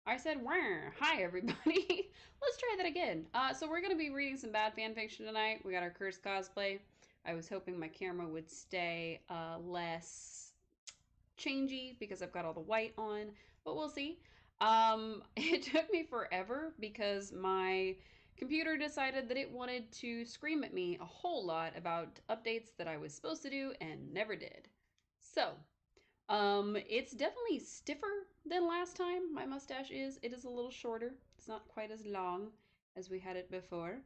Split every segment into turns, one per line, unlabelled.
I said, "Wah." Hi, everybody. Let's try that again. So we're going to be reading some bad fan fiction tonight. We got our cursed cosplay. I was hoping my camera would stay less changey because I've got all the white on, but we'll see. It took me forever because my computer decided that it wanted to scream at me a whole lot about updates that I was supposed to do and never did. So, it's definitely stiffer than last time. My mustache is. It is a little shorter. It's not quite as long as we had it before.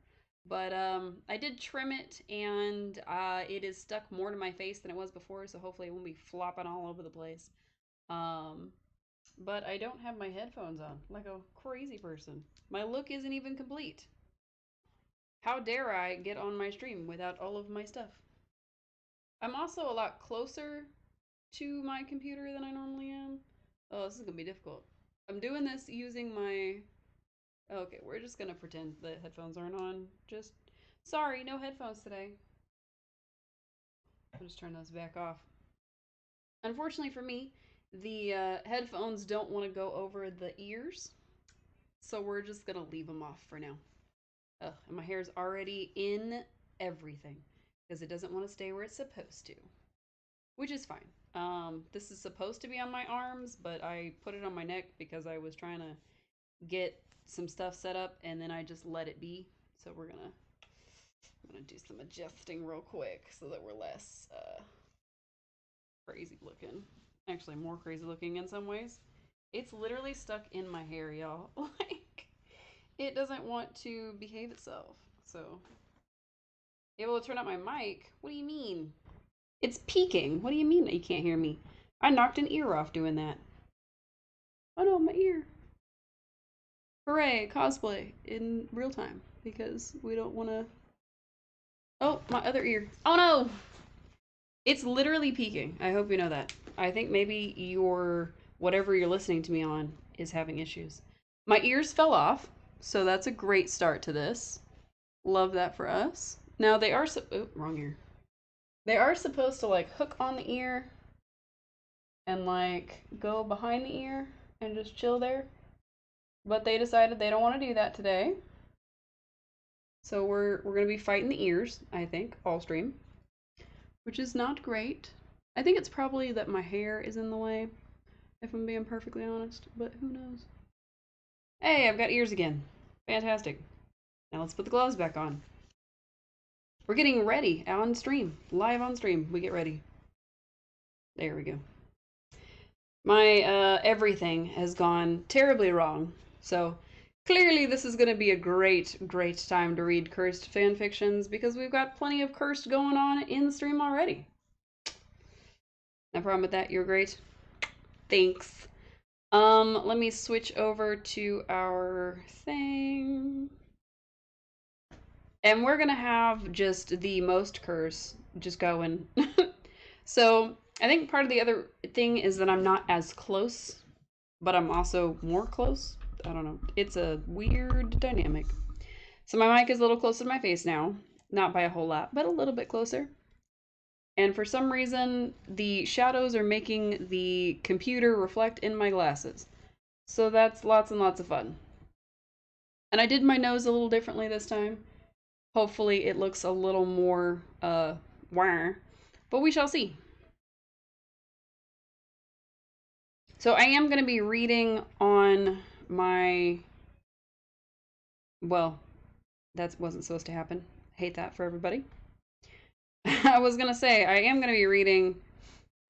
But I did trim it, and it is stuck more to my face than it was before, so hopefully it won't be flopping all over the place. Um, but I don't have my headphones on, like a crazy person. My look isn't even complete. How dare I get on my stream without all of my stuff? I'm also a lot closer to my computer than I normally am. Oh, this is gonna be difficult. I'm doing this using my... Okay, we're just gonna pretend the headphones aren't on. Just... Sorry, no headphones today. I'll just turn those back off. Unfortunately for me, the headphones don't want to go over the ears, so we're just gonna leave them off for now. Ugh, and my hair's already in everything because it doesn't want to stay where it's supposed to, which is fine. This is supposed to be on my arms, but I put it on my neck because I was trying to get some stuff set up and then I just let it be. So I'm gonna do some adjusting real quick so that we're less crazy looking. Actually, more crazy looking in some ways. It's literally stuck in my hair, y'all. Like, it doesn't want to behave itself. So, able to turn up my mic? What do you mean? It's peaking. What do you mean that you can't hear me? I knocked an ear off doing that. Oh no, my ear. Hooray, cosplay in real time because we don't want to. Oh, my other ear. Oh no! It's literally peaking. I hope you know that. I think maybe whatever you're listening to me on is having issues. My ears fell off, so that's a great start to this. Love that for us. Now they are oh, wrong ear. They are supposed to like hook on the ear and like go behind the ear and just chill there. But they decided they don't want to do that today. So we're gonna be fighting the ears, I think, all stream, which is not great. I think it's probably that my hair is in the way, if I'm being perfectly honest, but who knows? Hey, I've got ears again. Fantastic. Now let's put the gloves back on. We're getting ready on stream, live on stream. We get ready. There we go. My everything has gone terribly wrong, so clearly this is going to be a great, great time to read cursed fan fictions because we've got plenty of cursed going on in the stream already. No problem with that. You're great. Thanks. Let me switch over to our thing. And we're gonna have just the most curse just going. So I think part of the other thing is that I'm not as close, but I'm also more close. I don't know. It's a weird dynamic. So my mic is a little closer to my face now. Not by a whole lot, but a little bit closer. And for some reason, the shadows are making the computer reflect in my glasses. So that's lots and lots of fun. And I did my nose a little differently this time. Hopefully it looks a little more, wah. But we shall see. So I am going to be reading on my... Well, that wasn't supposed to happen. Hate that for everybody. I was going to say, I am going to be reading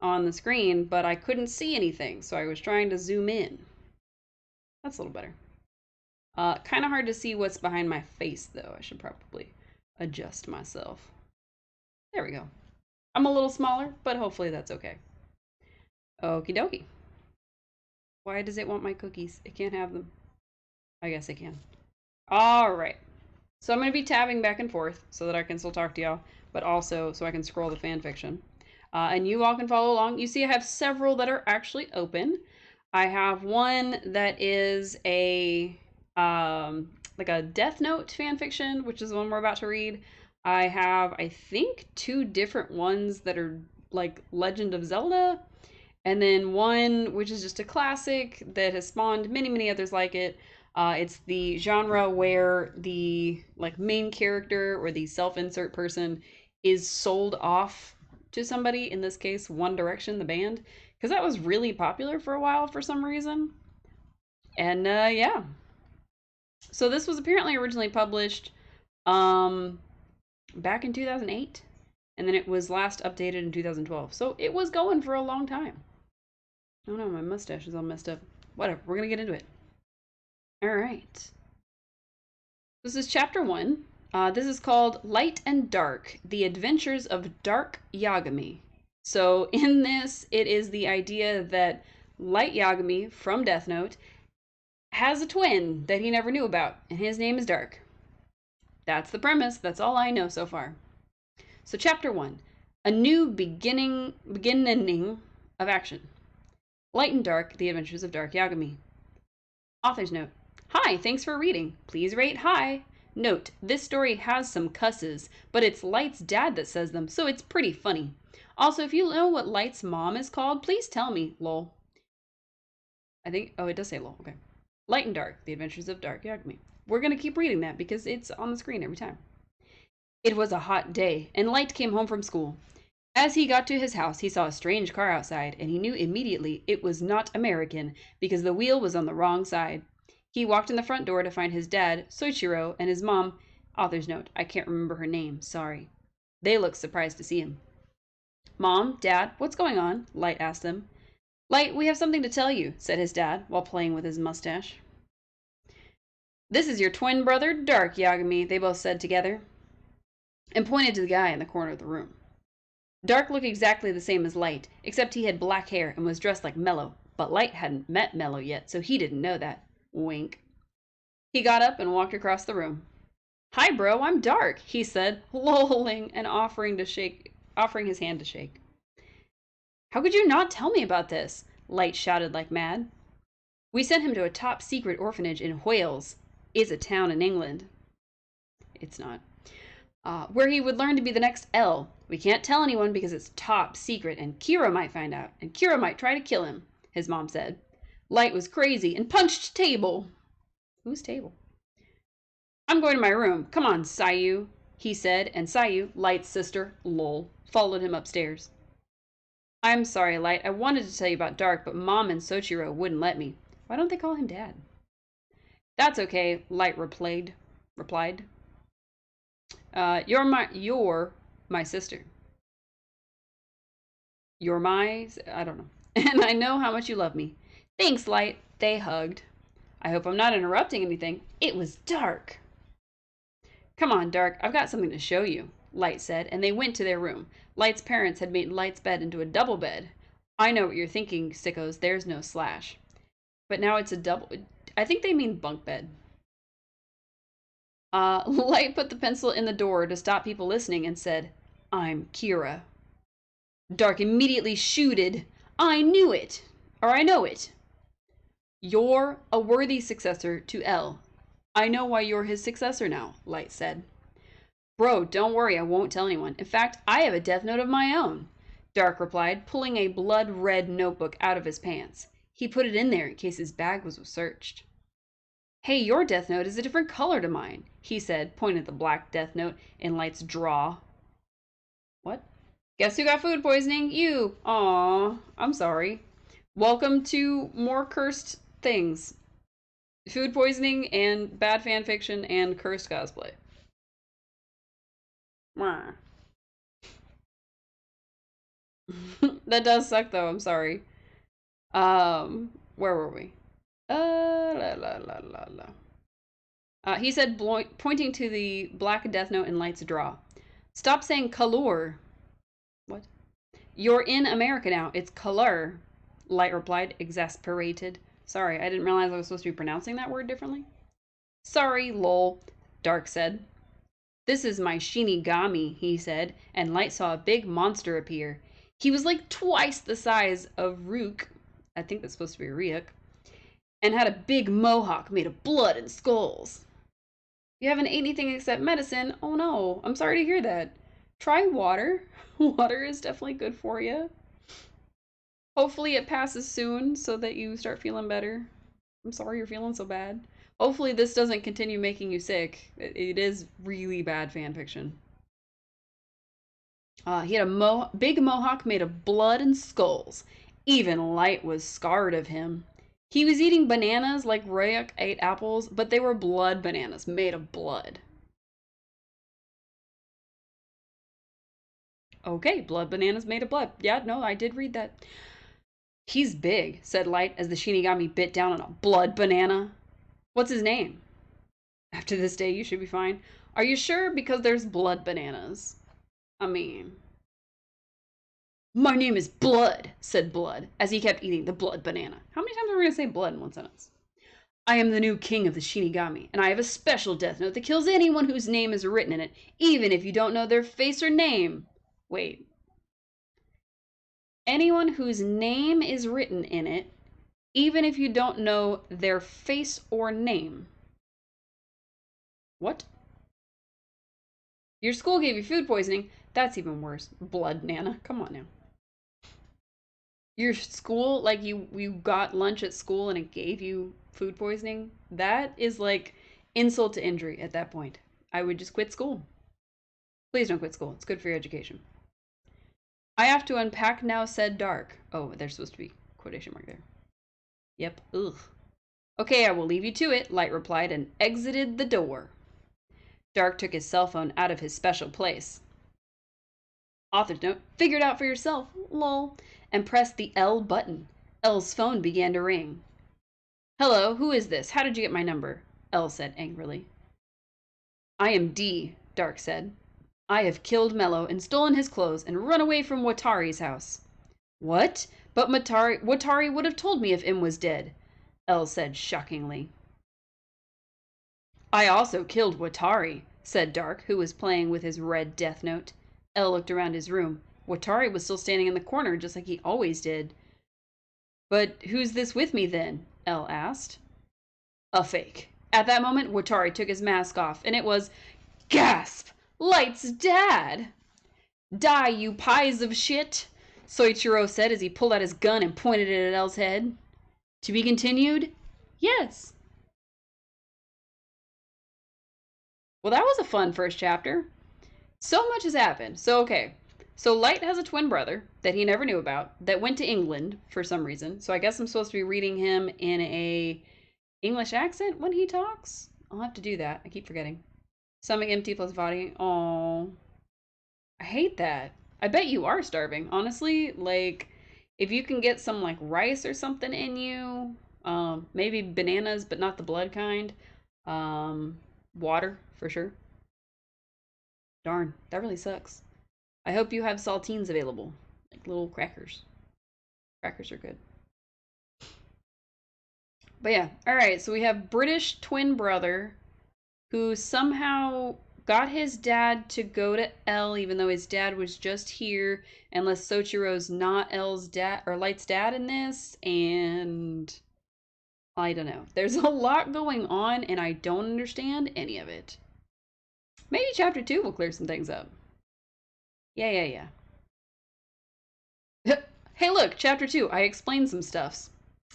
on the screen, but I couldn't see anything, so I was trying to zoom in. That's a little better. Kind of hard to see what's behind my face, though. I should probably adjust myself. There we go. I'm a little smaller, but hopefully that's okay. Okie dokie. Why does it want my cookies? It can't have them. I guess it can. All right. So I'm going to be tabbing back and forth so that I can still talk to y'all, but also so I can scroll the fan fiction. And you all can follow along. You see I have several that are actually open. I have one that is a like a Death Note fan fiction, which is the one we're about to read. I have, I think, two different ones that are like Legend of Zelda, And then one, which is just a classic that has spawned many, many others like it. It's the genre where the like main character or the self-insert person is sold off to somebody. In this case, One Direction, the band, because that was really popular for a while for some reason. And yeah, so this was apparently originally published um, back in 2008, and then it was last updated in 2012. So it was going for a long time. Oh no, my mustache is all messed up. Whatever, we're gonna get into it. All right. This is chapter 1. This is called Light and Dark, The Adventures of Dark Yagami. So in this, it is the idea that Light Yagami from Death Note has a twin that he never knew about, and his name is Dark. That's the premise. That's all I know so far. So chapter 1, a new beginning of action. Light and Dark, The Adventures of Dark Yagami. Author's note. Hi, thanks for reading. Please rate high. Note, this story has some cusses, but it's Light's dad that says them, so it's pretty funny. Also, if you know what Light's mom is called, please tell me, lol. I think, oh, it does say lol, okay. Light and Dark, The Adventures of Dark Yagami. We're going to keep reading that because it's on the screen every time. It was a hot day, and Light came home from school. As he got to his house, he saw a strange car outside, and he knew immediately it was not American because the wheel was on the wrong side. He walked in the front door to find his dad, Soichiro, and his mom, author's note, I can't remember her name, sorry. They looked surprised to see him. Mom, Dad, what's going on? Light asked them. Light, we have something to tell you, said his dad while playing with his mustache. This is your twin brother, Dark Yagami, they both said together, and pointed to the guy in the corner of the room. Dark looked exactly the same as Light, except he had black hair and was dressed like Mello, but Light hadn't met Mello yet, so he didn't know that. Wink. He got up and walked across the room. Hi, bro, I'm Dark, he said, lolling and offering his hand to shake. How could you not tell me about this? Light shouted like mad. We sent him to a top-secret orphanage in Wales. It's a town in England. It's not. Where he would learn to be the next L. We can't tell anyone because it's top secret, and Kira might find out, and Kira might try to kill him, his mom said. Light was crazy and punched table. Whose table? I'm going to my room. Come on, Sayu, he said, and Sayu, Light's sister, lol, followed him upstairs. I'm sorry, Light. I wanted to tell you about Dark, but Mom and Soichiro wouldn't let me. Why don't they call him Dad? That's okay, Light replied. You're my sister. I don't know. And I know how much you love me. Thanks, Light. They hugged. I hope I'm not interrupting anything. It was dark. Come on, Dark. I've got something to show you, Light said, and they went to their room. Light's parents had made Light's bed into a double bed. I know what you're thinking, sickos. There's no slash. But now it's a double... I think they mean bunk bed. Light put the pencil in the door to stop people listening and said, I'm Kira. Dark immediately shooted. I knew it. Or I know it. You're a worthy successor to L. I know why you're his successor now, Light said. Bro, don't worry, I won't tell anyone. In fact, I have a death note of my own, Dark replied, pulling a blood-red notebook out of his pants. He put it in there in case his bag was searched. Hey, your death note is a different color to mine, he said, pointing at the black death note in Light's draw. What? Guess who got food poisoning? You. Aww, I'm sorry. Welcome to more cursed things. Food poisoning and bad fan fiction and cursed cosplay. That does suck though, I'm sorry. Where were we? He said, pointing to the black death note in Light's draw. Stop saying color. What? You're in America now. It's color, Light replied, exasperated. Sorry, I didn't realize I was supposed to be pronouncing that word differently. Sorry, lol, Dark said. This is my Shinigami, he said, and Light saw a big monster appear. He was like twice the size of Rook, I think that's supposed to be Ryuk, and had a big mohawk made of blood and skulls. You haven't ate anything except medicine? Oh no, I'm sorry to hear that. Try water. Water is definitely good for you. Hopefully it passes soon so that you start feeling better. I'm sorry you're feeling so bad. Hopefully this doesn't continue making you sick. It is really bad fan fiction. He had a big mohawk made of blood and skulls. Even Light was scarred of him. He was eating bananas like Royak ate apples, but they were blood bananas, made of blood. Okay, blood bananas made of blood. Yeah, no, I did read that. He's big, said Light as the Shinigami bit down on a blood banana. What's his name? After this day, you should be fine. Are you sure? Because there's blood bananas. I mean... My name is Blood, said Blood, as he kept eating the blood banana. How many times are we going to say blood in one sentence? I am the new king of the Shinigami, and I have a special death note that kills anyone whose name is written in it, even if you don't know their face or name. Wait. Anyone whose name is written in it, even if you don't know their face or name. What? Your school gave you food poisoning. That's even worse. Blood, Nana. Come on now. Your school, like you got lunch at school and it gave you food poisoning? That is like insult to injury at that point. I would just quit school. Please don't quit school. It's good for your education. I have to unpack now, said Dark. Oh, there's supposed to be quotation mark there. Yep. Ugh. Okay, I will leave you to it, Light replied and exited the door. Dark took his cell phone out of his special place. Author's note, figure it out for yourself, lol, and pressed the L button. L's phone began to ring. Hello, who is this? How did you get my number? L said angrily. I am D, Dark said. I have killed Mello and stolen his clothes and run away from Watari's house. What? But Watari would have told me if M was dead, L said shockingly. I also killed Watari, said Dark, who was playing with his red death note. L looked around his room. Watari was still standing in the corner, just like he always did. But who's this with me, then? L asked. A fake. At that moment, Watari took his mask off, and it was... Gasp! Light's dad! Die, you pies of shit! Soichiro said as he pulled out his gun and pointed it at L's head. To be continued? Yes. Well, that was a fun first chapter. So much has happened. So, okay. So Light has a twin brother that he never knew about that went to England for some reason. So I guess I'm supposed to be reading him in a English accent when he talks. I'll have to do that. I keep forgetting. Stomach empty plus body. Oh, I hate that. I bet you are starving. Honestly, like if you can get some like rice or something in you, maybe bananas, but not the blood kind. Water for sure. Darn, that really sucks. I hope you have saltines available, like little crackers. Crackers are good. But yeah, all right. So we have British twin brother who somehow got his dad to go to L, even though his dad was just here, unless Soichiro's not L's dad or Light's dad in this, and I don't know. There's a lot going on, and I don't understand any of it. Maybe chapter 2 will clear some things up. Yeah. Hey, look, chapter 2. I explained some stuffs.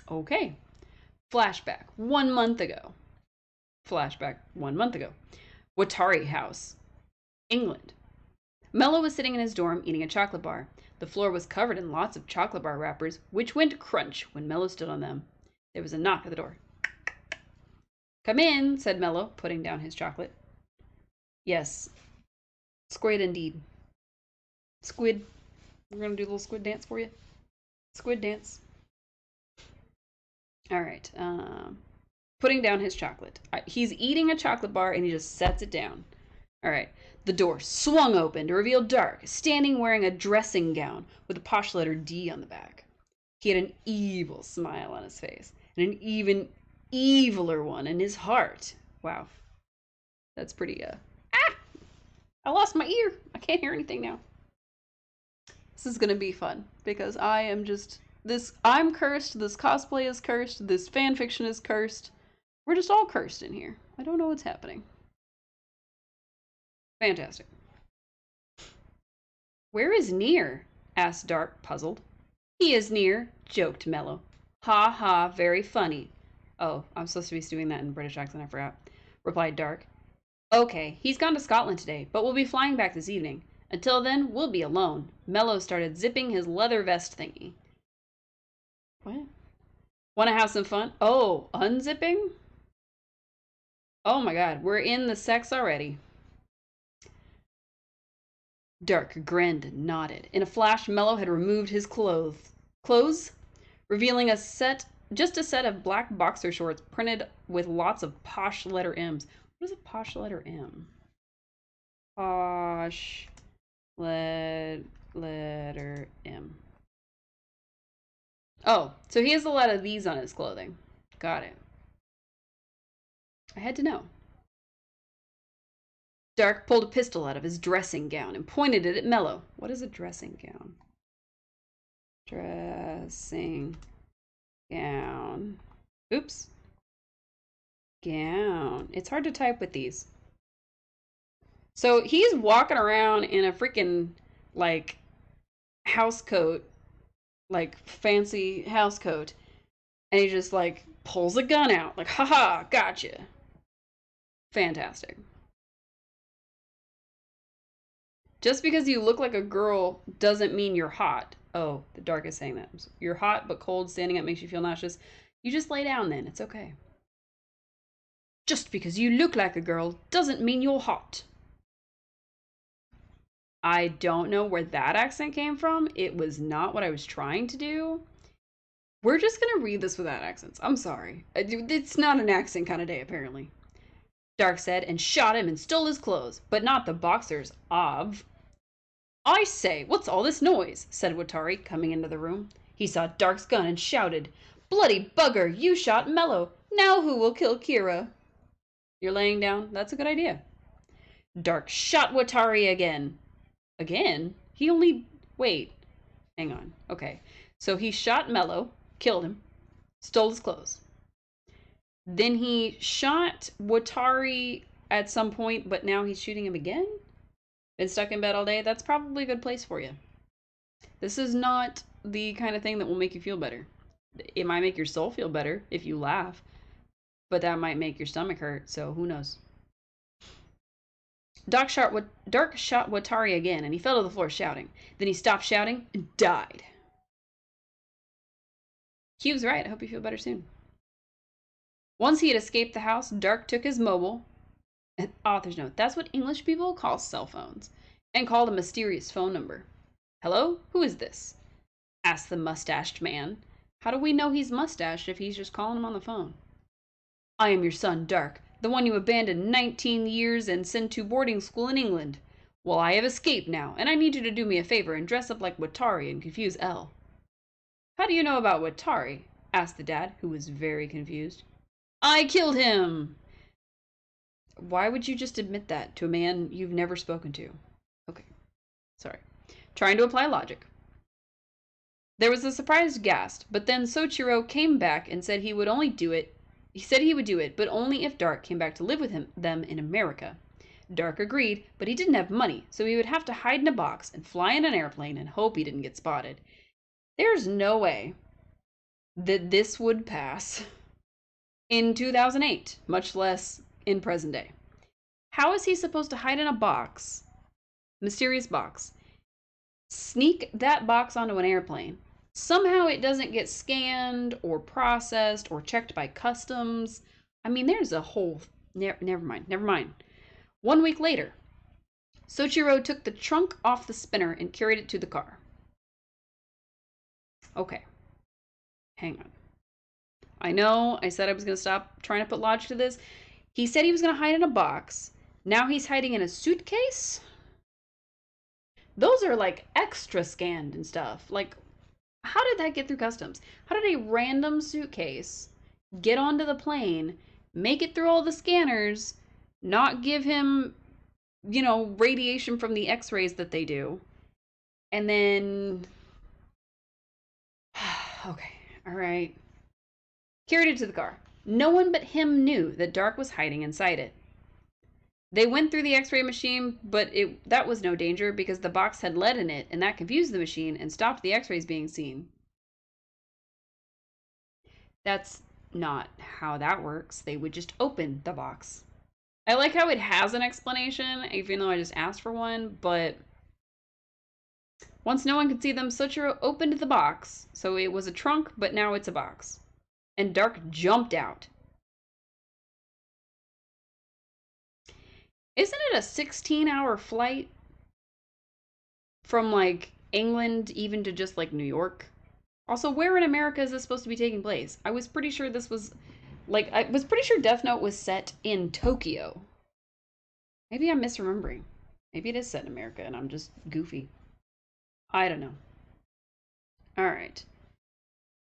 Okay. Flashback 1 month ago. Flashback 1 month ago. Watari House, England. Mello was sitting in his dorm eating a chocolate bar. The floor was covered in lots of chocolate bar wrappers, which went crunch when Mello stood on them. There was a knock at the door. Come in, said Mello, putting down his chocolate. Yes. Squid indeed. Squid. We're going to do a little squid dance for you. Squid dance. All right. Putting down his chocolate. He's eating a chocolate bar and he just sets it down. All right. The door swung open to reveal Dark, standing wearing a dressing gown with a posh letter D on the back. He had an evil smile on his face and an even eviler one in his heart. Wow. That's pretty, I lost my ear. I can't hear anything now. This is going to be fun because I am just, I'm cursed, this cosplay is cursed, this fanfiction is cursed. We're just all cursed in here. I don't know what's happening. Fantastic. Where is Nier? Asked Dark, puzzled. He is near, joked Mello. Ha ha, very funny. Oh, I'm supposed to be doing that in British accent, I forgot. Replied Dark. Okay, he's gone to Scotland today, but we'll be flying back this evening. Until then, we'll be alone. Mello started zipping his leather vest thingy. What? Want to have some fun? Oh, unzipping? Oh my god, we're in the sex already. Dark grinned and nodded. In a flash, Mello had removed his clothes, revealing just a set of black boxer shorts printed with lots of posh letter M's. What is a posh letter M? Posh letter M. Oh, so he has a lot of these on his clothing. Got it. I had to know. Dark pulled a pistol out of his dressing gown and pointed it at Mello. What is a dressing gown? Dressing gown. Oops. Gown. It's hard to type with these. So he's walking around in a freaking, like, house coat, like, fancy house coat, and he just, like, pulls a gun out. Like, haha, gotcha. Fantastic. Just because you look like a girl doesn't mean you're hot. Oh, the Dark is saying that. You're hot but cold, standing up makes you feel nauseous. You just lay down then, it's okay. Just because you look like a girl doesn't mean you're hot. I don't know where that accent came from. It was not what I was trying to do. We're just gonna read this without accents. I'm sorry. It's not an accent kind of day, apparently. Dark said, and shot him and stole his clothes, but not the boxers, of. I say, what's all this noise? Said Watari, coming into the room. He saw Dark's gun and shouted, Bloody bugger, you shot Mello. Now who will kill Kira? You're laying down? That's a good idea. Dark shot Watari again. Again? He only... Wait. Hang on. Okay. So he shot Mello, killed him, stole his clothes. Then he shot Watari at some point, but now he's shooting him again? Been stuck in bed all day? That's probably a good place for you. This is not the kind of thing that will make you feel better. It might make your soul feel better if you laugh, but that might make your stomach hurt, so who knows. Dark shot Watari again, and he fell to the floor shouting. Then he stopped shouting and died. Cube's right. I hope you feel better soon. Once he had escaped the house, Dark took his mobile, an author's note, that's what English people call cell phones, and called a mysterious phone number. Hello? Who is this? Asked the mustached man. How do we know he's mustached if he's just calling him on the phone? I am your son, Dark, the one you abandoned 19 years and sent to boarding school in England. Well, I have escaped now, and I need you to do me a favor and dress up like Watari and confuse Elle. How do you know about Watari? Asked the dad, who was very confused. I killed him! Why would you just admit that to a man you've never spoken to? Okay, sorry. Trying to apply logic. There was a surprised gasp, but then Soichiro came back and said he would only do it. He said he would do it, but only if Dark came back to live with them in America. Dark agreed, but he didn't have money, so he would have to hide in a box and fly in an airplane and hope he didn't get spotted. There's no way that this would pass in 2008, much less in present day. How is he supposed to hide in a box, mysterious box, sneak that box onto an airplane? Somehow it doesn't get scanned or processed or checked by customs. I mean, there's a whole... Never mind. 1 week later, Soichiro took the trunk off the spinner and carried it to the car. Okay. Hang on. I know I said I was going to stop trying to put logic to this. He said he was going to hide in a box. Now he's hiding in a suitcase? Those are like extra scanned and stuff. Like, how did that get through customs? How did a random suitcase get onto the plane, make it through all the scanners, not give him, you know, radiation from the x-rays that they do, and then... Okay, alright. Carried it to the car. No one but him knew that Dark was hiding inside it. They went through the x-ray machine, but that was no danger because the box had lead in it, and that confused the machine and stopped the x-rays being seen. That's not how that works. They would just open the box. I like how it has an explanation, even though I just asked for one, but once no one could see them, Soichiro opened the box. So it was a trunk, but now it's a box. And Dark jumped out. Isn't it a 16-hour flight from like England even to just like New York? Also, where in America is this supposed to be taking place? I was pretty sure this was like I was pretty sure Death Note was set in Tokyo. Maybe I'm misremembering. Maybe it is set in America and I'm just goofy. I don't know. All right.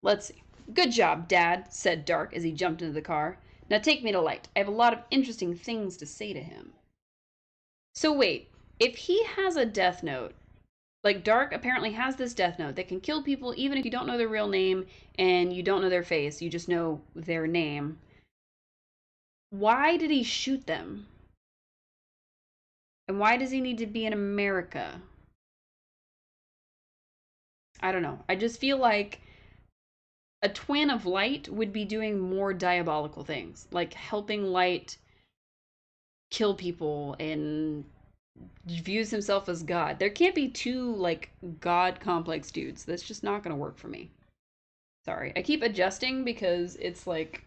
Let's see. Good job, Dad, said Dark as he jumped into the car. Now take me to Light. I have a lot of interesting things to say to him. So wait, if he has a Death Note, like Dark apparently has this Death Note that can kill people even if you don't know their real name and you don't know their face, you just know their name. Why did he shoot them? And why does he need to be in America? I don't know. I just feel like a twin of Light would be doing more diabolical things, like helping Light kill people and views himself as God. There can't be two, like, God complex dudes. That's just not going to work for me. Sorry. I keep adjusting because it's, like,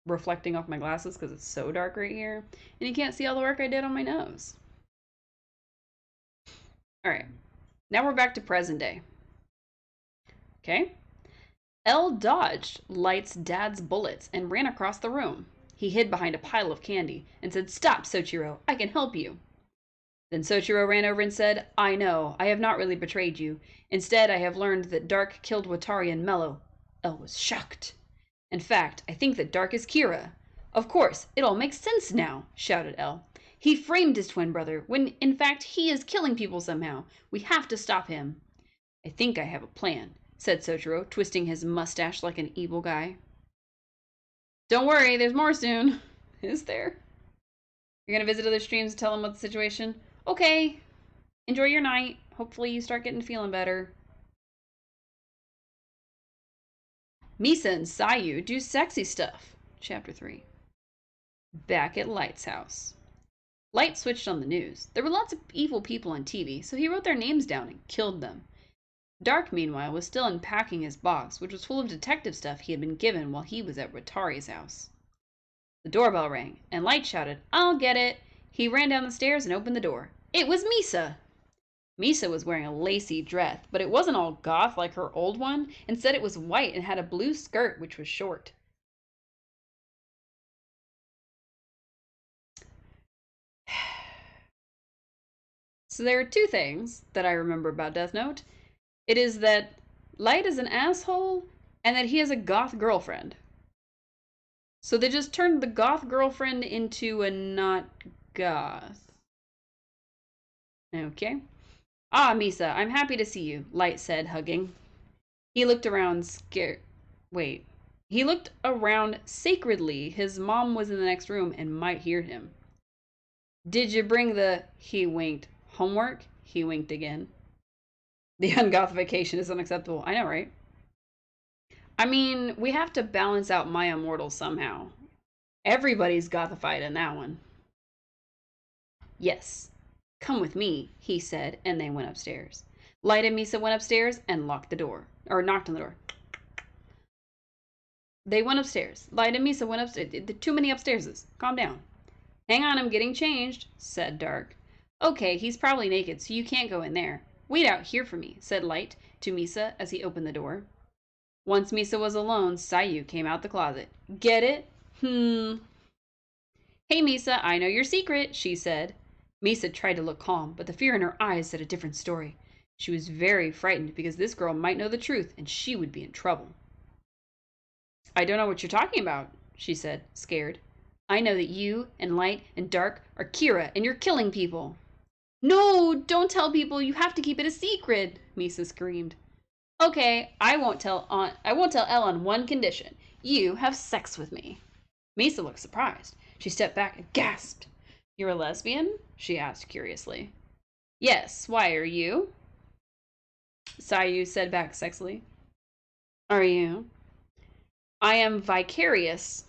reflecting off my glasses because it's so dark right here. And you can't see all the work I did on my nose. Alright. Now we're back to present day. Okay. L dodged Light's dad's bullets and ran across the room. He hid behind a pile of candy and said, "Stop, Soichiro. I can help you." Then Soichiro ran over and said, "I know. I have not really betrayed you. Instead, I have learned that Dark killed Watari and Mello." L was shocked. "In fact, I think that Dark is Kira." "Of course, it all makes sense now," shouted L. "He framed his twin brother, when in fact he is killing people somehow. We have to stop him." "I think I have a plan," said Soichiro, twisting his mustache like an evil guy. "Don't worry, there's more soon." Is there? You're gonna visit other streams and tell them what the situation? Okay. Enjoy your night. Hopefully you start getting feeling better. Misa and Sayu do sexy stuff. Chapter 3. Back at Light's house. Light switched on the news. There were lots of evil people on TV, so he wrote their names down and killed them. Dark, meanwhile, was still unpacking his box, which was full of detective stuff he had been given while he was at Watari's house. The doorbell rang, and Light shouted, "I'll get it." He ran down the stairs and opened the door. It was Misa! Misa was wearing a lacy dress, but it wasn't all goth like her old one. Instead, it was white and had a blue skirt, which was short. So there are two things that I remember about Death Note. It is that Light is an asshole, and that he has a goth girlfriend. So they just turned the goth girlfriend into a not goth. Okay. "Ah, Misa, I'm happy to see you," Light said, hugging. He looked around scared. Wait. He looked around sacredly. His mom was in the next room and might hear him. "Did you bring the," he winked, "homework?" He winked again. The ungothification is unacceptable. I know, right? I mean, we have to balance out My Immortal somehow. Everybody's gothified in that one. "Yes. Come with me," he said, and they went upstairs. Light and Misa went upstairs and locked the door. Or knocked on the door. They went upstairs. Light and Misa went upstairs. Too many upstairs. Calm down. "Hang on, I'm getting changed," said Dark. "Okay, he's probably naked, so you can't go in there. Wait out here for me," said Light to Misa as he opened the door. Once Misa was alone, Sayu came out the closet. "Get it? Hey, Misa, I know your secret," she said. Misa tried to look calm, but the fear in her eyes said a different story. She was very frightened because this girl might know the truth and she would be in trouble. "I don't know what you're talking about," she said, scared. "I know that you and Light and Dark are Kira and you're killing people." "No, don't tell people. You have to keep it a secret," Misa screamed. "Okay, I won't tell Elle on one condition. You have sex with me." Misa looked surprised. She stepped back and gasped. "You're a lesbian?" she asked curiously. "Yes, why are you?" Sayu said back sexily. "Are you?" I am vicarious.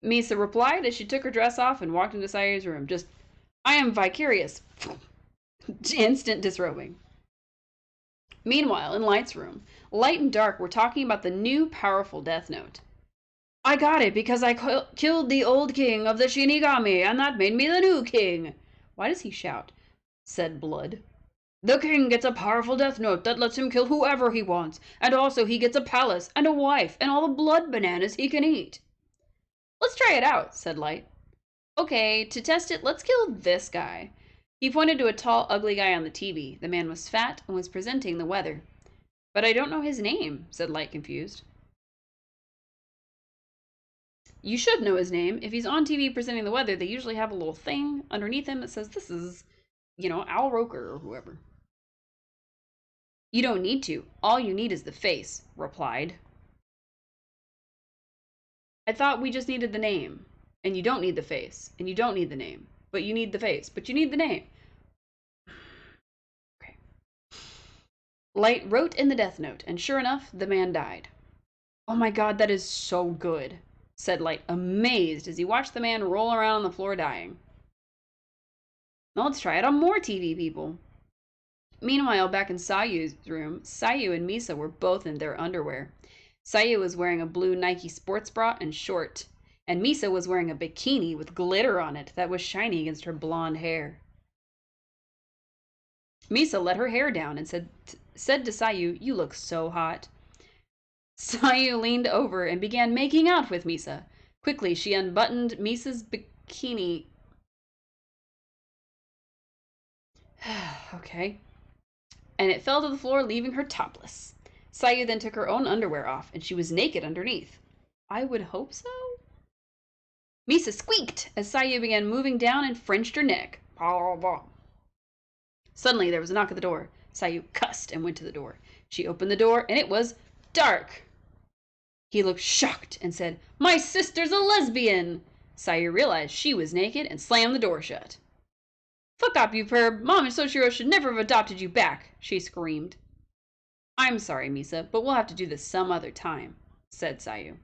Misa replied as she took her dress off and walked into Sayu's room. Just, I am vicarious. Instant disrobing. Meanwhile, in Light's room, Light and Dark were talking about the new powerful Death Note. I got it because I killed the old king of the Shinigami, and that made me the new king. Why does he shout? Said Blood. The king gets a powerful death note that lets him kill whoever he wants, and also he gets a palace and a wife and all the blood bananas he can eat. Let's try it out, said Light. Okay, to test it, let's kill this guy. He pointed to a tall, ugly guy on the TV. The man was fat and was presenting the weather. But I don't know his name, said Light, confused. You should know his name. If he's on TV presenting the weather, they usually have a little thing underneath him that says, this is, Al Roker or whoever. You don't need to. All you need is the face, replied. I thought we just needed the name. And you don't need the face. And you don't need the name. But you need the face. But you need the name. Okay. Light wrote in the death note, and sure enough, the man died. Oh my god, that is so good, said Light, amazed as he watched the man roll around on the floor dying. Now let's try it on more TV people. Meanwhile, back in Sayu's room, Sayu and Misa were both in their underwear. Sayu was wearing a blue Nike sports bra and short, and Misa was wearing a bikini with glitter on it that was shiny against her blonde hair. Misa let her hair down and said to Sayu, "You look so hot." Sayu leaned over and began making out with Misa. Quickly, she unbuttoned Misa's bikini. Okay. And it fell to the floor, leaving her topless. Sayu then took her own underwear off, and she was naked underneath. I would hope so? Misa squeaked as Sayu began moving down and Frenched her neck. Suddenly, there was a knock at the door. Sayu cussed and went to the door. She opened the door, and it was Dark. He looked shocked and said, "My sister's a lesbian!" Sayu realized she was naked and slammed the door shut. "Fuck up, you perv! Mom and Soichiro should never have adopted you back!" she screamed. "I'm sorry, Misa, but we'll have to do this some other time," said Sayu.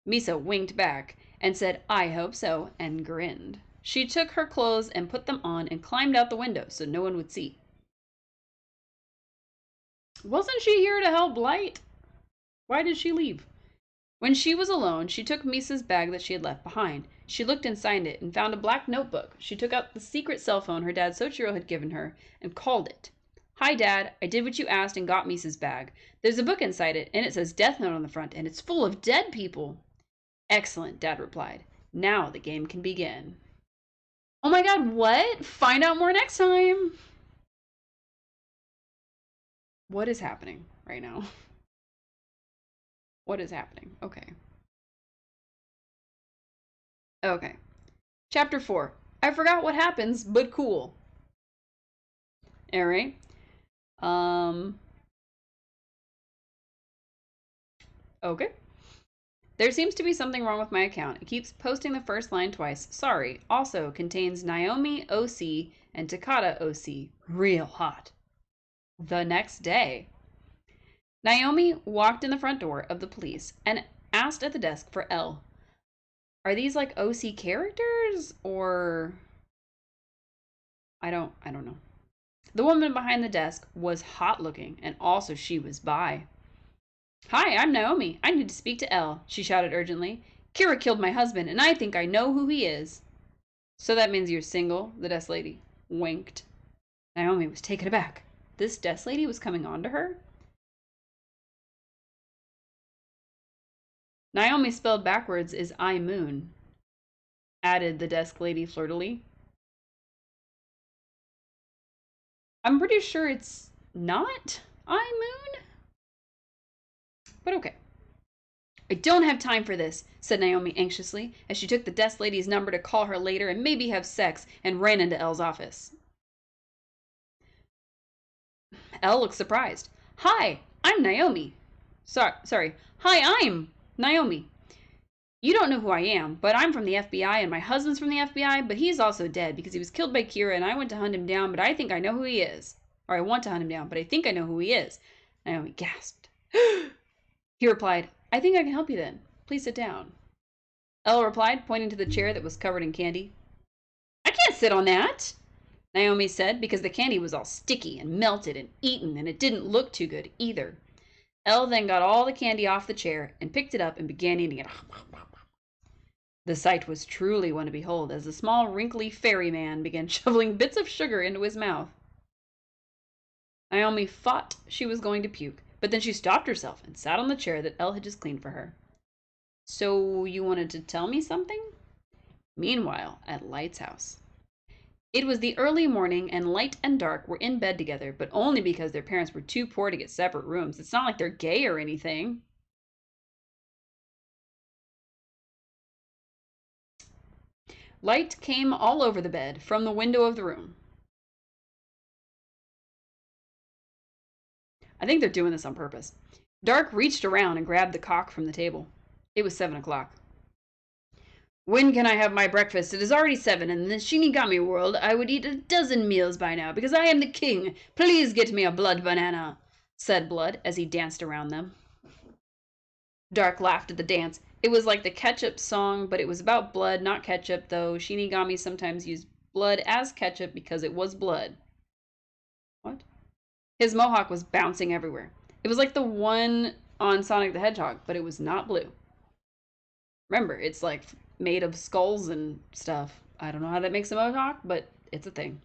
Misa winked back and said, "I hope so," and grinned. She took her clothes and put them on and climbed out the window so no one would see. Wasn't she here to help Light? Why did she leave? When she was alone, she took Misa's bag that she had left behind. She looked inside it and found a black notebook. She took out the secret cell phone her dad Soichiro had given her and called it. "Hi, Dad. I did what you asked and got Misa's bag. There's a book inside it, and it says Death Note on the front, and it's full of dead people." "Excellent," Dad replied. "Now the game can begin." Oh my god, what? Find out more next time. What is happening right now? What is happening? Okay. Okay. Chapter 4. I forgot what happens, but cool. Alright. Okay. There seems to be something wrong with my account. It keeps posting the first line twice. Sorry. Also contains Naomi OC and Takata OC. Real hot. The next day. Naomi walked in the front door of the police and asked at the desk for L. Are these like OC characters or I don't know. The woman behind the desk was hot looking and also she was bi. "Hi, I'm Naomi. I need to speak to L," she shouted urgently. "Kira killed my husband and I think I know who he is." "So that means you're single?" the desk lady winked. Naomi was taken aback. This desk lady was coming on to her? Naomi spelled backwards is I Moon, added the desk lady flirtily. I'm pretty sure it's not I Moon, but okay. "I don't have time for this," said Naomi anxiously, as she took the desk lady's number to call her later and maybe have sex, and ran into Elle's office. Elle looked surprised. "Hi, I'm Naomi." Sorry. "Hi, I'm Naomi. You don't know who I am, but I'm from the FBI and my husband's from the FBI, but he's also dead because he was killed by Kira and I went to hunt him down, but I think I know who he is. Or I want to hunt him down, but I think I know who he is." Naomi gasped. He replied, I think I can help you then. Please sit down. Elle replied, pointing to the chair that was covered in candy. I can't sit on that, Naomi said, because the candy was all sticky and melted and eaten, and it didn't look too good either. Elle then got all the candy off the chair and picked it up and began eating it. The sight was truly one to behold as the small, wrinkly fairyman began shoveling bits of sugar into his mouth. Naomi thought she was going to puke, but then she stopped herself and sat on the chair that Elle had just cleaned for her. So you wanted to tell me something? Meanwhile, at Light's house. It was the early morning, and Light and Dark were in bed together, but only because their parents were too poor to get separate rooms. It's not like they're gay or anything. Light came all over the bed from the window of the room. I think they're doing this on purpose. Dark reached around and grabbed the cock from the table. It was 7 o'clock. When can I have my breakfast? It is already 7, and in the Shinigami world I would eat a dozen meals by now, because I am the king. Please get me a blood banana, said Blood as he danced around them. Dark laughed at the dance. It was like the ketchup song, but it was about blood, not ketchup, though Shinigami sometimes used blood as ketchup because it was blood. What? His mohawk was bouncing everywhere. It was like the one on Sonic the Hedgehog, but it was not blue. Remember, it's like made of skulls and stuff. I don't know how that makes a mohawk, but it's a thing.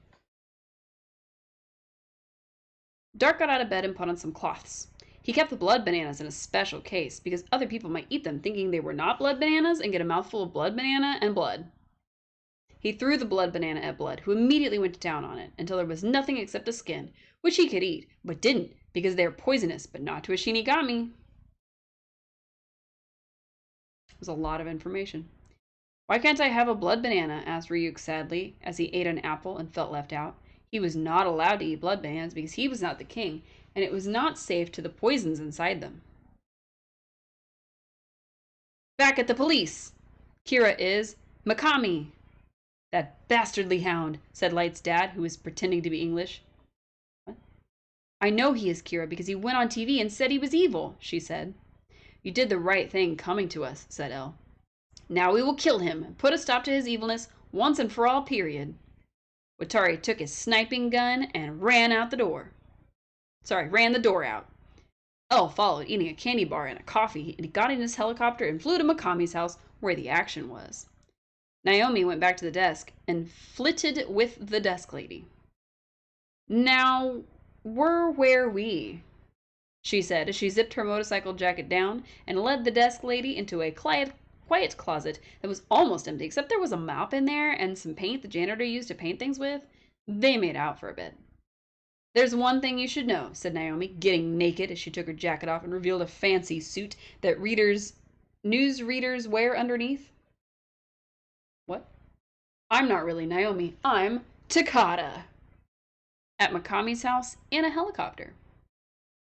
Dark got out of bed and put on some cloths. He kept the blood bananas in a special case because other people might eat them thinking they were not blood bananas and get a mouthful of blood banana and blood. He threw the blood banana at Blood, who immediately went to town on it until there was nothing except a skin, which he could eat, but didn't because they are poisonous, but not to a Shinigami. It was a lot of information. Why can't I have a blood banana? Asked Ryuk sadly as he ate an apple and felt left out. He was not allowed to eat blood bananas because he was not the king, and it was not safe to the poisons inside them. Back at the police. Kira is Makami. That bastardly hound, said Light's dad, who was pretending to be English. What? I know he is Kira because he went on TV and said he was evil, she said. You did the right thing coming to us, said Elle. Now we will kill him and put a stop to his evilness once and for all, period. Watari took his sniping gun and ran the door out. Elle followed, eating a candy bar and a coffee, and he got in his helicopter and flew to Makami's house where the action was. Naomi went back to the desk and flitted with the desk lady. Now, where were we? She said as she zipped her motorcycle jacket down and led the desk lady into a quiet closet that was almost empty, except there was a mop in there and some paint the janitor used to paint things with. They made out for a bit. There's one thing you should know, said Naomi, getting naked as she took her jacket off and revealed a fancy suit that news readers wear underneath. What? I'm not really Naomi. I'm Takata. At Makami's house in a helicopter.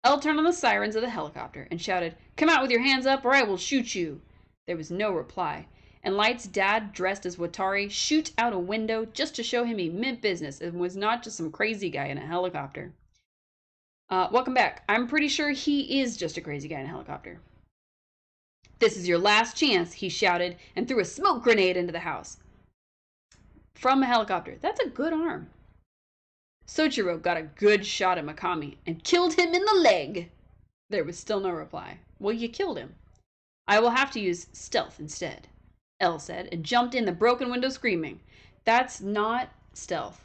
Elle turned on the sirens of the helicopter and shouted, Come out with your hands up or I will shoot you. There was no reply, and Light's dad, dressed as Watari, shoot out a window just to show him he meant business and was not just some crazy guy in a helicopter. Welcome back. I'm pretty sure he is just a crazy guy in a helicopter. This is your last chance, he shouted and threw a smoke grenade into the house. From a helicopter. That's a good arm. Soichiro got a good shot at Makami and killed him in the leg. There was still no reply. Well, you killed him. I will have to use stealth instead, Elle said, and jumped in the broken window screaming. That's not stealth.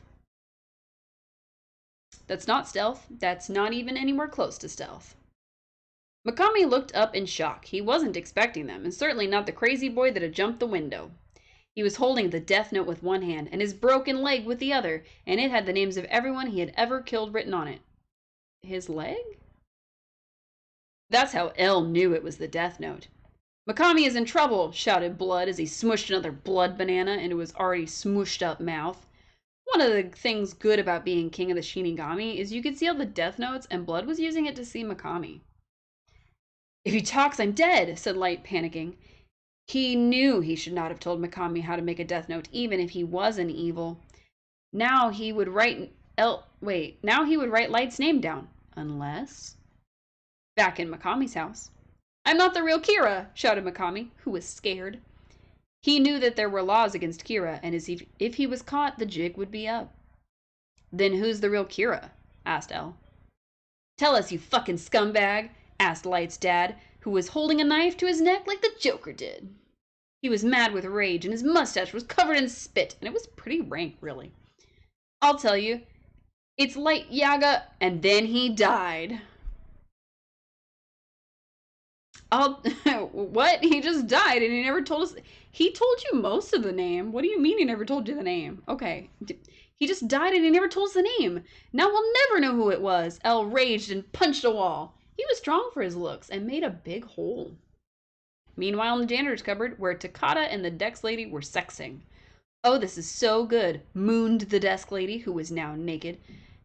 That's not stealth. That's not even anywhere close to stealth. Makami looked up in shock. He wasn't expecting them, and certainly not the crazy boy that had jumped the window. He was holding the death note with one hand and his broken leg with the other, and it had the names of everyone he had ever killed written on it. His leg? That's how Elle knew it was the death note. Makami is in trouble, shouted Blood as he smushed another blood banana into his already smooshed up mouth. One of the things good about being king of the Shinigami is you could see all the death notes, and Blood was using it to see Makami. If he talks, I'm dead, said Light, panicking. He knew he should not have told Makami how to make a death note, even if he was an evil. Now he would write Light's name down. Unless... Back in Makami's house. I'm not the real Kira, shouted Mikami, who was scared. He knew that there were laws against Kira, and if he was caught, the jig would be up. Then who's the real Kira? Asked Elle. Tell us, you fucking scumbag, asked Light's dad, who was holding a knife to his neck like the Joker did. He was mad with rage, and his mustache was covered in spit, and it was pretty rank, really. I'll tell you, it's Light Yaga, and then he died. What? He just died, and he never told us. He told you most of the name. What do you mean he never told you the name? Okay. He just died, and he never told us the name. Now we'll never know who it was. Elle raged and punched a wall. He was strong for his looks, and made a big hole. Meanwhile, in the janitor's cupboard, where Takata and the desk lady were sexing. Oh, this is so good, mooned the desk lady, who was now naked.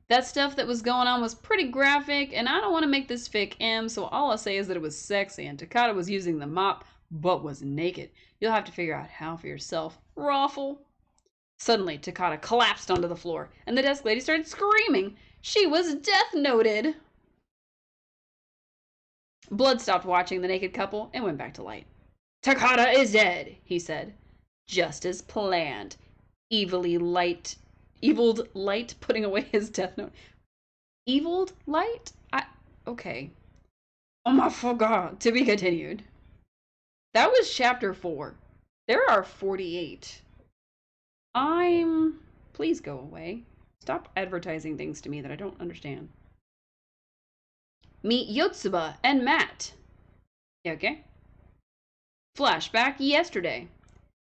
That stuff that was going on was pretty graphic, and I don't want to make this fic M, so all I'll say is that it was sexy, and Takata was using the mop, but was naked. You'll have to figure out how for yourself. Raffle. Suddenly, Takata collapsed onto the floor, and the desk lady started screaming. She was death noted. Blood stopped watching the naked couple and went back to Light. Takata is dead, he said. Just as planned. Eviled Light putting away his death note. Eviled Light? Okay. Oh my god. To be continued. That was chapter 4. There are 48. Please go away. Stop advertising things to me that I don't understand. Meet Yotsuba and Matt. Yeah, okay. Flashback yesterday.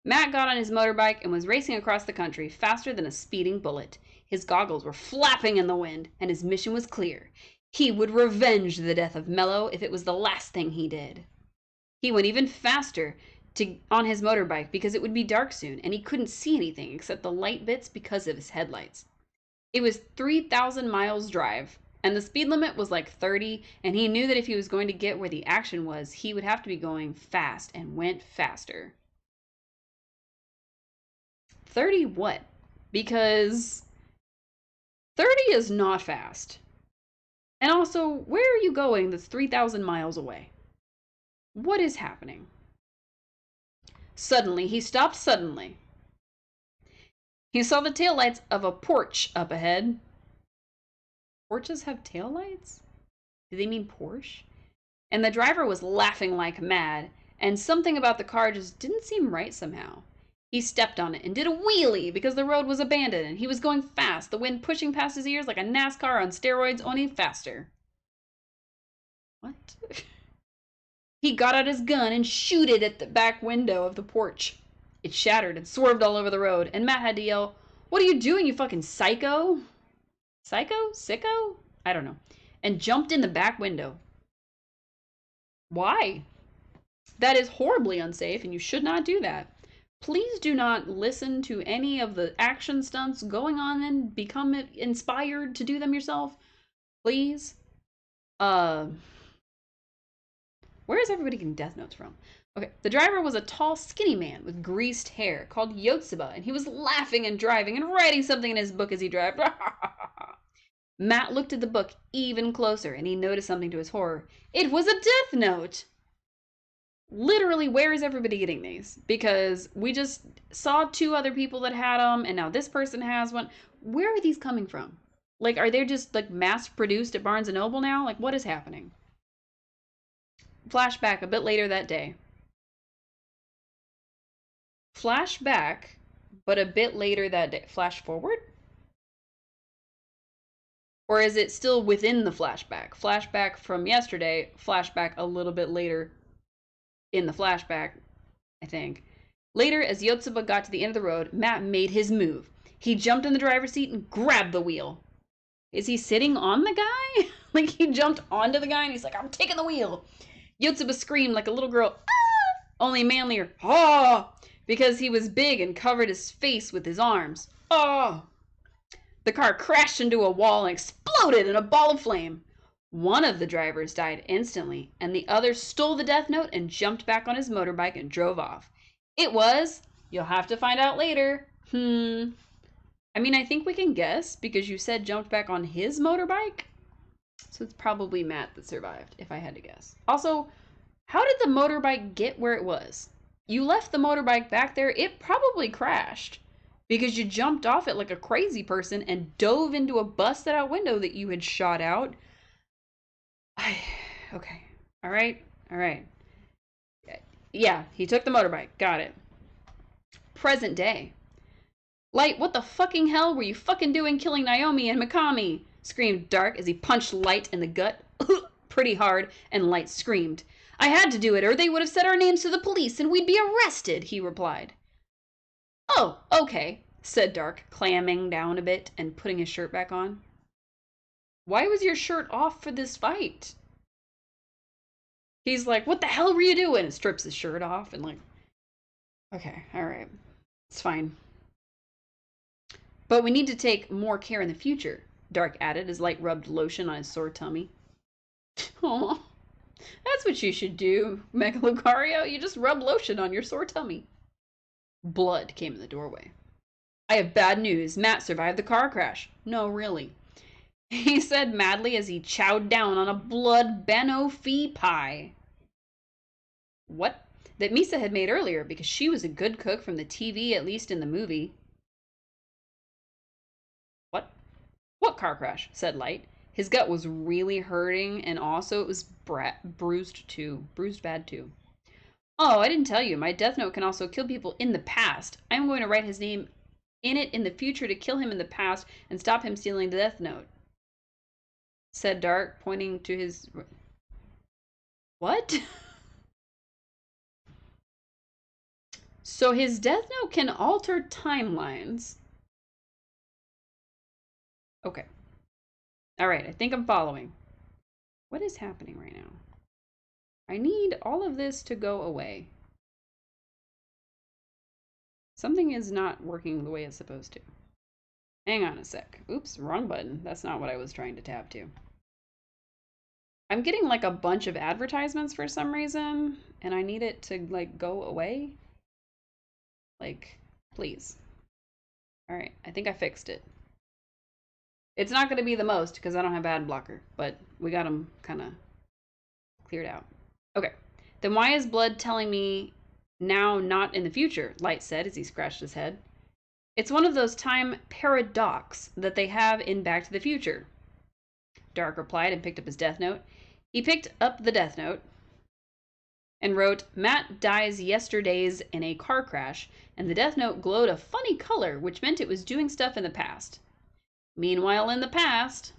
Matt got on his motorbike and was racing across the country faster than a speeding bullet. His goggles were flapping in the wind, and his mission was clear. He would revenge the death of Mello if it was the last thing he did. He went even faster on his motorbike because it would be dark soon, and he couldn't see anything except the light bits because of his headlights. It was 3,000 miles drive, and the speed limit was like 30, and he knew that if he was going to get where the action was, he would have to be going fast, and went faster. 30 what? Because 30 is not fast. And also, where are you going that's 3,000 miles away? What is happening? Suddenly, he stopped suddenly. He saw the taillights of a Porsche up ahead. Porsches have taillights? Do they mean Porsche? And the driver was laughing like mad, and something about the car just didn't seem right somehow. He stepped on it and did a wheelie because the road was abandoned and he was going fast, the wind pushing past his ears like a NASCAR on steroids, only faster. What? He got out his gun and shot it at the back window of the Porsche. It shattered and swerved all over the road, and Matt had to yell, "What are you doing, you fucking psycho?" Psycho? Sicko? I don't know. And jumped in the back window. Why? That is horribly unsafe, and you should not do that. Please do not listen to any of the action stunts going on and become inspired to do them yourself. Please. Where is everybody getting death notes from? Okay, the driver was a tall, skinny man with greased hair called Yotsuba, and he was laughing and driving and writing something in his book as he drove. Matt looked at the book even closer, and he noticed something to his horror. It was a death note! Literally, where is everybody getting these? Because we just saw 2 other people that had them, and now this person has one. Where are these coming from? Like, are they just, like, mass-produced at Barnes & Noble now? Like, what is happening? Flashback a bit later that day. Flashback, but a bit later that day. Flash forward? Or is it still within the flashback? Flashback from yesterday, flashback a little bit later in the flashback, I think. Later, as Yotsuba got to the end of the road, Matt made his move. He jumped in the driver's seat and grabbed the wheel. Is he sitting on the guy? Like, he jumped onto the guy and he's like, I'm taking the wheel. Yotsuba screamed like a little girl, ah! Only manlier, ah! Because he was big and covered his face with his arms. Ah! The car crashed into a wall and exploded in a ball of flame. One of the drivers died instantly, and the other stole the death note and jumped back on his motorbike and drove off. It was, you'll have to find out later. I mean, I think we can guess, because you said jumped back on his motorbike. So it's probably Matt that survived, if I had to guess. Also, How did the motorbike get where it was? You left the motorbike back there, it probably crashed because you jumped off it like a crazy person and dove into a busted out window that you had shot out. Okay. All right. All right. Yeah, he took the motorbike. Got it. Present day. Light, what the fucking hell were you fucking doing killing Naomi and Mikami? Screamed Dark as he punched Light in the gut pretty hard, and Light screamed. I had to do it or they would have said our names to the police and we'd be arrested, he replied. Oh, okay, said Dark, clamming down a bit and putting his shirt back on. Why was your shirt off for this fight? He's like, what the hell were you doing? And strips his shirt off and like, okay, all right, it's fine. But we need to take more care in the future, Dark added as Light rubbed lotion on his sore tummy. Aw, that's what you should do, Megalocario. You just rub lotion on your sore tummy. Blood came in the doorway. I have bad news. Matt survived the car crash. No, really. He said madly as he chowed down on a blood banoffee pie. What? That Misa had made earlier because she was a good cook from the TV, at least in the movie. What? What car crash? Said Light. His gut was really hurting, and also it was bruised too. Bruised bad too. Oh, I didn't tell you. My death note can also kill people in the past. I'm going to write his name in it in the future to kill him in the past and stop him stealing the death note. Said Dark, pointing to his... What? So his death note can alter timelines. Okay. Alright, I think I'm following. What is happening right now? I need all of this to go away. Something is not working the way it's supposed to. Hang on a sec. Oops, wrong button. That's not what I was trying to tab to. I'm getting like a bunch of advertisements for some reason, and I need it to like go away. Like, please. Alright, I think I fixed it. It's not going to be the most because I don't have ad blocker, but we got them kind of cleared out. Okay, then why is Blood telling me now, not in the future? Light said as he scratched his head. It's one of those time paradox that they have in Back to the Future. Dark replied and picked up his death note. He picked up the death note and wrote, Matt dies yesterdays in a car crash, and the death note glowed a funny color, which meant it was doing stuff in the past. Meanwhile, in the past...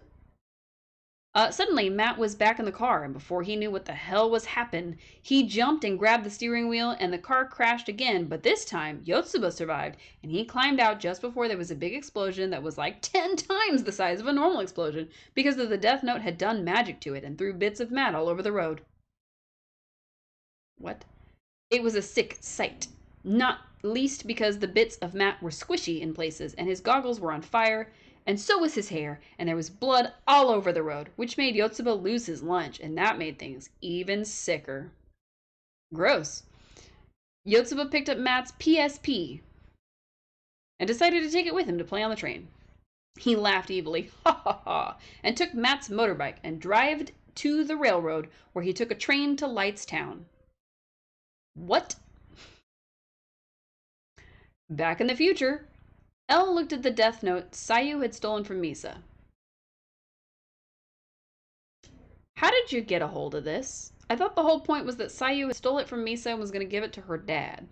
Suddenly, Matt was back in the car, and before he knew what the hell was happened, he jumped and grabbed the steering wheel, and the car crashed again, but this time, Yotsuba survived, and he climbed out just before there was a big explosion that was like 10 times the size of a normal explosion, because of the death note had done magic to it and threw bits of Matt all over the road. What? It was a sick sight. Not least because the bits of Matt were squishy in places, and his goggles were on fire, and so was his hair, and there was blood all over the road, which made Yotsuba lose his lunch, and that made things even sicker. Gross. Yotsuba picked up Matt's PSP and decided to take it with him to play on the train. He laughed evilly, ha ha ha, and took Matt's motorbike and drove to the railroad, where he took a train to Lightstown. What? Back in the future, Elle looked at the death note Sayu had stolen from Misa. How did you get a hold of this? I thought the whole point was that Sayu had stole it from Misa and was going to give it to her dad.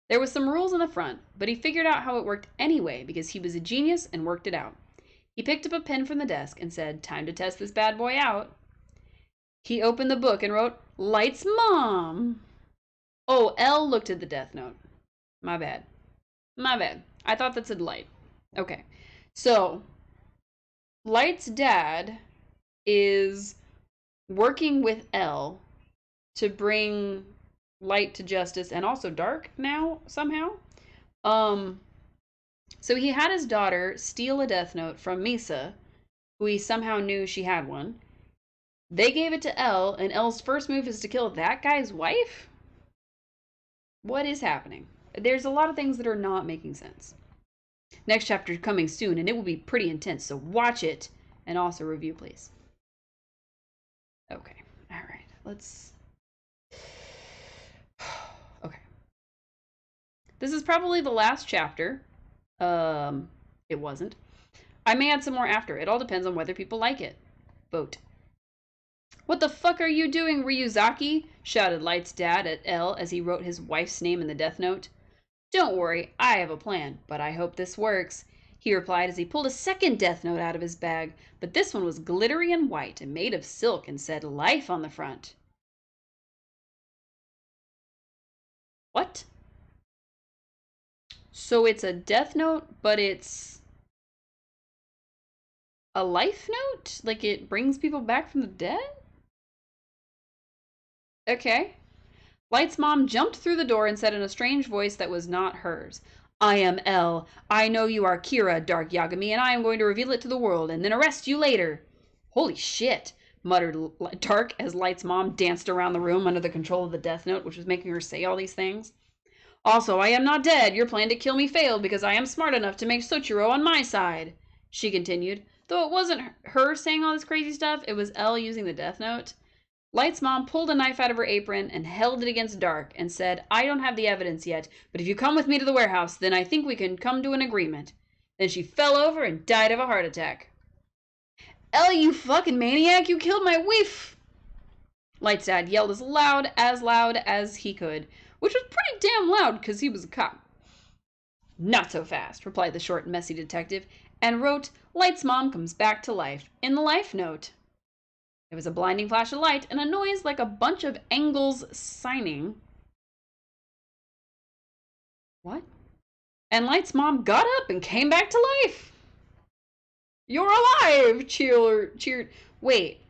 There was some rules on the front, but he figured out how it worked anyway because he was a genius and worked it out. He picked up a pen from the desk and said, time to test this bad boy out. He opened the book and wrote, Light's mom. Oh, Elle looked at the death note. My bad. My bad. I thought that said Light. Okay. So, Light's dad is working with Elle to bring Light to justice and also Dark now, somehow. So he had his daughter steal a death note from Misa, who he somehow knew she had one. They gave it to Elle, and Elle's first move is to kill that guy's wife? What is happening? There's a lot of things that are not making sense. Next chapter coming soon, and it will be pretty intense, so watch it, and also review, please. Okay, all right. let's... Okay. This is probably the last chapter. It wasn't. I may add some more after. It all depends on whether people like it. Vote. What the fuck are you doing, Ryuzaki? Shouted Light's dad at L as he wrote his wife's name in the death note. Don't worry, I have a plan, but I hope this works, he replied as he pulled a second death note out of his bag, but this one was glittery and white and made of silk and said life on the front. What? So it's a death note, but it's a life note? Like it brings people back from the dead? Okay. Light's mom jumped through the door and said in a strange voice that was not hers, I am L. I know you are Kira, Dark Yagami, and I am going to reveal it to the world and then arrest you later. Holy shit, muttered Dark as Light's mom danced around the room under the control of the death note, which was making her say all these things. Also, I am not dead. Your plan to kill me failed because I am smart enough to make Soichiro on my side, she continued. Though it wasn't her saying all this crazy stuff, it was L using the death note. Light's mom pulled a knife out of her apron and held it against Dark and said, I don't have the evidence yet, but if you come with me to the warehouse, then I think we can come to an agreement. Then she fell over and died of a heart attack. L, you fucking maniac, you killed my wife! Light's dad yelled as loud as he could, which was pretty damn loud because he was a cop. Not so fast, replied the short, messy detective, and wrote, Light's mom comes back to life, in the life note. There was a blinding flash of light and a noise like a bunch of angles signing. What? And Light's mom got up and came back to life. You're alive! Cheered. Wait.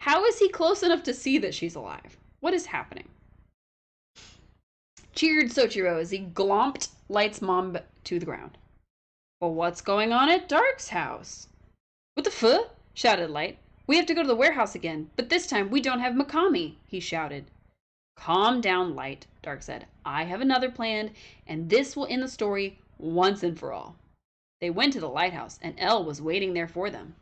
How is he close enough to see that she's alive? What is happening? Cheered Soichiro as he glomped Light's mom to the ground. Well, what's going on at Dark's house? What the fuh? Shouted Light. We have to go to the warehouse again, but this time we don't have Mikami, he shouted. Calm down, Light, Dark said. I have another planned, and this will end the story once and for all. They went to the lighthouse, and L was waiting there for them.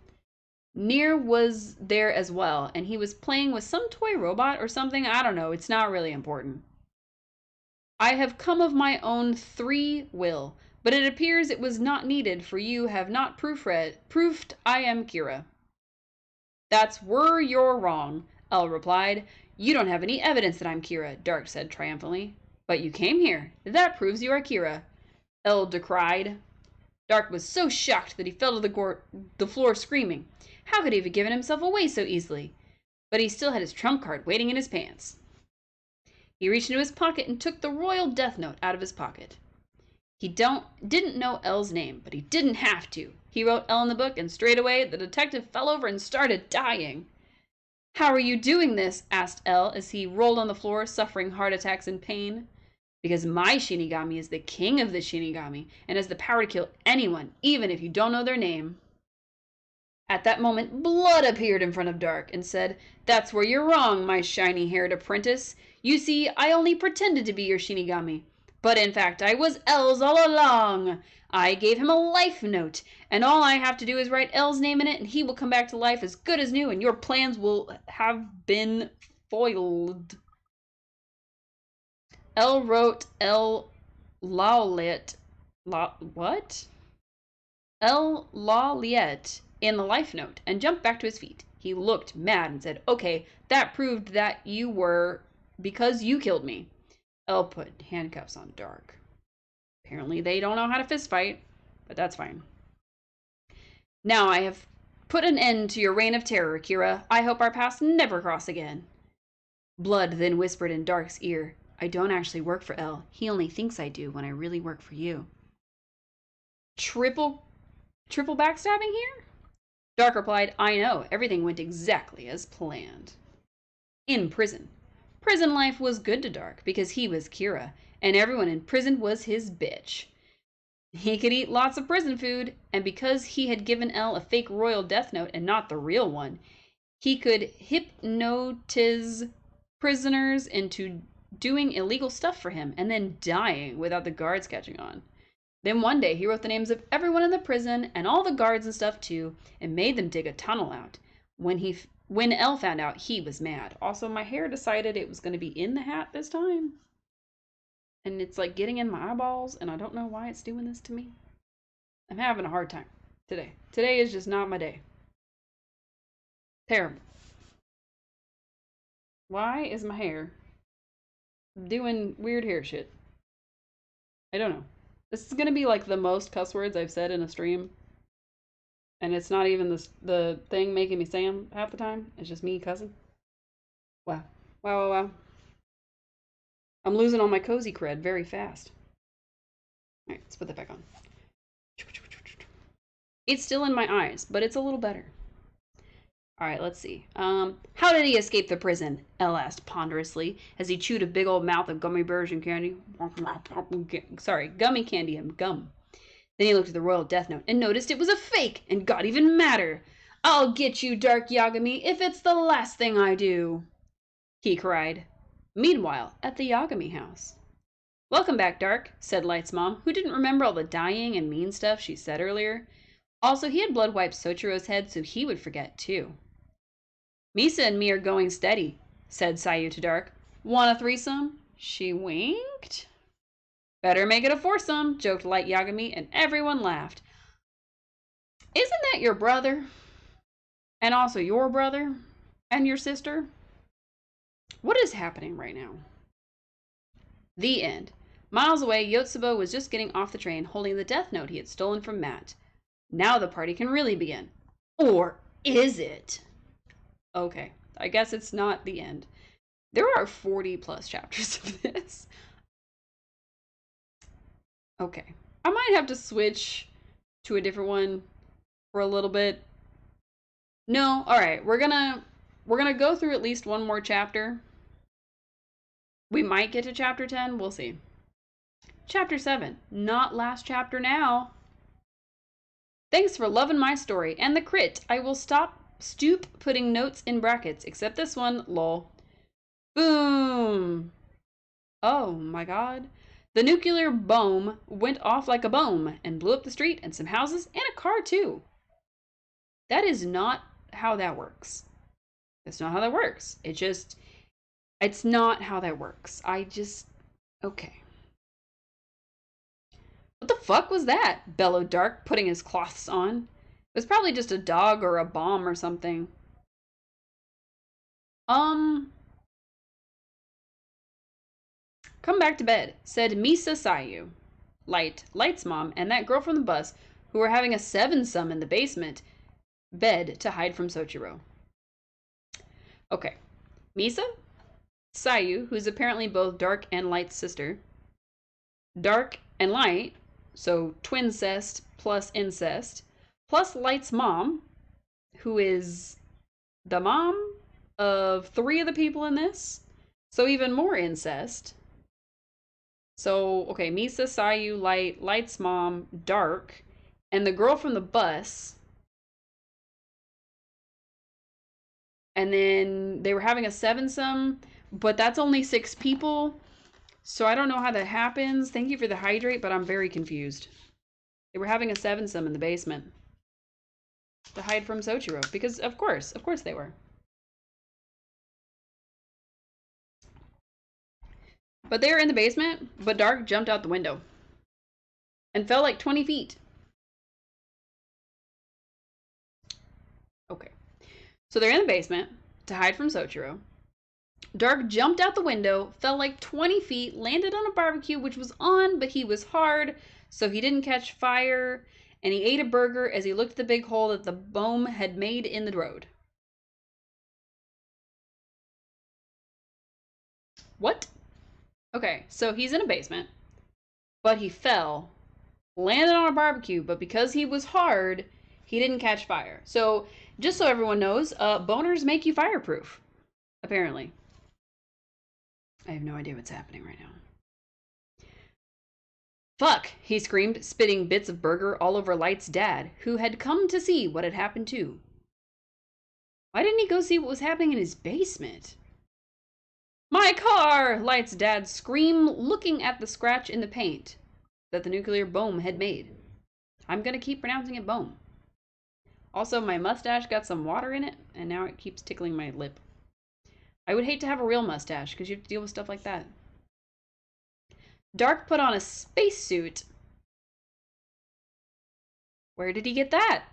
Nier was there as well, and he was playing with some toy robot or something. I don't know. It's not really important. I have come of my own free will, but it appears it was not needed, for you have not proofed I am Kira. That's where you're wrong, El replied. You don't have any evidence that I'm Kira, Dark said triumphantly. But you came here. That proves you are Kira, El decried. Dark was so shocked that he fell to the floor screaming. How could he have given himself away so easily? But he still had his trump card waiting in his pants. He reached into his pocket and took the royal death note out of his pocket. He didn't know Elle's name, but he didn't have to. He wrote Elle in the book, and straight away the detective fell over and started dying. How are you doing this? Asked Elle as he rolled on the floor, suffering heart attacks and pain. Because my Shinigami is the king of the Shinigami, and has the power to kill anyone, even if you don't know their name. At that moment, Blood appeared in front of Dark and said, That's where you're wrong, my shiny-haired apprentice. You see, I only pretended to be your Shinigami. But in fact, I was Elle's all along. I gave him a life note, and all I have to do is write Elle's name in it, and he will come back to life as good as new, and your plans will have been foiled. Elle wrote Elle Lawliet. What? Elle Lawliet in the life note, and jumped back to his feet. He looked mad and said, Okay, that proved that you were, because you killed me. Elle put handcuffs on Dark. Apparently they don't know how to fist fight, but that's fine. Now I have put an end to your reign of terror, Kira. I hope our paths never cross again. Blood then whispered in Dark's ear, I don't actually work for Elle. He only thinks I do when I really work for you. Triple backstabbing here? Dark replied, I know. Everything went exactly as planned. In prison. Prison life was good to Dark because he was Kira, and everyone in prison was his bitch. He could eat lots of prison food, and because he had given Elle a fake royal death note and not the real one, he could hypnotize prisoners into doing illegal stuff for him and then dying without the guards catching on. Then one day he wrote the names of everyone in the prison and all the guards and stuff too, and made them dig a tunnel out. When Elle found out, he was mad. Also, my hair decided it was going to be in the hat this time. And it's like getting in my eyeballs, and I don't know why it's doing this to me. I'm having a hard time today. Today is just not my day. Terrible. Why is my hair doing weird hair shit? I don't know. This is going to be like the most cuss words I've said in a stream. And it's not even the thing making me say them half the time. It's just me cussing. Wow. Wow, wow, wow. I'm losing all my cozy cred very fast. Alright, let's put that back on. It's still in my eyes, but it's a little better. Alright, let's see. How did he escape the prison? Elle asked ponderously as he chewed a big old mouth of gummy bears and candy. Sorry, gummy candy and gum. Then he looked at the Royal Death Note and noticed it was a fake and got even madder. I'll get you, Dark Yagami, if it's the last thing I do, he cried. Meanwhile, at the Yagami house. Welcome back, Dark, said Light's mom, who didn't remember all the dying and mean stuff she said earlier. Also, he had blood wiped Sochiro's head, so he would forget, too. Misa and me are going steady, said Sayu to Dark. Want a threesome? She winked. Better make it a foursome, joked Light Yagami, and everyone laughed. Isn't that your brother? And also your brother? And your sister? What is happening right now? The end. Miles away, Yotsuba was just getting off the train, holding the death note he had stolen from Matt. Now the party can really begin. Or is it? Okay, I guess it's not the end. There are 40 plus chapters of this. Okay, I might have to switch to a different one for a little bit. No, all right, we're gonna go through at least one more chapter. We might get to chapter 10, we'll see. Chapter 7, not last chapter now. Thanks for loving my story and the crit. I will stoop putting notes in brackets, except this one, lol. Boom. Oh my god. The nuclear bomb went off like a bomb and blew up the street and some houses and a car too. That is not how that works. That's not how that works. It's not how that works. Okay. What the fuck was that? Bellowed Dark, putting his cloths on. It was probably just a dog or a bomb or something. Come back to bed, said Misa Sayu. Light's mom, and that girl from the bus, who were having a sevensome in the basement bed to hide from Sochiro. Okay. Misa Sayu, who's apparently both Dark and Light's sister. Dark and Light, so twincest plus incest, plus Light's mom, who is the mom of 3 of the people in this, so even more incest. So, okay, Misa, Sayu, Light's mom, Dark, and the girl from the bus. And then they were having a sevensome, but that's only 6 people. So I don't know how that happens. Thank you for the hydrate, but I'm very confused. They were having a sevensome in the basement to hide from Sochiro, because of course they were. But they were in the basement, but Dark jumped out the window and fell like 20 feet. Okay. So they're in the basement to hide from Sochiro. Dark jumped out the window, fell like 20 feet, landed on a barbecue, which was on, but he was hard, so he didn't catch fire, and he ate a burger as he looked at the big hole that the bomb had made in the road. What? Okay, so he's in a basement, but he fell, landed on a barbecue, but because he was hard, he didn't catch fire. So, just so everyone knows, boners make you fireproof, apparently. I have no idea what's happening right now. Fuck, he screamed, spitting bits of burger all over Light's dad, who had come to see what had happened too. Why didn't he go see what was happening in his basement? My car! Light's dad screamed, looking at the scratch in the paint that the nuclear bomb had made. I'm gonna keep pronouncing it bomb. Also, my mustache got some water in it, and now it keeps tickling my lip. I would hate to have a real mustache, because you have to deal with stuff like that. Dark put on a spacesuit. Where did he get that?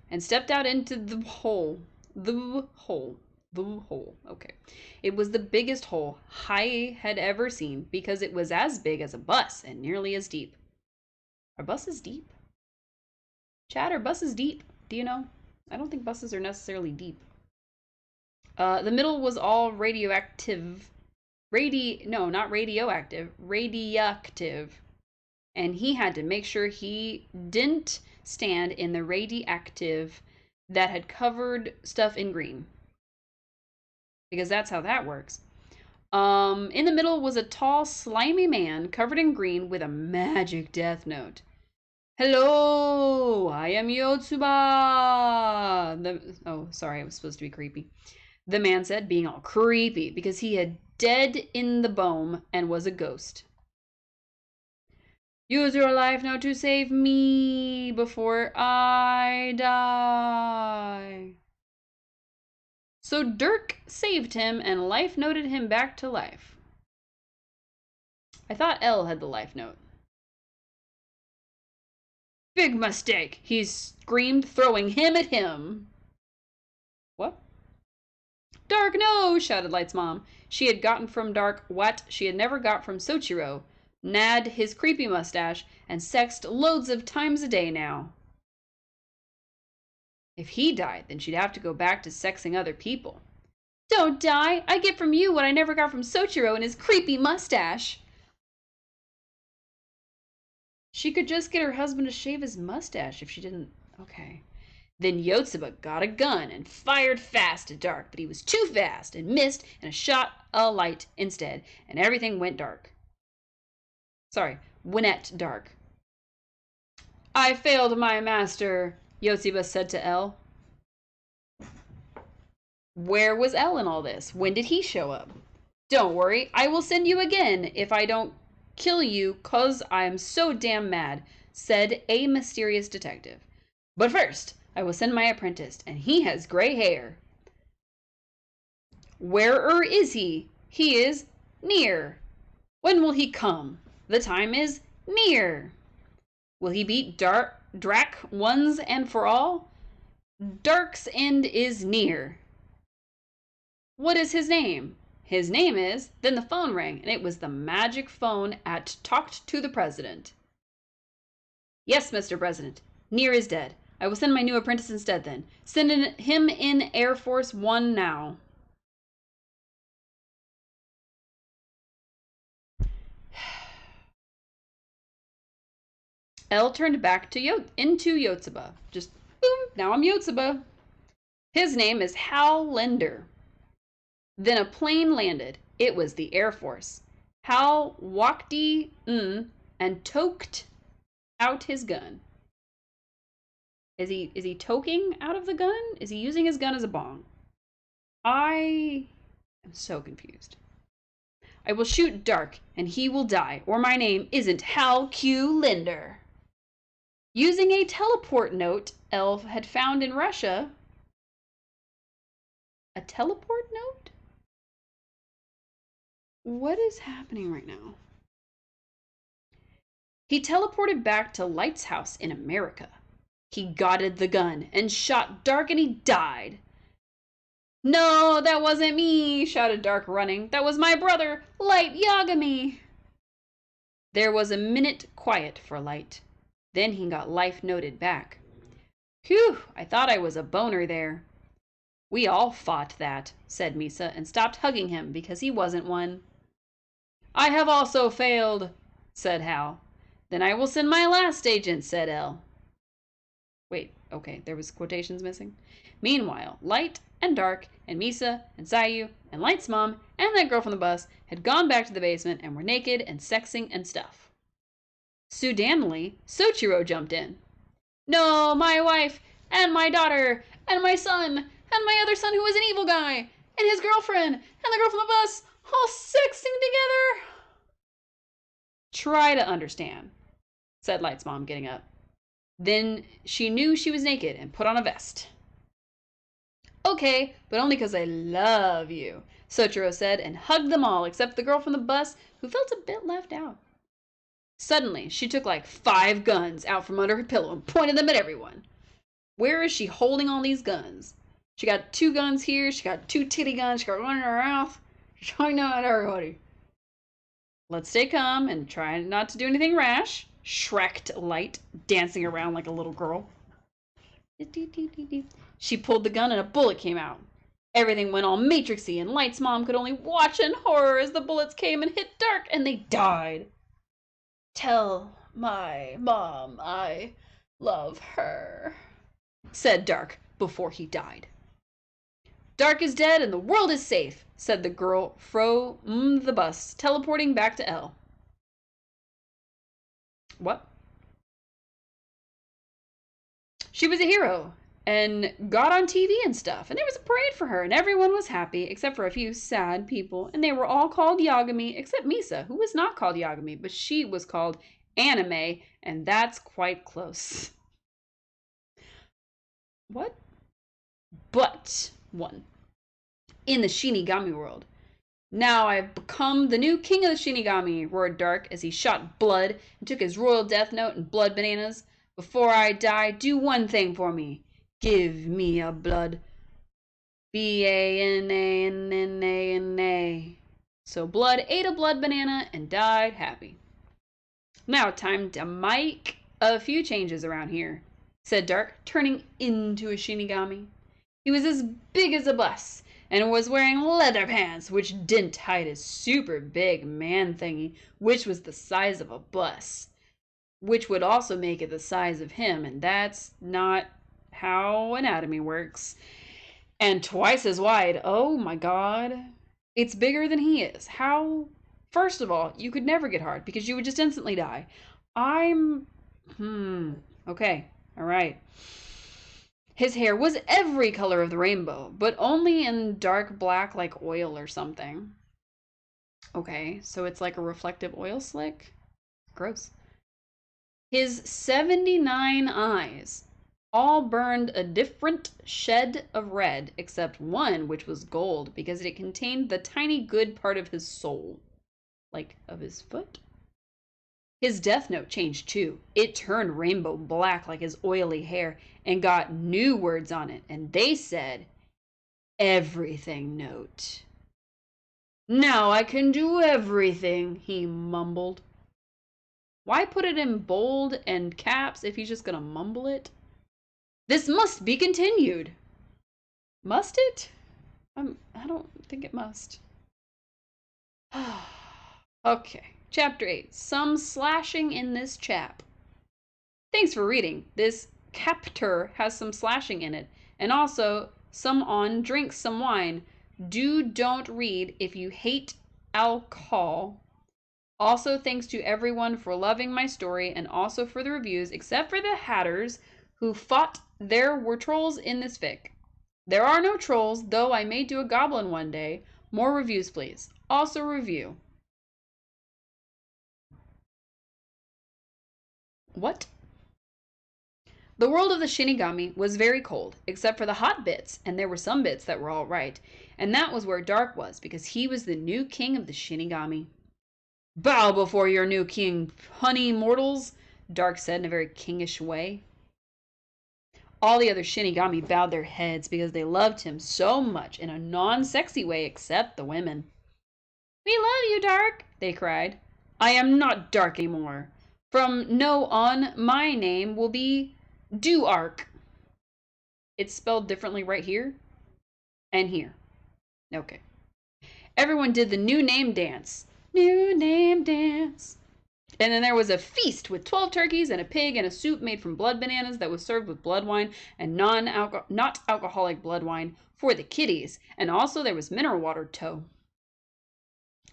And stepped out into the hole. The hole. The hole. Okay. It was the biggest hole I had ever seen, because it was as big as a bus and nearly as deep. Are buses deep? Chad, are buses deep? Do you know? I don't think buses are necessarily deep. The middle was all radioactive. No, not radioactive. Radioactive. And he had to make sure he didn't stand in the radioactive that had covered stuff in green. Because that's how that works. In the middle was a tall, slimy man covered in green with a magic death note. Hello, I am Yotsuba. Oh, sorry, I was supposed to be creepy. The man said, being all creepy because he had dead in the bone and was a ghost. Use your life now to save me before I die. So Dirk saved him and life noted him back to life. I thought L had the life note. Big mistake, he screamed, throwing him at him. What? Dark, no, shouted Light's mom. She had gotten from Dark what she had never got from Soichiro, nabbed his creepy mustache, and sexed loads of times a day now. If he died, then she'd have to go back to sexing other people. Don't die! I get from you what I never got from Soichiro and his creepy mustache. She could just get her husband to shave his mustache if she didn't... Okay. Then Yotsuba got a gun and fired fast at Dark, but he was too fast and missed and shot a light instead, and everything went dark. Sorry, went dark. I failed my master, Yotsuba said to L. Where was L in all this? When did he show up? Don't worry, I will send you again if I don't kill you, 'cause I'm so damn mad, said a mysterious detective. But first, I will send my apprentice, and he has gray hair. Where is he? He is near. When will he come? The time is near. Will he beat Drac once and for all? Dark's end is near. What is his name? His name is... Then the phone rang, and it was the magic phone at Talked to the President. Yes, Mr. President. Near is dead. I will send my new apprentice instead then. Send him in Air Force One now. L turned back to into Yotsuba. Just, boom, now I'm Yotsuba. His name is Hal Linder. Then a plane landed. It was the Air Force. Hal walked and toked out his gun. Is he toking out of the gun? Is he using his gun as a bong? I am so confused. I will shoot Dark, and he will die, or my name isn't Hal Q. Linder. Using a teleport note Elf had found in Russia. A teleport note? What is happening right now? He teleported back to Light's house in America. He godded the gun and shot Dark and he died. No, that wasn't me, shouted Dark, running. That was my brother, Light Yagami. There was a minute quiet for Light. Then he got life noted back. Phew, I thought I was a boner there. We all fought that, said Misa, and stopped hugging him because he wasn't one. I have also failed, said Hal. Then I will send my last agent, said L. Wait, okay, there was quotations missing. Meanwhile, Light and Dark and Misa and Sayu and Light's mom and that girl from the bus had gone back to the basement and were naked and sexing and stuff. Sudanily, Soichiro jumped in. No, my wife and my daughter and my son and my other son who was an evil guy and his girlfriend and the girl from the bus all sexing together. Try to understand, said Light's mom, getting up. Then she knew she was naked and put on a vest. Okay, but only because I love you, Sotaro said, and hugged them all except the girl from the bus who felt a bit left out. Suddenly, she took like 5 guns out from under her pillow and pointed them at everyone. Where is she holding all these guns? She got 2 guns here, she got 2 titty guns, she got one in her mouth. She's pointing at everybody. Let's stay calm and try not to do anything rash, shrieked Light, dancing around like a little girl. She pulled the gun and a bullet came out. Everything went all matrixy, and Light's mom could only watch in horror as the bullets came and hit Dark and they died. Tell my mom I love her, said Dark before he died. Dark is dead and the world is safe, said the girl from the bus, teleporting back to L. What? She was a hero and got on TV and stuff, and there was a parade for her, and everyone was happy except for a few sad people, and they were all called Yagami except Misa, who was not called Yagami, but she was called Anime, and that's quite close. What? But one. In the Shinigami world. Now I've become the new king of the Shinigami, roared Dark as he shot blood and took his royal death note and blood bananas. Before I die, do one thing for me. Give me a blood. B-A-N-A-N-N-A-N-A. So Blood ate a blood banana and died happy. Now time to make a few changes around here, said Dark, turning into a Shinigami. He was as big as a bus and was wearing leather pants, which didn't hide his super big man thingy, which was the size of a bus, which would also make it the size of him, and that's not how anatomy works. And twice as wide. Oh my god. It's bigger than he is. How? First of all, you could never get hard because you would just instantly die. Okay. All right. His hair was every color of the rainbow, but only in dark black like oil or something. Okay, so it's like a reflective oil slick? Gross. His 79 eyes all burned a different shade of red, except one which was gold because it contained the tiny good part of his soul. Like of his foot? His death note changed too. It turned rainbow black like his oily hair and got new words on it, and they said, "Everything note." Now I can do everything, he mumbled. Why put it in bold and caps if he's just gonna mumble it? This must be continued. Must it? I don't think it must. Okay. Chapter 8. Some slashing in this chap. Thanks for reading. This chapter has some slashing in it. And also, some on drink some wine. Don't read if you hate alcohol. Also, thanks to everyone for loving my story and also for the reviews, except for the hatters who thought there were trolls in this fic. There are no trolls, though I may do a goblin one day. More reviews, please. Also review. What? The world of the Shinigami was very cold, except for the hot bits, and there were some bits that were all right. And that was where Dark was, because he was the new king of the Shinigami. Bow before your new king, honey mortals, Dark said in a very kingish way. All the other Shinigami bowed their heads because they loved him so much in a non-sexy way except the women. We love you, Dark, they cried. I am not Dark anymore. From now on, my name will be Duark. It's spelled differently right here and here. Okay. Everyone did the new name dance. New name dance. And then there was a feast with 12 turkeys and a pig and a soup made from blood bananas that was served with blood wine and not alcoholic blood wine for the kiddies. And also there was mineral water too.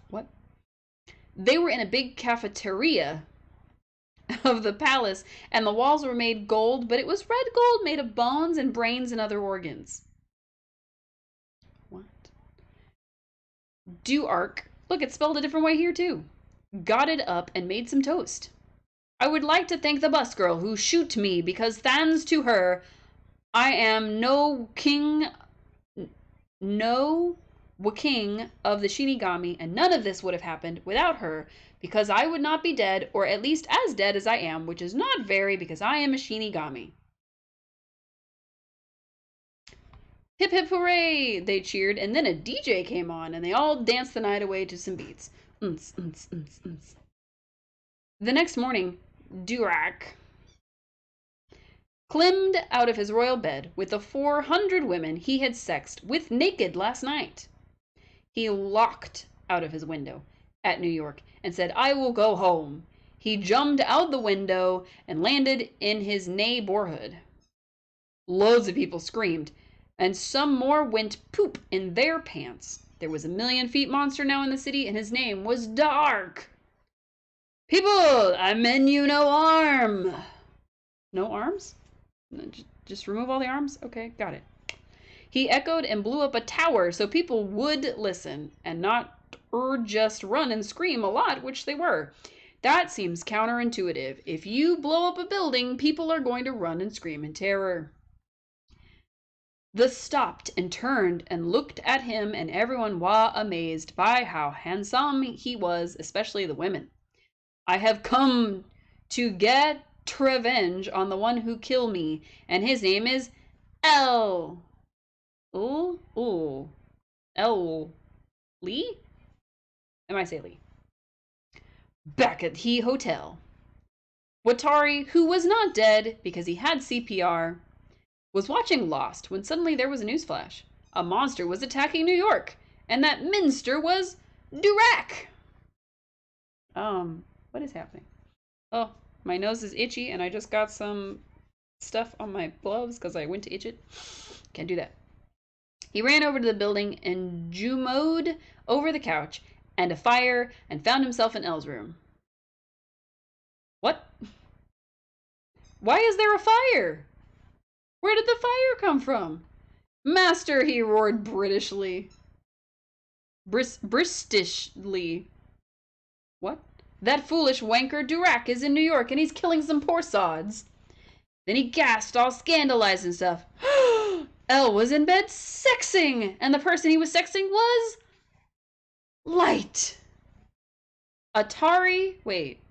What? They were in a big cafeteria of the palace, and the walls were made gold, but it was red gold made of bones and brains and other organs. What? Duark. Look, it's spelled a different way here too. Got it up and made some toast. I would like to thank the bus girl who shoot me because thanks to her, I am no king of the Shinigami, and none of this would have happened without her, because I would not be dead, or at least as dead as I am, which is not very, because I am a Shinigami. Hip hip hooray! They cheered, and then a DJ came on, and they all danced the night away to some beats. The next morning, Durak climbed out of his royal bed with the 400 women he had sexed with naked last night. He looked out of his window at New York and said, I will go home. He jumped out the window and landed in his neighborhood. Loads of people screamed, and some more went poop in their pants. There was a million-feet monster now in the city, and his name was Dark. People, I meant you no arm. No arms? Just remove all the arms? Okay, got it. He echoed and blew up a tower so people would listen and not just run and scream a lot, which they were. That seems counterintuitive. If you blow up a building, people are going to run and scream in terror. The stopped and turned and looked at him, and everyone was amazed by how handsome he was, especially the women. I have come to get revenge on the one who killed me, and his name is L. L. Lee? I might say Lee. Back at the hotel, Watari, who was not dead because he had CPR, was watching Lost when suddenly there was a newsflash. A monster was attacking New York, and that minster was Durak. What is happening? Oh, my nose is itchy, and I just got some stuff on my gloves because I went to itch it. Can't do that. He ran over to the building and jumoed over the couch and a fire and found himself in Elle's room. What? Why is there a fire? Where did the fire come from? Master, he roared Britishly. Bristishly. What? That foolish wanker Durak is in New York and he's killing some poor sods. Then he gasped, all scandalized and stuff. Elle was in bed sexing, and the person he was sexing was Light. Atari, wait.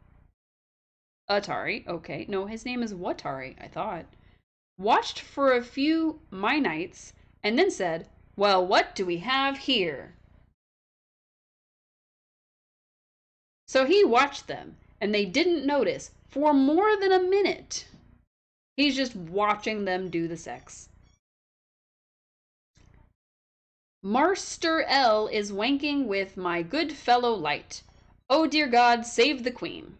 Atari, okay. No, his name is Watari, I thought. Watched for a few my nights, and then said, well, what do we have here? So he watched them, and they didn't notice for more than a minute. He's just watching them do the sex. Master L is wanking with my good fellow Light. Oh dear God, save the queen.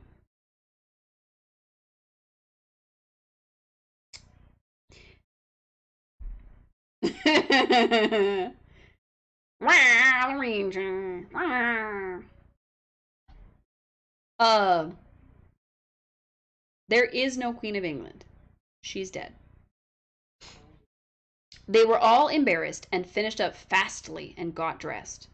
There is no Queen of England. She's dead. They were all embarrassed and finished up fastly and got dressed.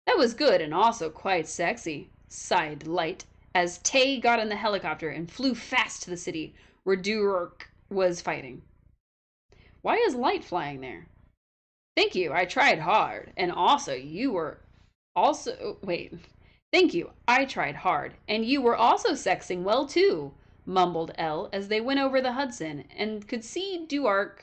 That was good and also quite sexy, sighed Light, as Tay got in the helicopter and flew fast to the city where Durk was fighting. Why is Light flying there? Thank you, I tried hard. And also, you were also... Wait. Thank you, I tried hard. And you were also sexing well, too, mumbled Elle as they went over the Hudson and could see Duark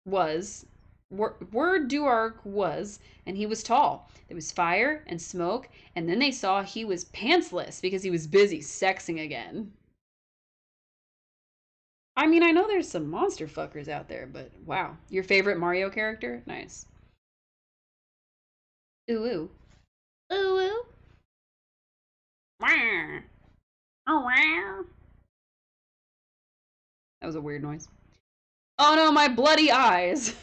was... Where Duark was, and he was tall. There was fire and smoke, and then they saw he was pantsless because he was busy sexing again. I mean, I know there's some monster fuckers out there, but wow. Your favorite Mario character? Nice. Ooh, ooh. Ooh, ooh. Wah. Oh, wow. That was a weird noise. Oh no, my bloody eyes.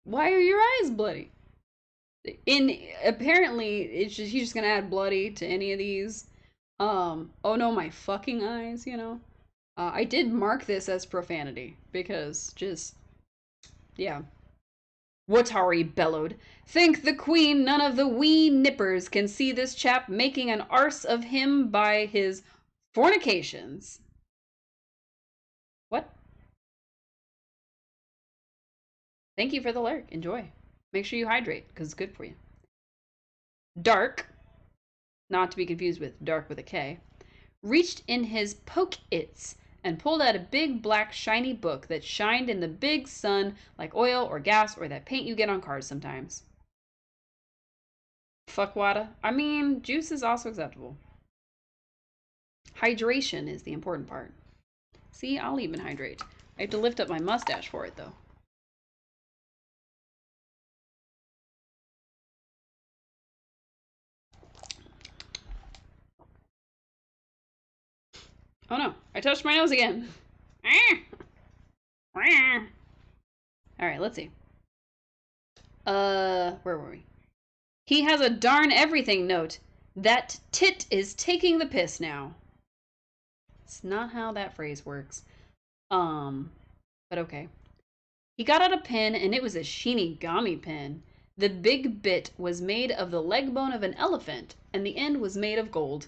Why are your eyes bloody? Apparently, it's just, he's just gonna add bloody to any of these. Oh no, my fucking eyes, you know? I did mark this as profanity because just, yeah. Watari bellowed. Thank the queen none of the wee nippers can see this chap making an arse of him by his fornications. What? Thank you for the lurk. Enjoy. Make sure you hydrate, because it's good for you. Dark, not to be confused with dark with a K, reached in his poke-its and pulled out a big black shiny book that shined in the big sun like oil or gas or that paint you get on cars sometimes. Fuck water. I mean, juice is also acceptable. Hydration is the important part. See, I'll even hydrate. I have to lift up my mustache for it, though. Oh no, I touched my nose again. Alright, let's see. Where were we? He has a darn everything note. That tit is taking the piss now. It's not how that phrase works. But okay. He got out a pen, and it was a Shinigami pen. The big bit was made of the leg bone of an elephant, and the end was made of gold.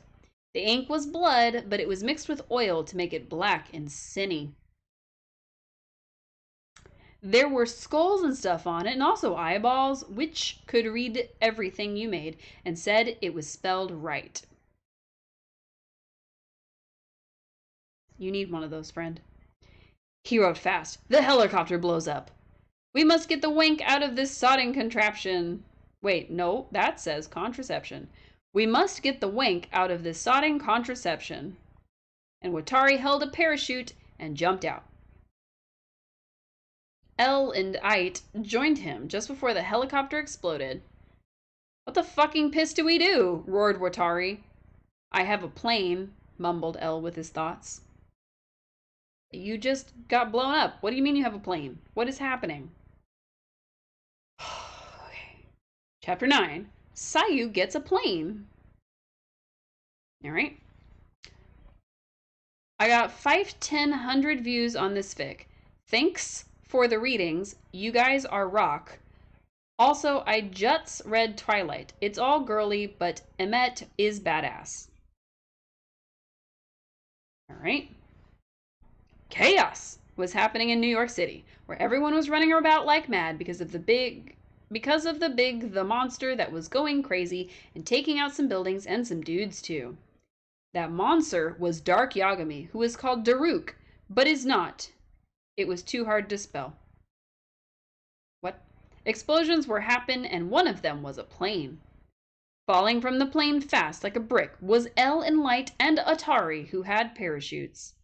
The ink was blood, but it was mixed with oil to make it black and sinny. There were skulls and stuff on it, and also eyeballs, which could read everything you made, and said it was spelled right. You need one of those, friend. He wrote fast. The helicopter blows up. We must get the wank out of this sodding contraption. Wait, no, that says contraception. We must get the wank out of this sodding contraception. And Watari held a parachute and jumped out. Elle and Ait joined him just before the helicopter exploded. What the fucking piss do we do? Roared Watari. I have a plane, mumbled Elle with his thoughts. You just got blown up. What do you mean you have a plane? What is happening? Okay. Chapter 9. Sayu gets a plane. Alright. I got 5,10,100 views on this fic. Thanks for the readings. You guys are rock. Also, I just read Twilight. It's all girly, but Emmett is badass. Alright. Chaos was happening in New York City, where everyone was running about like mad because of the monster that was going crazy and taking out some buildings and some dudes too. That monster was Dark Yagami, who is called Daruk, but is not. It was too hard to spell. What? Explosions were happening, and one of them was a plane. Falling from the plane fast like a brick was Elle and Light and Atari, who had parachutes.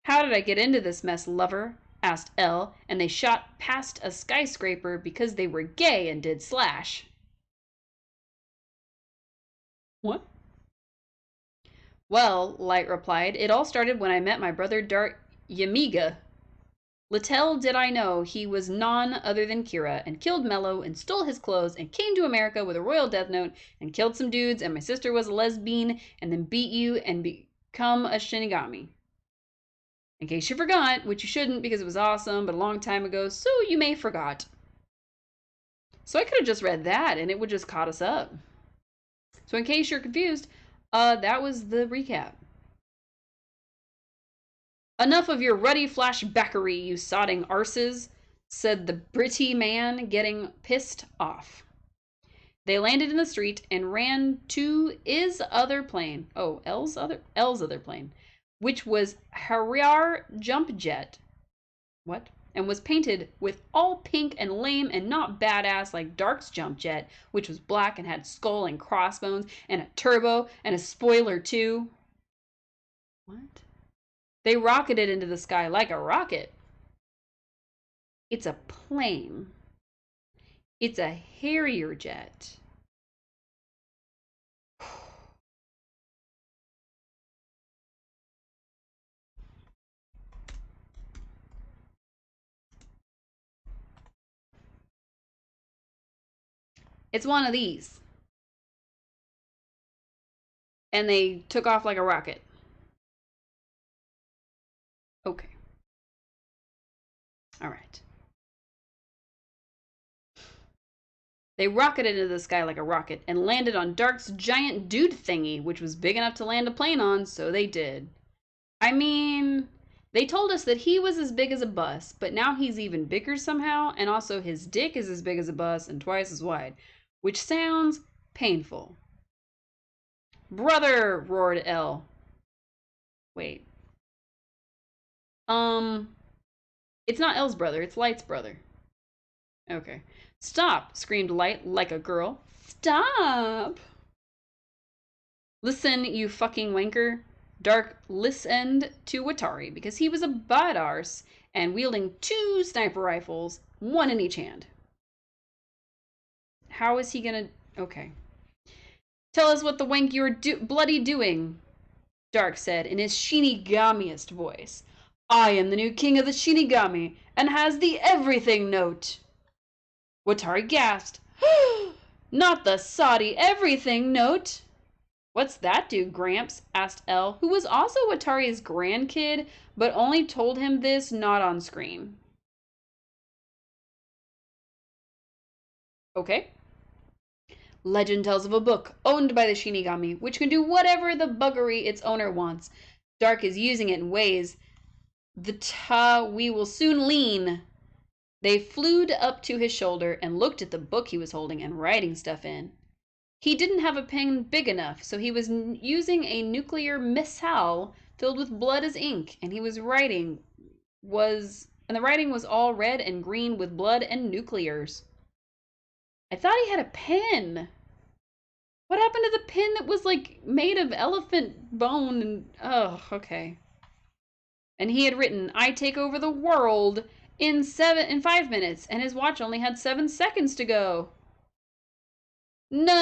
How did I get into this mess, lover? Asked Elle, and they shot past a skyscraper because they were gay and did slash. What? Well, Light replied, it all started when I met my brother Dark Yamiga. Little did I know he was none other than Kira, and killed Mello, and stole his clothes, and came to America with a royal death note, and killed some dudes, and my sister was a lesbian, and then beat you and become a Shinigami. In case you forgot, which you shouldn't because it was awesome, but a long time ago, so you may forgot. So I could have just read that, and it would just caught us up. So in case you're confused, that was the recap. Enough of your ruddy flashbackery, you sodding arses, said the Britty man, getting pissed off. They landed in the street and ran to El's other plane, which was Harrier Jump Jet. What? And was painted with all pink and lame and not badass like Dark's Jump Jet, which was black and had skull and crossbones and a turbo and a spoiler too. What? They rocketed into the sky like a rocket. It's a plane. It's a Harrier jet. It's one of these. And they took off like a rocket. Okay. All right. They rocketed into the sky like a rocket and landed on Dark's giant dude thingy, which was big enough to land a plane on, so they did. I mean, they told us that he was as big as a bus, but now he's even bigger somehow, and also his dick is as big as a bus and twice as wide, which sounds painful. Brother, roared Elle. Wait. It's not Elle's brother, it's Light's brother. Okay. Stop, screamed Light like a girl. Stop! Listen, you fucking wanker. Dark listened to Watari because he was a badass and wielding 2 sniper rifles, 1 in each hand. How is he gonna... Okay. Tell us what the wank you're bloody doing, Dark said in his Shinigamiest voice. I am the new king of the Shinigami and has the everything note. Watari gasped. Not the Saudi everything note. What's that do, Gramps? Asked Elle, who was also Watari's grandkid, but only told him this not on screen. Okay. Legend tells of a book owned by the Shinigami, which can do whatever the buggery its owner wants. Dark is using it in ways that we will soon lean. They flew up to his shoulder and looked at the book he was holding and writing stuff in. He didn't have a pen big enough, so he was using a nuclear missile filled with blood as ink, and the writing was all red and green with blood and nuclears. I thought he had a pen. What happened to the pen that was like made of elephant bone and okay. And he had written, I take over the world in 5 minutes, and his watch only had 7 seconds to go. No!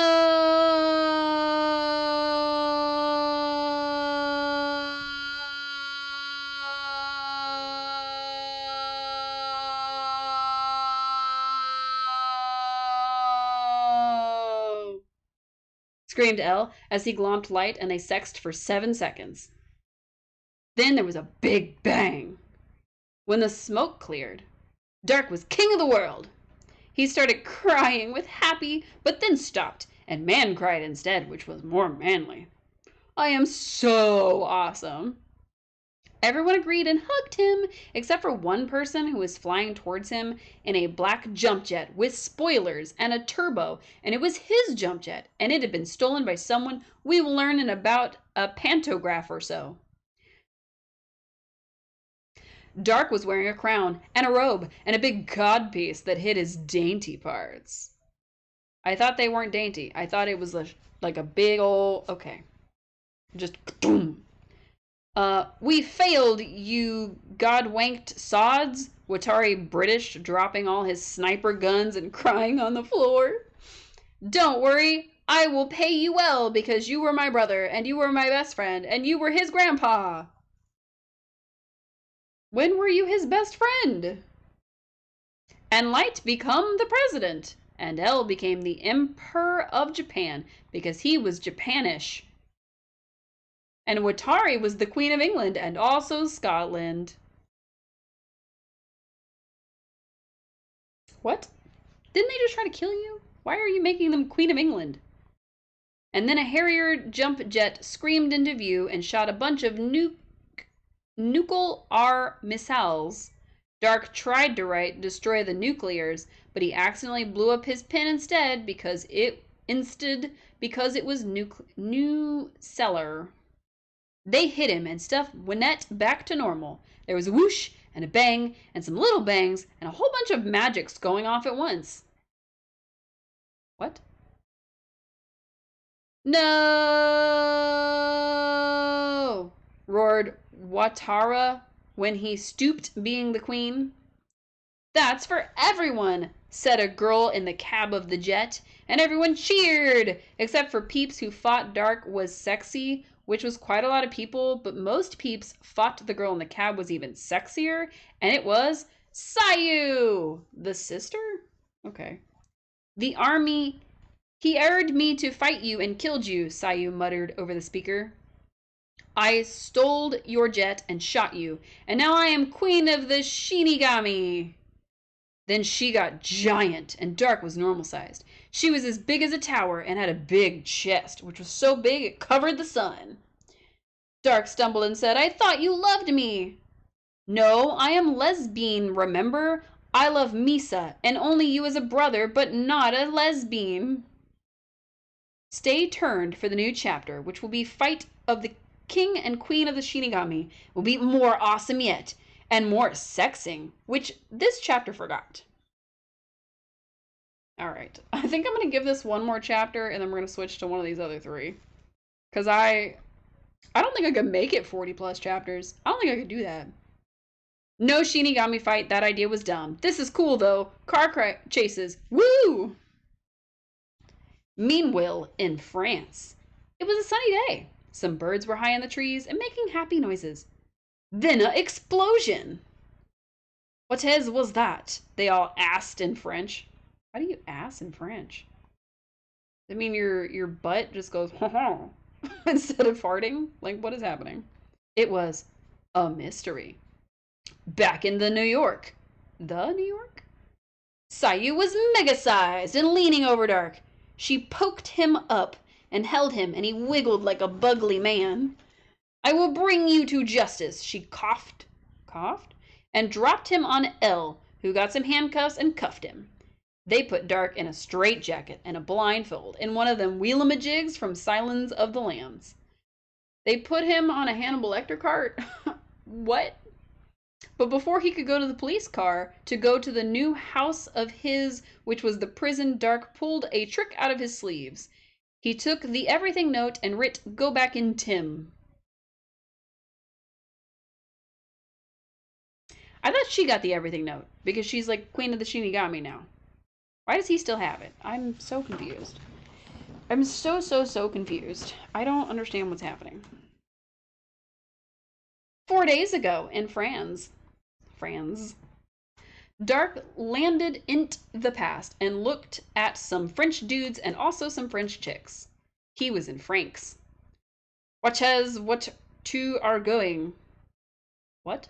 Screamed Elle as he glomped Light and they sexed for 7 seconds. Then there was a big bang. When the smoke cleared, Dark was king of the world. He started crying with happy, but then stopped, and Man cried instead, which was more manly. I am so awesome. Everyone agreed and hugged him, except for one person who was flying towards him in a black jump jet with spoilers and a turbo, and it was his jump jet, and it had been stolen by someone we will learn in about a pantograph or so. Dark was wearing a crown and a robe and a big codpiece that hid his dainty parts. I thought they weren't dainty. I thought it was like a big old... Okay. Just... Boom. We failed, you god-wanked sods. Watari British, dropping all his sniper guns and crying on the floor. Don't worry. I will pay you well because you were my brother and you were my best friend and you were his grandpa. When were you his best friend? And Light become the president, and Elle became the Emperor of Japan because he was Japanish. And Watari was the Queen of England and also Scotland. What? Didn't they just try to kill you? Why are you making them Queen of England? And then a Harrier jump jet screamed into view and shot a bunch of nuclear missiles. Dark tried to destroy the nuclears, but he accidentally blew up his pen instead because it was new cellar. They hit him and stuff went back to normal. There was a whoosh and a bang and some little bangs and a whole bunch of magics going off at once. What? No! Roared Watara when he stooped being the queen. That's for everyone, said a girl in the cab of the jet, and everyone cheered, except for peeps who thought Dark was sexy, which was quite a lot of people, but most peeps thought the girl in the cab was even sexier, and it was Sayu, the sister? Okay. The army, he erred me to fight you and killed you, Sayu muttered over the speaker. I stole your jet and shot you, and now I am queen of the Shinigami. Then she got giant, and Dark was normal-sized. She was as big as a tower and had a big chest, which was so big it covered the sun. Dark stumbled and said, I thought you loved me. No, I am lesbian, remember? I love Misa, and only you as a brother, but not a lesbian. Stay tuned for the new chapter, which will be Fight of the King and Queen of the Shinigami. It will be more awesome yet, and more sexing, which this chapter forgot. Alright, I think I'm going to give this one more chapter, and then we're going to switch to one of these other three. Because I don't think I could make it 40 plus chapters. I don't think I could do that. No Shinigami fight, that idea was dumb. This is cool though. Car chases. Woo! Meanwhile, in France, it was a sunny day. Some birds were high in the trees and making happy noises. Then an explosion! What was that? They all asked in French. How do you ask in French? Does it mean your butt just goes instead of farting? Like, what is happening? It was a mystery. Back in the New York. The New York? Sayu was mega-sized and leaning over Dark. She poked him up and held him, and he wiggled like a bugly man. I will bring you to justice, she coughed, and dropped him on L, who got some handcuffs and cuffed him. They put Dark in a straitjacket and a blindfold in one of them wheelamajigs from Silence of the Lambs. They put him on a Hannibal Lecter cart. What? But before he could go to the police car to go to the new house of his, which was the prison, Dark pulled a trick out of his sleeves. He took the everything note and writ, go back in Tim. I thought she got the everything note, because she's like Queen of the Shinigami now. Why does he still have it? I'm so confused. I'm so confused. I don't understand what's happening. 4 days ago in France, Dark landed in the past and looked at some French dudes and also some French chicks. He was in Frank's. What two are going? What?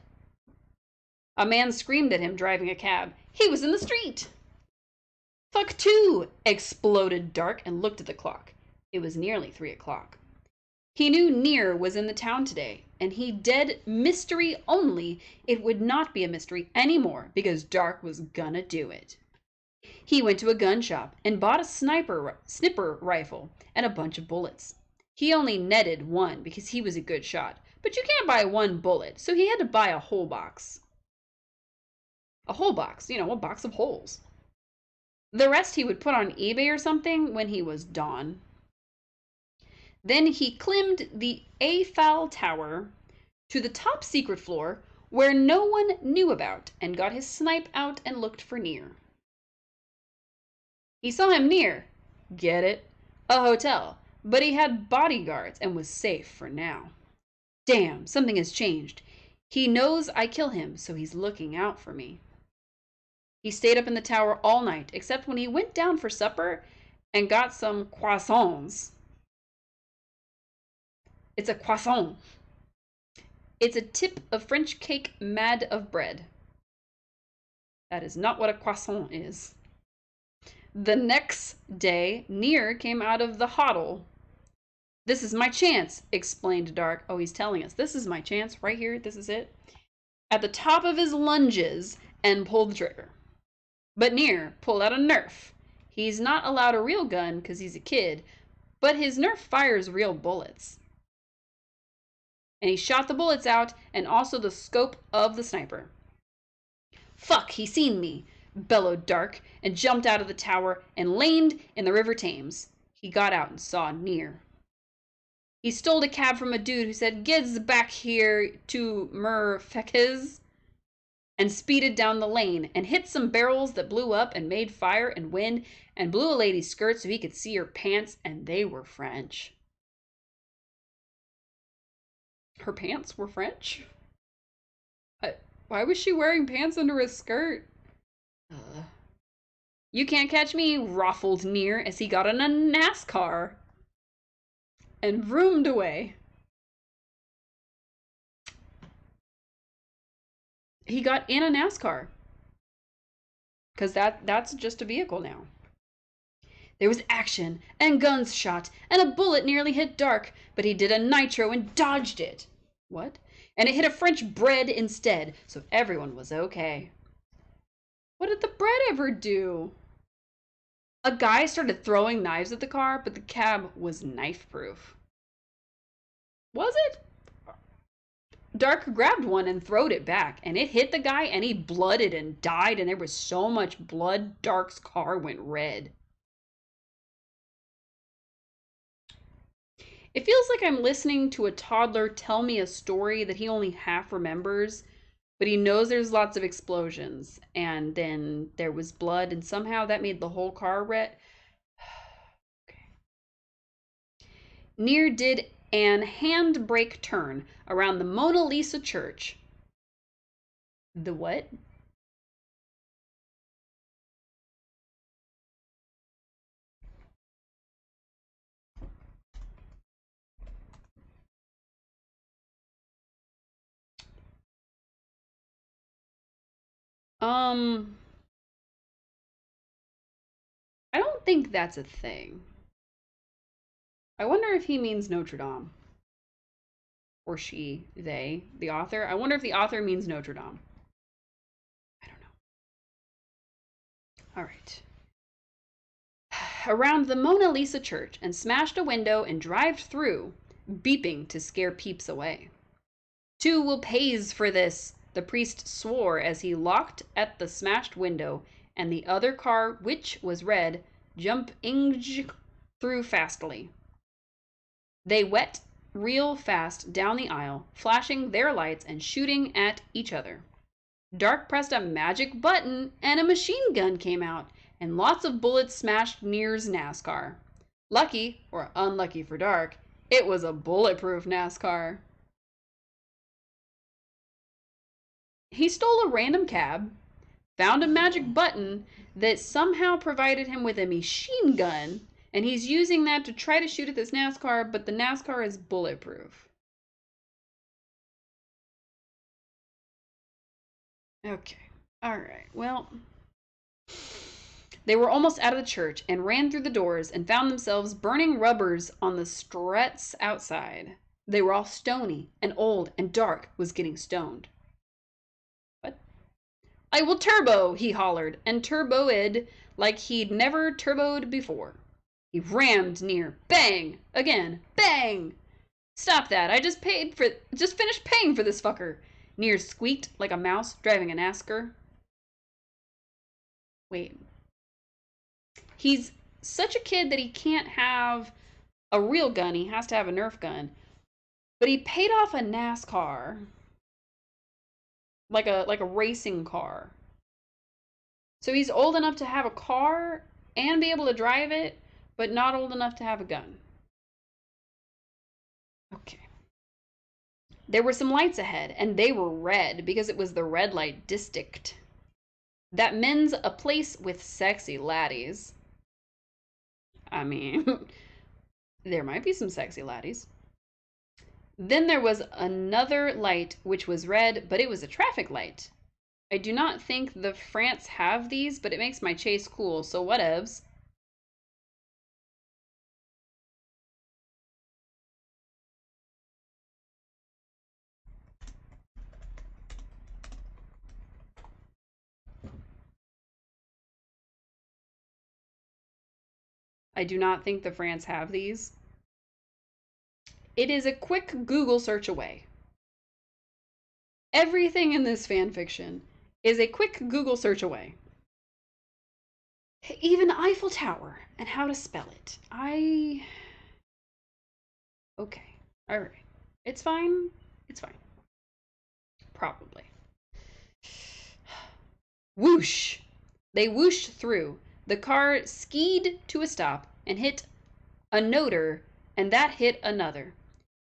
A man screamed at him driving a cab. He was in the street. Fuck two! Exploded Dark and looked at the clock. It was nearly 3 o'clock. He knew Nier was in the town today, and he did mystery only. It would not be a mystery anymore because Dark was gonna do it. He went to a gun shop and bought a snipper rifle and a bunch of bullets. He only netted one because he was a good shot, but you can't buy one bullet, so he had to buy a whole box. A whole box, you know, a box of holes. The rest he would put on eBay or something when he was done. Then he climbed the Eiffel Tower to the top secret floor where no one knew about and got his snipe out and looked for Nier. He saw him near, get it, a hotel, but he had bodyguards and was safe for now. Damn, something has changed. He knows I kill him, so he's looking out for me. He stayed up in the tower all night, except when he went down for supper and got some croissants. It's a croissant. It's a tip of French cake made of bread. That is not what a croissant is. The next day, Nier came out of the hoddle. This is my chance, explained Dark. Oh, he's telling us. This is my chance right here. This is it. At the top of his lunges and pulled the trigger. But Nier pulled out a Nerf. He's not allowed a real gun because he's a kid, but his Nerf fires real bullets. And he shot the bullets out and also the scope of the sniper. Fuck, he seen me, bellowed Dark, and jumped out of the tower and landed in the River Thames. He got out and saw Nier. He stole a cab from a dude who said, "Gids back here to Murfekes," and speeded down the lane and hit some barrels that blew up and made fire and wind and blew a lady's skirt so he could see her pants, and they were French. Her pants were French? Why was she wearing pants under a skirt? You can't catch me, ruffled Nier as he got in a NASCAR and vroomed away. He got in a NASCAR because that's just a vehicle now. There was action, and guns shot, and a bullet nearly hit Dark, but he did a nitro and dodged it. What? And it hit a French bread instead, so everyone was okay. What did the bread ever do? A guy started throwing knives at the car, but the cab was knife-proof. Was it? Dark grabbed one and throwed it back, and it hit the guy, and he blooded and died, and there was so much blood, Dark's car went red. It feels like I'm listening to a toddler tell me a story that he only half remembers, but he knows there's lots of explosions, and then there was blood, and somehow that made the whole car red. Okay. Near did an handbrake turn around the Mona Lisa church. The what? I don't think that's a thing. I wonder if he means Notre Dame. Or she, they, the author. I wonder if the author means Notre Dame. I don't know. All right. Around the Mona Lisa church and smashed a window and drived through, beeping to scare peeps away. 2 will pays for this, the priest swore as he locked at the smashed window and the other car, which was red, jumping through fastly. They went real fast down the aisle, flashing their lights and shooting at each other. Dark pressed a magic button and a machine gun came out, and lots of bullets smashed Near's NASCAR. Lucky, or unlucky for Dark, it was a bulletproof NASCAR. He stole a random cab, found a magic button that somehow provided him with a machine gun, and he's using that to try to shoot at this NASCAR, but the NASCAR is bulletproof. Okay. All right. Well, they were almost out of the church and ran through the doors and found themselves burning rubbers on the struts outside. They were all stony and old, and Dark was getting stoned. What? I will turbo, he hollered, and turboed like he'd never turboed before. He rammed Near. Bang! Again. Bang! Stop that. I just finished paying for this fucker. Near squeaked like a mouse driving a NASCAR. Wait. He's such a kid that he can't have a real gun. He has to have a Nerf gun. But he paid off a NASCAR. Like a racing car. So he's old enough to have a car and be able to drive it, but not old enough to have a gun. Okay. There were some lights ahead, and they were red because it was the red light district. That means a place with sexy laddies. I mean, there might be some sexy laddies. Then there was another light which was red, but it was a traffic light. I do not think the France have these, but it makes my chase cool, so whatevs. I do not think the France have these. It is a quick Google search away. Everything in this fan fiction is a quick Google search away. Even Eiffel Tower and how to spell it. Okay. All right. It's fine. It's fine. Probably. Whoosh! They whooshed through. The car skied to a stop and hit a noter, and that hit another.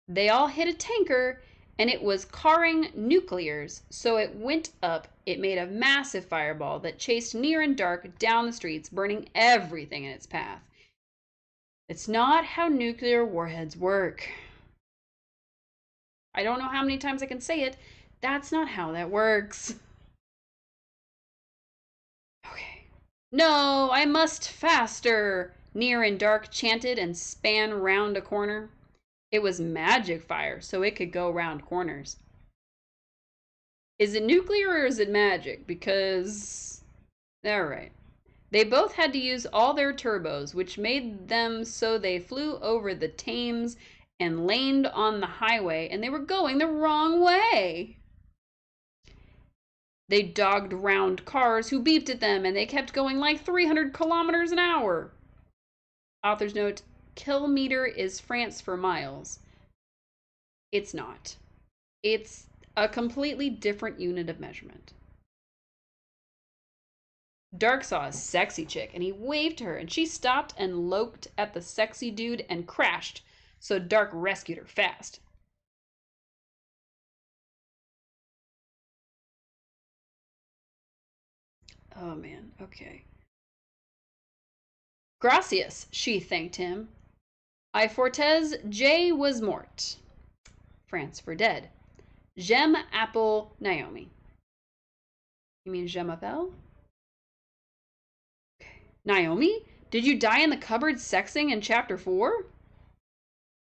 They all hit a tanker, and it was carring nuclears, so it went up. It made a massive fireball that chased Near and Dark down the streets, burning everything in its path. It's not how nuclear warheads work. I don't know how many times I can say it. That's not how that works. Okay. No, I must faster. Near and Dark chanted and span round a corner. It was magic fire, so it could go round corners. Is it nuclear or is it magic? Because... Alright. They both had to use all their turbos, which made them so they flew over the Thames and laned on the highway, and they were going the wrong way. They dogged round cars who beeped at them, and they kept going like 300 kilometers an hour. Author's note, kilometer is France for miles. It's not. It's a completely different unit of measurement. Dark saw a sexy chick, and he waved to her, and she stopped and looked at the sexy dude and crashed, so Dark rescued her fast. Oh man, okay. Gracias, she thanked him. I fortes J was mort. France for dead. J'aime apple Naomi. You mean je m'appelle? Okay. Naomi? Did you die in the cupboard sexing in chapter 4?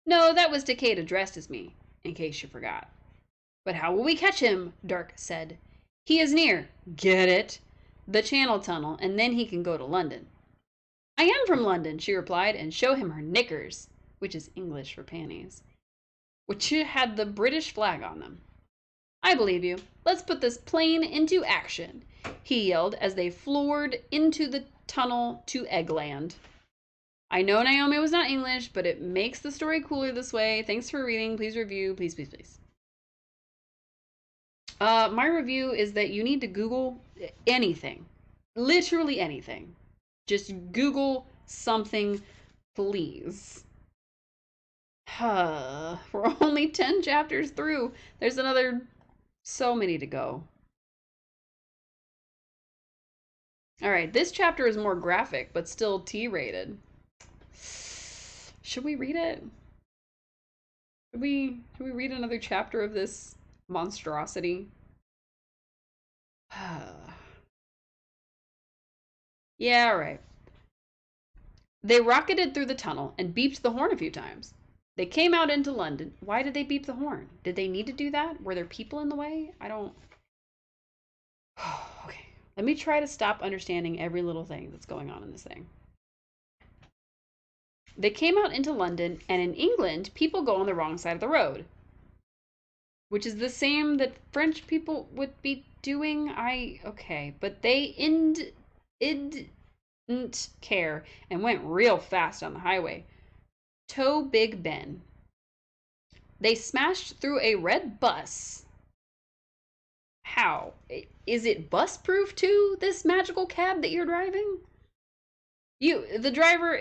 No, that was Takeda dressed as me, in case you forgot. But how will we catch him? Dark said. He is near. Get it? The Channel Tunnel, and then he can go to London. I am from London, she replied, and show him her knickers, which is English for panties, which had the British flag on them. I believe you. Let's put this plane into action, he yelled as they floored into the tunnel to Eggland. I know Naomi was not English, but it makes the story cooler this way. Thanks for reading. Please review. Please, please, please. My review is that you need to Google anything. Literally anything. Just Google something, please. We're only 10 chapters through. There's another so many to go. Alright, this chapter is more graphic, but still T-rated. Should we read it? Should we read another chapter of this monstrosity? Yeah, alright. They rocketed through the tunnel and beeped the horn a few times. They came out into London. Why did they beep the horn? Did they need to do that? Were there people in the way? I don't... Okay. Let me try to stop understanding every little thing that's going on in this thing. They came out into London, and in England, people go on the wrong side of the road. Which is the same that French people would be doing. Okay. But they didn't care and went real fast on the highway. Toe Big Ben. They smashed through a red bus. How? Is it bus-proof too, this magical cab that you're driving? The driver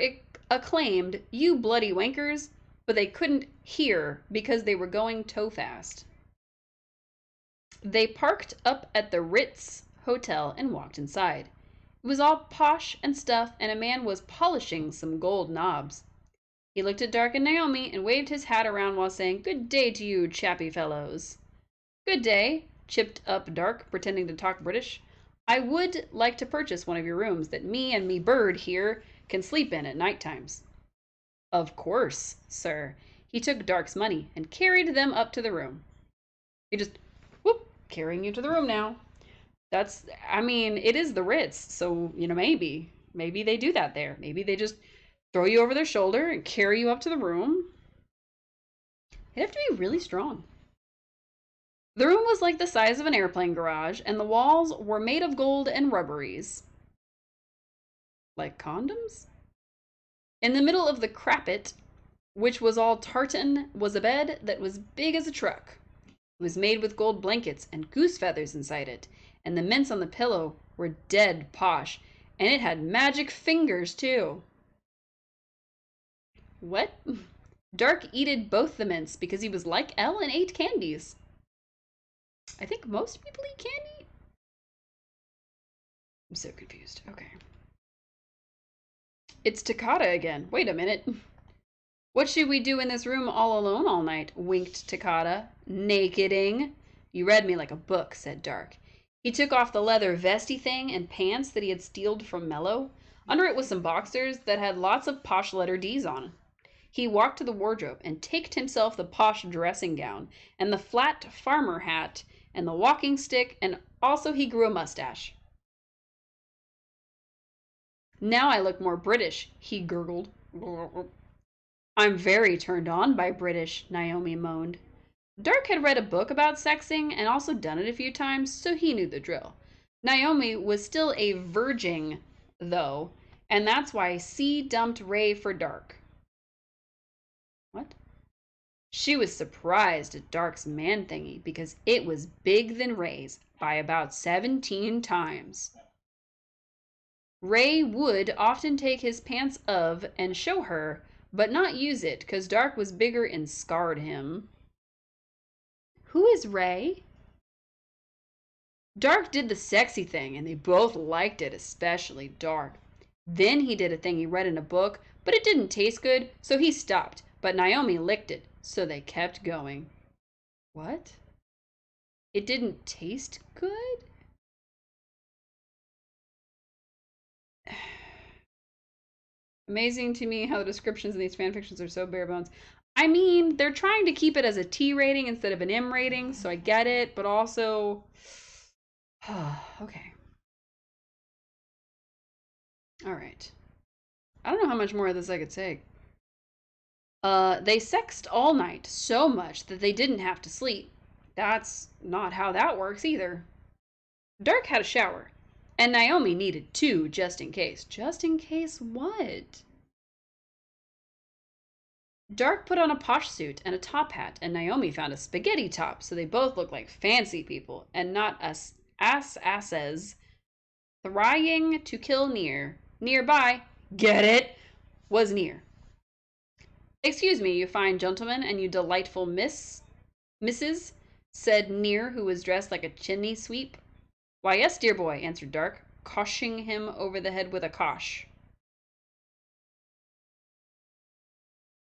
acclaimed, you bloody wankers, but they couldn't hear because they were going toe fast. They parked up at the Ritz Hotel and walked inside. It was all posh and stuff, and a man was polishing some gold knobs. He looked at Dark and Naomi and waved his hat around while saying, Good day to you, chappy fellows. Good day, chipped up Dark, pretending to talk British. I would like to purchase one of your rooms that me and me bird here can sleep in at night times. Of course, sir. He took Dark's money and carried them up to the room. He just, whoop, carrying you to the room now. It is the Ritz, so, maybe they do that there. Maybe they just throw you over their shoulder and carry you up to the room. It'd have to be really strong. The room was like the size of an airplane garage, and the walls were made of gold and rubberies. Like condoms? In the middle of the crapet, which was all tartan, was a bed that was big as a truck. It was made with gold blankets and goose feathers inside it, and the mints on the pillow were dead posh, and it had magic fingers, too. What? Dark eated both the mints because he was like Elle and ate candies. I think most people eat candy? I'm so confused. Okay. It's Takata again. Wait a minute. What should we do in this room all alone all night? Winked Takata. Nakeding. You read me like a book, said Dark. He took off the leather vesty thing and pants that he had stealed from Mello. Under it was some boxers that had lots of posh letter D's on. He walked to the wardrobe and taked himself the posh dressing gown and the flat farmer hat and the walking stick, and also he grew a mustache. Now I look more British, he gurgled. I'm very turned on by British, Naomi moaned. Dark had read a book about sexing and also done it a few times, so he knew the drill. Naomi was still a virgin, though, and that's why C dumped Ray for Dark. What? She was surprised at Dark's man thingy because it was big than Ray's by about 17 times. Ray would often take his pants of and show her, but not use it because Dark was bigger and scarred him. Who is Ray? Dark did the sexy thing, and they both liked it, especially Dark. Then he did a thing he read in a book, but it didn't taste good, so he stopped. But Naomi licked it, so they kept going. What? It didn't taste good? Amazing to me how the descriptions in these fanfictions are so bare bones. I mean, they're trying to keep it as a T rating instead of an M rating, so I get it, but also... okay. Alright. I don't know how much more of this I could take. They sexed all night so much that they didn't have to sleep. That's not how that works either. Dark had a shower, and Naomi needed two just in case. Just in case what? Dark put on a posh suit and a top hat, and Naomi found a spaghetti top, so they both looked like fancy people and not asses trying to kill near. Nearby, get it, was near. Excuse me, you fine gentleman, and you delightful misses, said Near, who was dressed like a chimney sweep. Why, yes, dear boy, answered Dark, coshing him over the head with a cosh.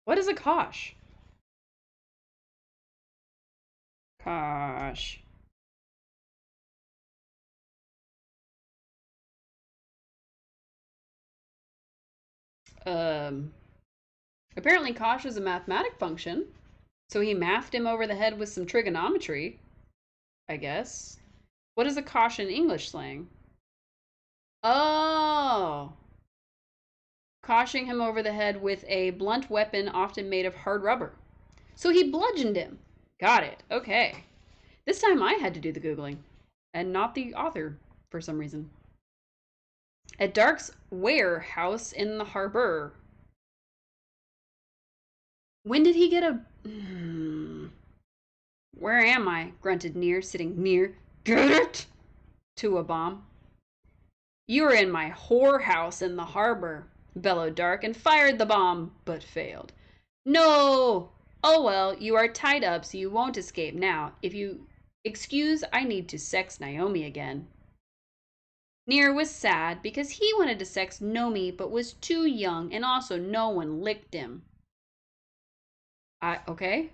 What is a cosh? Cosh. Apparently cosh is a mathematic function, so he mathed him over the head with some trigonometry, I guess. What is a cosh in English slang? Oh! Coshing him over the head with a blunt weapon often made of hard rubber. So he bludgeoned him. Got it. Okay. This time I had to do the Googling, and not the author, for some reason. At Dark's warehouse in the harbor. When did he get a... Where am I? Grunted Near, sitting near. Get it? To a bomb. You were in my whorehouse in the harbor, bellowed Dark, and fired the bomb, but failed. No! Oh well, you are tied up, so you won't escape now. If you excuse, I need to sex Naomi again. Near was sad because he wanted to sex Nomi, but was too young, and also no one licked him. Okay.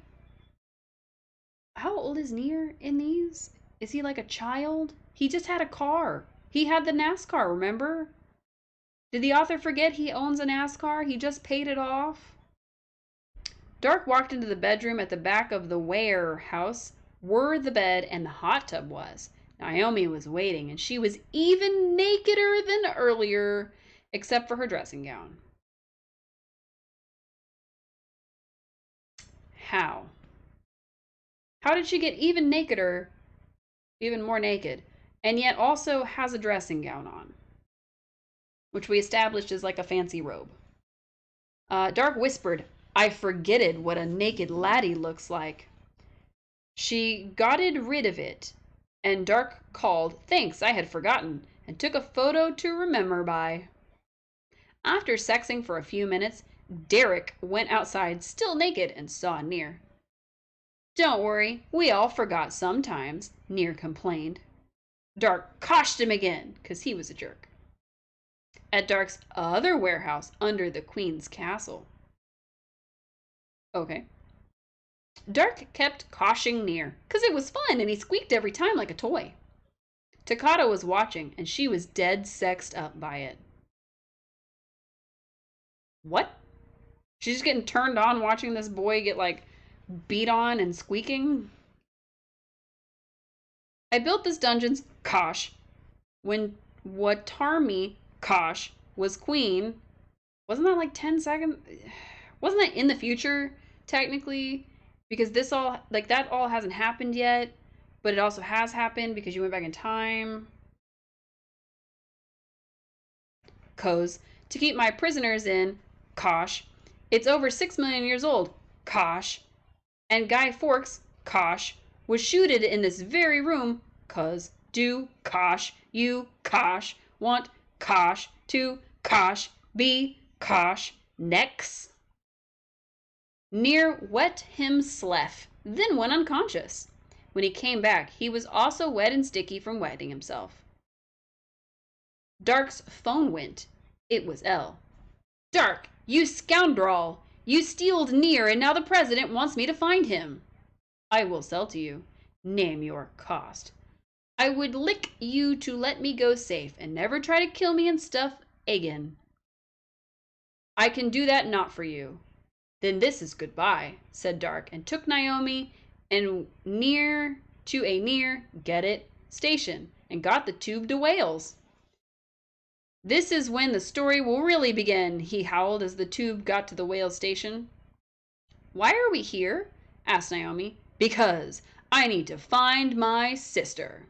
How old is Near in these? Is he like a child? He just had a car. He had the NASCAR, remember? Did the author forget he owns a NASCAR? He just paid it off. Dark walked into the bedroom at the back of the warehouse, where the bed and the hot tub was. Naomi was waiting, and she was even nakeder than earlier, except for her dressing gown. How? How did she get even nakeder, even more naked, and yet also has a dressing gown on? Which we established is like a fancy robe. Dark whispered, I forgetted what a naked laddie looks like. She gotted rid of it, and Dark called, thanks, I had forgotten, and took a photo to remember by. After sexing for a few minutes, Derek went outside, still naked, and saw Near. Don't worry, we all forgot sometimes, Near complained. Dark coshed him again, 'cause he was a jerk. At Dark's other warehouse under the Queen's castle. Okay. Dark kept coshing Near, 'cause it was fun and he squeaked every time like a toy. Takata was watching, and she was dead sexed up by it. What? She's just getting turned on watching this boy get, like, beat on and squeaking? I built this dungeon's Kosh when Watarmi Kosh was queen. Wasn't that like 10 seconds? Wasn't that in the future, technically? Because this all, like, that all hasn't happened yet, but it also has happened because you went back in time. Koz, to keep my prisoners in, Kosh. It's over 6 million years old, Kosh. And Guy Fawkes, Kosh, was shooted in this very room, cause do, Kosh, you, Kosh, want, Kosh, to, Kosh, be, Kosh, next. Near wet him sleff, then went unconscious. When he came back, he was also wet and sticky from wetting himself. Dark's phone went. It was L. Dark, you scoundrel! You stealed near, and now the president wants me to find him. I will sell to you. Name your cost. I would lick you to let me go safe, and never try to kill me and stuff again. I can do that not for you. Then this is goodbye, said Dark, and took Naomi and near to a near, get it, station, and got the tube to Wales. This is when the story will really begin, he howled as the tube got to the Wales station. Why are we here? Asked Naomi. Because I need to find my sister.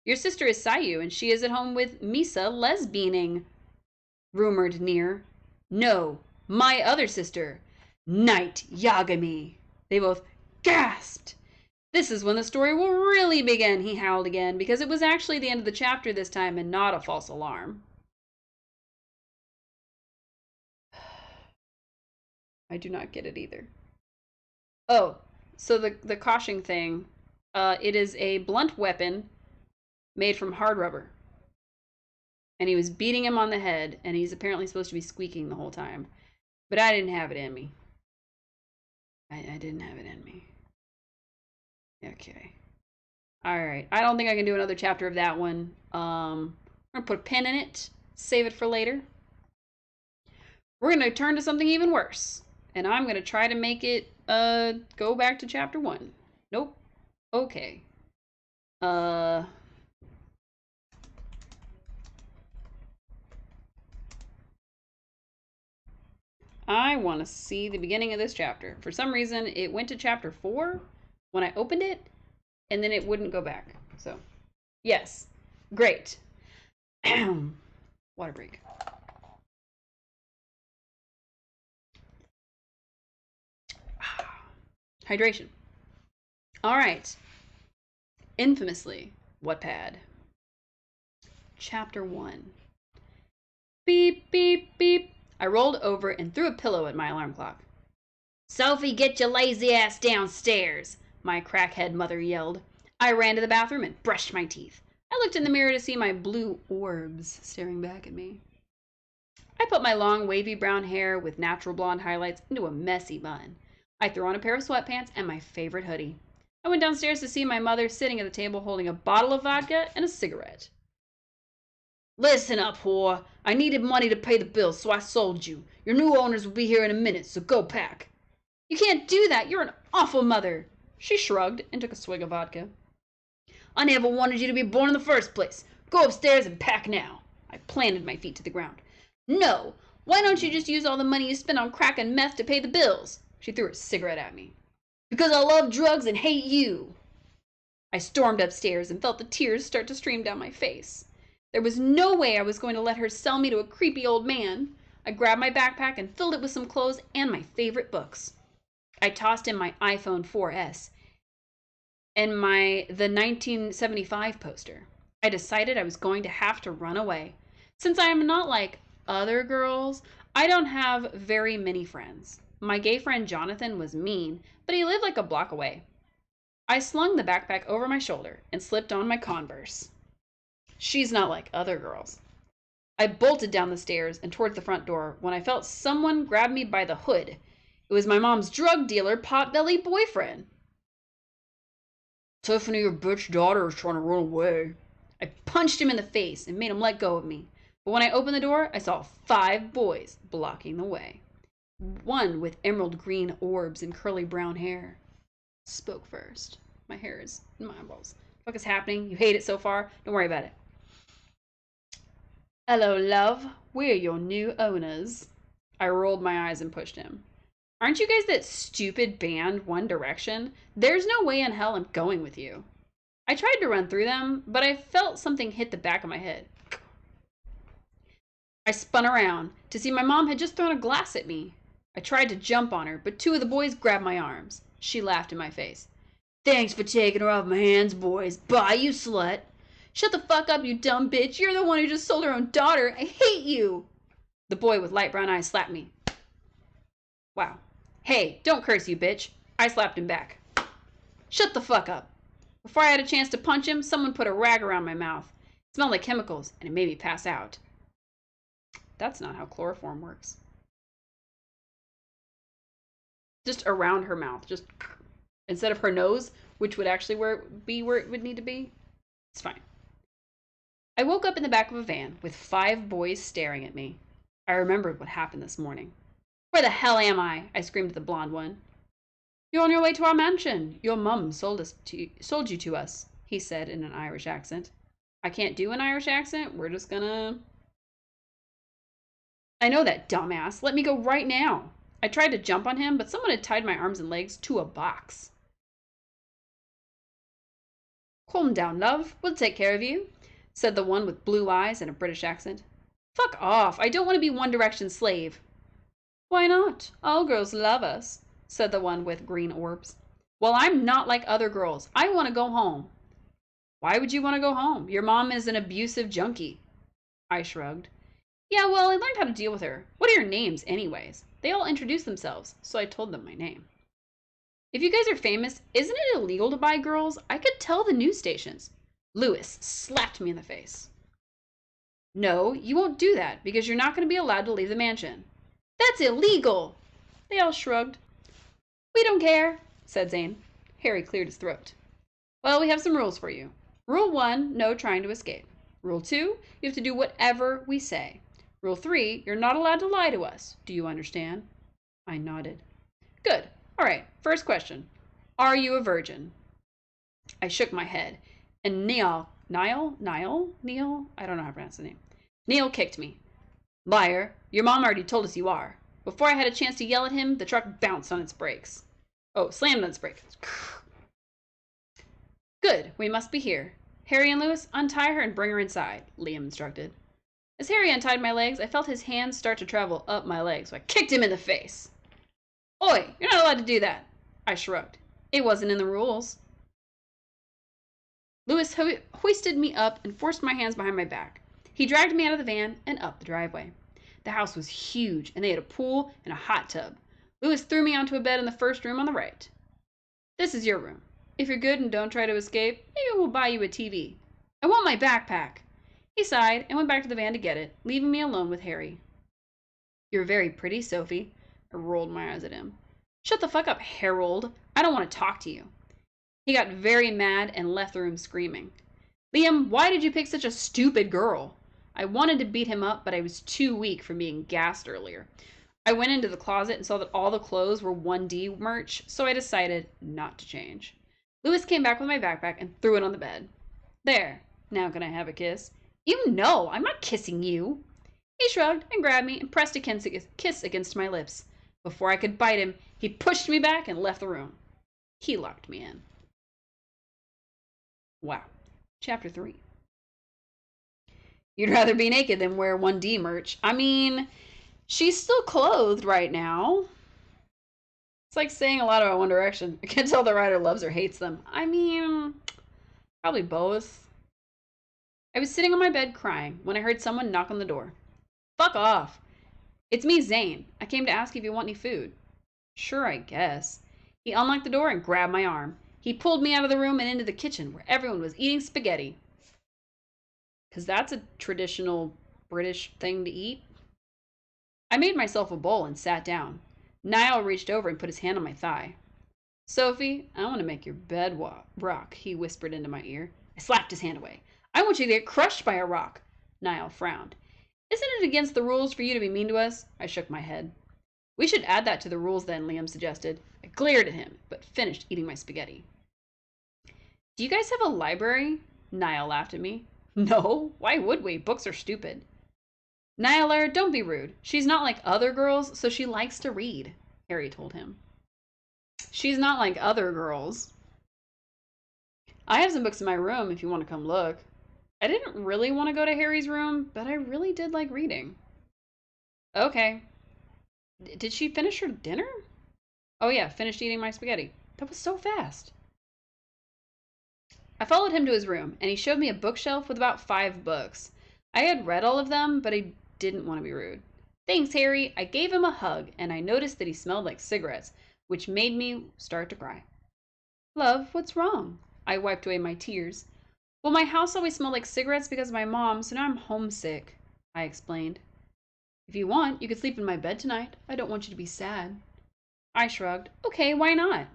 Your sister is Sayu, and she is at home with Misa lesbianing, rumored Near. No, my other sister, Night Yagami. They both gasped. This is when the story will really begin, he howled again, because it was actually the end of the chapter this time and not a false alarm. I do not get it either. Oh, so the koshing thing, it is a blunt weapon made from hard rubber. And he was beating him on the head, and he's apparently supposed to be squeaking the whole time. But I didn't have it in me. I didn't have it in me. Okay. Alright. I don't think I can do another chapter of that one. I'm going to put a pin in it. Save it for later. We're going to turn to something even worse. And I'm going to try to make it go back to chapter 1. Nope. Okay. I want to see the beginning of this chapter. For some reason, it went to chapter 4 when I opened it, and then it wouldn't go back. So, yes. Great. Water break. Hydration. All right. Infamously, Wattpad. Chapter 1. Beep, beep, beep. I rolled over and threw a pillow at my alarm clock. Sophie, get your lazy ass downstairs, my crackhead mother yelled. I ran to the bathroom and brushed my teeth. I looked in the mirror to see my blue orbs staring back at me. I put my long, wavy brown hair with natural blonde highlights into a messy bun. I threw on a pair of sweatpants and my favorite hoodie. I went downstairs to see my mother sitting at the table holding a bottle of vodka and a cigarette. Listen up, whore. I needed money to pay the bills, so I sold you. Your new owners will be here in a minute, so go pack. You can't do that. You're an awful mother. She shrugged and took a swig of vodka. I never wanted you to be born in the first place. Go upstairs and pack now. I planted my feet to the ground. No. Why don't you just use all the money you spend on crack and meth to pay the bills? She threw her cigarette at me. Because I love drugs and hate you. I stormed upstairs and felt the tears start to stream down my face. There was no way I was going to let her sell me to a creepy old man. I grabbed my backpack and filled it with some clothes and my favorite books. I tossed in my iPhone 4S and the 1975 poster. I decided I was going to have to run away. Since I am not like other girls, I don't have very many friends. My gay friend Jonathan was mean, but he lived like a block away. I slung the backpack over my shoulder and slipped on my Converse. She's not like other girls. I bolted down the stairs and towards the front door when I felt someone grab me by the hood. It was my mom's drug dealer, potbelly boyfriend. Tiffany, your bitch daughter is trying to run away. I punched him in the face and made him let go of me. But when I opened the door, I saw 5 boys blocking the way. one with emerald green orbs and curly brown hair, spoke first. My hair is in my eyeballs. What is happening? You hate it so far? Don't worry about it. Hello, love. We're your new owners. I rolled my eyes and pushed him. Aren't you guys that stupid band One Direction? There's no way in hell I'm going with you. I tried to run through them, but I felt something hit the back of my head. I spun around to see my mom had just thrown a glass at me. I tried to jump on her, but two of the boys grabbed my arms. She laughed in my face. Thanks for taking her off my hands, boys. Bye, you slut. Shut the fuck up, you dumb bitch. You're the one who just sold her own daughter. I hate you. The boy with light brown eyes slapped me. Wow. Hey, don't curse, you bitch. I slapped him back. Shut the fuck up. Before I had a chance to punch him, someone put a rag around my mouth. It smelled like chemicals, and it made me pass out. That's not how chloroform works. Just around her mouth. Just instead of her nose, which would actually be where it would need to be. It's fine. I woke up in the back of a van with 5 boys staring at me. I remembered what happened this morning. Where the hell am I? I screamed at the blonde one. You're on your way to our mansion. Your mum sold you to us, he said in an Irish accent. I can't do an Irish accent. We're just gonna... I know that, dumbass. Let me go right now. I tried to jump on him, but someone had tied my arms and legs to a box. Calm down, love. We'll take care of you, said the one with blue eyes and a British accent. Fuck off. I don't want to be One Direction slave. Why not? All girls love us, said the one with green orbs. Well, I'm not like other girls. I want to go home. Why would you want to go home? Your mom is an abusive junkie. I shrugged. Yeah, well, I learned how to deal with her. What are your names, anyways? They all introduced themselves, so I told them my name. If you guys are famous, isn't it illegal to buy girls? I could tell the news stations. Lewis slapped me in the face. No, you won't do that, because you're not going to be allowed to leave the mansion. That's illegal! They all shrugged. We don't care, said Zane. Harry cleared his throat. Well, we have some rules for you. Rule 1, no trying to escape. Rule 2, you have to do whatever we say. Rule 3, you're not allowed to lie to us. Do you understand? I nodded. Good. All right, first question. Are you a virgin? I shook my head, and Neil, I don't know how to pronounce the name. Neil kicked me. Liar, your mom already told us you are. Before I had a chance to yell at him, the truck bounced on its brakes. Oh, slammed on its brakes. Good, we must be here. Harry and Lewis, untie her and bring her inside, Liam instructed. As Harry untied my legs, I felt his hands start to travel up my legs, so I kicked him in the face. Oi, you're not allowed to do that. I shrugged. It wasn't in the rules. Lewis hoisted me up and forced my hands behind my back. He dragged me out of the van and up the driveway. The house was huge, and they had a pool and a hot tub. Lewis threw me onto a bed in the first room on the right. This is your room. If you're good and don't try to escape, maybe we'll buy you a TV. I want my backpack. He sighed and went back to the van to get it, leaving me alone with Harry. You're very pretty, Sophie. I rolled my eyes at him. Shut the fuck up, Harold. I don't want to talk to you. He got very mad and left the room screaming. Liam, why did you pick such a stupid girl? I wanted to beat him up, but I was too weak from being gassed earlier. I went into the closet and saw that all the clothes were 1D merch, so I decided not to change. Lewis came back with my backpack and threw it on the bed. There. Now can I have a kiss? You know, I'm not kissing you. He shrugged and grabbed me and pressed a kiss against my lips. Before I could bite him, he pushed me back and left the room. He locked me in. Wow. Chapter 3. You'd rather be naked than wear 1D merch. I mean, she's still clothed right now. It's like saying a lot about One Direction. I can't tell the writer loves or hates them. I mean, probably both. I was sitting on my bed crying when I heard someone knock on the door. Fuck off. It's me, Zane. I came to ask if you want any food. Sure, I guess. He unlocked the door and grabbed my arm. He pulled me out of the room and into the kitchen where everyone was eating spaghetti. Because that's a traditional British thing to eat. I made myself a bowl and sat down. Niall reached over and put his hand on my thigh. Sophie, I want to make your bed rock, he whispered into my ear. I slapped his hand away. I want you to get crushed by a rock. Niall frowned. Isn't it against the rules for you to be mean to us? I shook my head. We should add that to the rules then, Liam suggested. I glared at him, but finished eating my spaghetti. Do you guys have a library? Niall laughed at me. No, why would we? Books are stupid. Niall, don't be rude. She's not like other girls, so she likes to read, Harry told him. She's not like other girls. I have some books in my room if you want to come look. I didn't really want to go to Harry's room, but I really did like reading. Okay. Did she finish her dinner? Oh yeah, finished eating my spaghetti. That was so fast. I followed him to his room, and he showed me a bookshelf with about 5 books. I had read all of them, but I didn't want to be rude. Thanks, Harry. I gave him a hug, and I noticed that he smelled like cigarettes, which made me start to cry. Love, what's wrong? I wiped away my tears. Well, my house always smelled like cigarettes because of my mom, so now I'm homesick, I explained. If you want, you could sleep in my bed tonight. I don't want you to be sad. I shrugged. Okay, why not?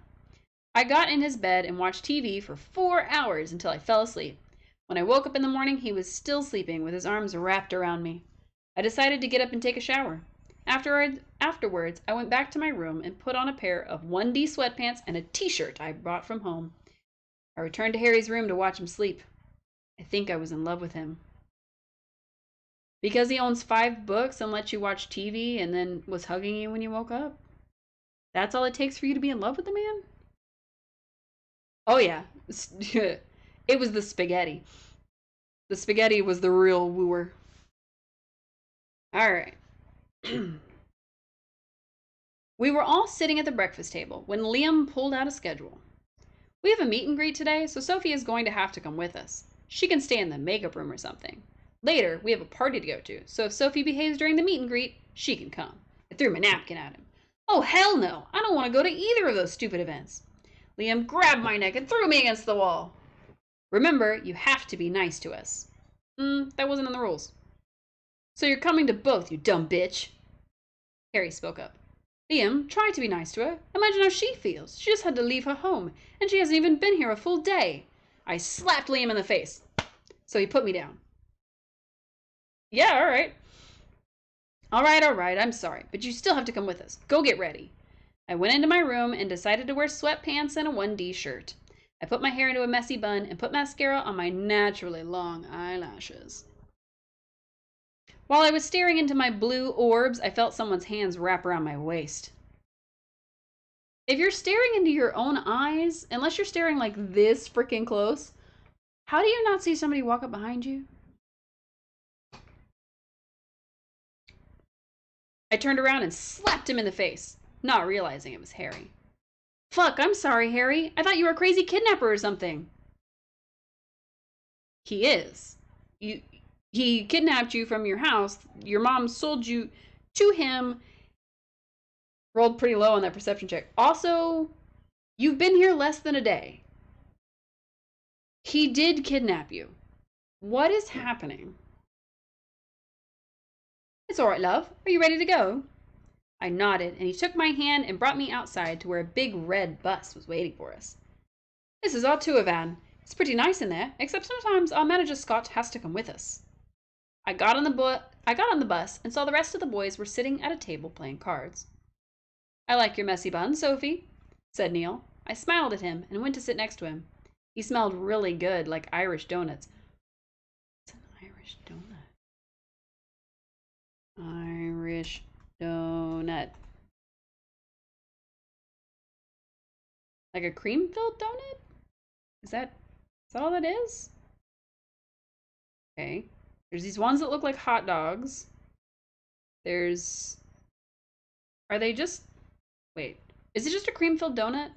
I got in his bed and watched TV for 4 hours until I fell asleep. When I woke up in the morning, he was still sleeping with his arms wrapped around me. I decided to get up and take a shower. Afterwards, I went back to my room and put on a pair of 1D sweatpants and a t-shirt I brought from home. I returned to Harry's room to watch him sleep. I think I was in love with him. Because he owns 5 books and lets you watch TV and then was hugging you when you woke up? That's all it takes for you to be in love with the man? Oh yeah, it was the spaghetti. The spaghetti was the real wooer. All right. We were all sitting at the breakfast table when Liam pulled out a schedule. We have a meet and greet today, so Sophie is going to have to come with us. She can stay in the makeup room or something. Later, we have a party to go to, so if Sophie behaves during the meet and greet, she can come. I threw my napkin at him. Oh, hell no! I don't want to go to either of those stupid events. Liam grabbed my neck and threw me against the wall. Remember, you have to be nice to us. That wasn't in the rules. So you're coming to both, you dumb bitch. Harry spoke up. Liam, try to be nice to her. Imagine how she feels. She just had to leave her home, and she hasn't even been here a full day. I slapped Liam in the face, so he put me down. Yeah, all right. All right, I'm sorry, but you still have to come with us. Go get ready. I went into my room and decided to wear sweatpants and a 1D shirt. I put my hair into a messy bun and put mascara on my naturally long eyelashes. While I was staring into my blue orbs, I felt someone's hands wrap around my waist. If you're staring into your own eyes, unless you're staring like this freaking close, how do you not see somebody walk up behind you? I turned around and slapped him in the face, not realizing it was Harry. Fuck, I'm sorry, Harry. I thought you were a crazy kidnapper or something. He is. He kidnapped you from your house. Your mom sold you to him. Rolled pretty low on that perception check. Also, you've been here less than a day. He did kidnap you. What is happening? It's all right, love. Are you ready to go? I nodded, and he took my hand and brought me outside to where a big red bus was waiting for us. This is our tour van. It's pretty nice in there, except sometimes our manager Scott has to come with us. I got on the bus and saw the rest of the boys were sitting at a table playing cards. I like your messy bun, Sophie, said Neil. I smiled at him and went to sit next to him. He smelled really good, like Irish donuts. What's an Irish donut? Irish donut. Like a cream-filled donut? Is that all that is? Okay. There's these ones that look like hot dogs. There's... Are they just... Wait. Is it just a cream-filled donut?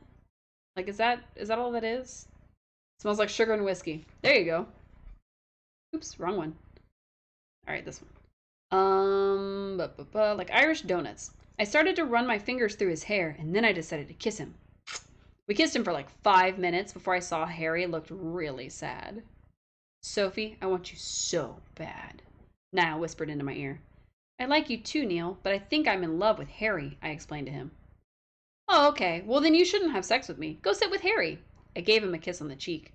Like, is that all that is? It smells like sugar and whiskey. There you go. Oops, wrong one. Alright, this one. Like Irish donuts. I started to run my fingers through his hair, and then I decided to kiss him. We kissed him for like 5 minutes before I saw Harry looked really sad. Sophie, I want you so bad, Niall whispered into my ear. I like you too, Neil, but I think I'm in love with Harry, I explained to him. Oh, okay. Well, then you shouldn't have sex with me. Go sit with Harry. I gave him a kiss on the cheek.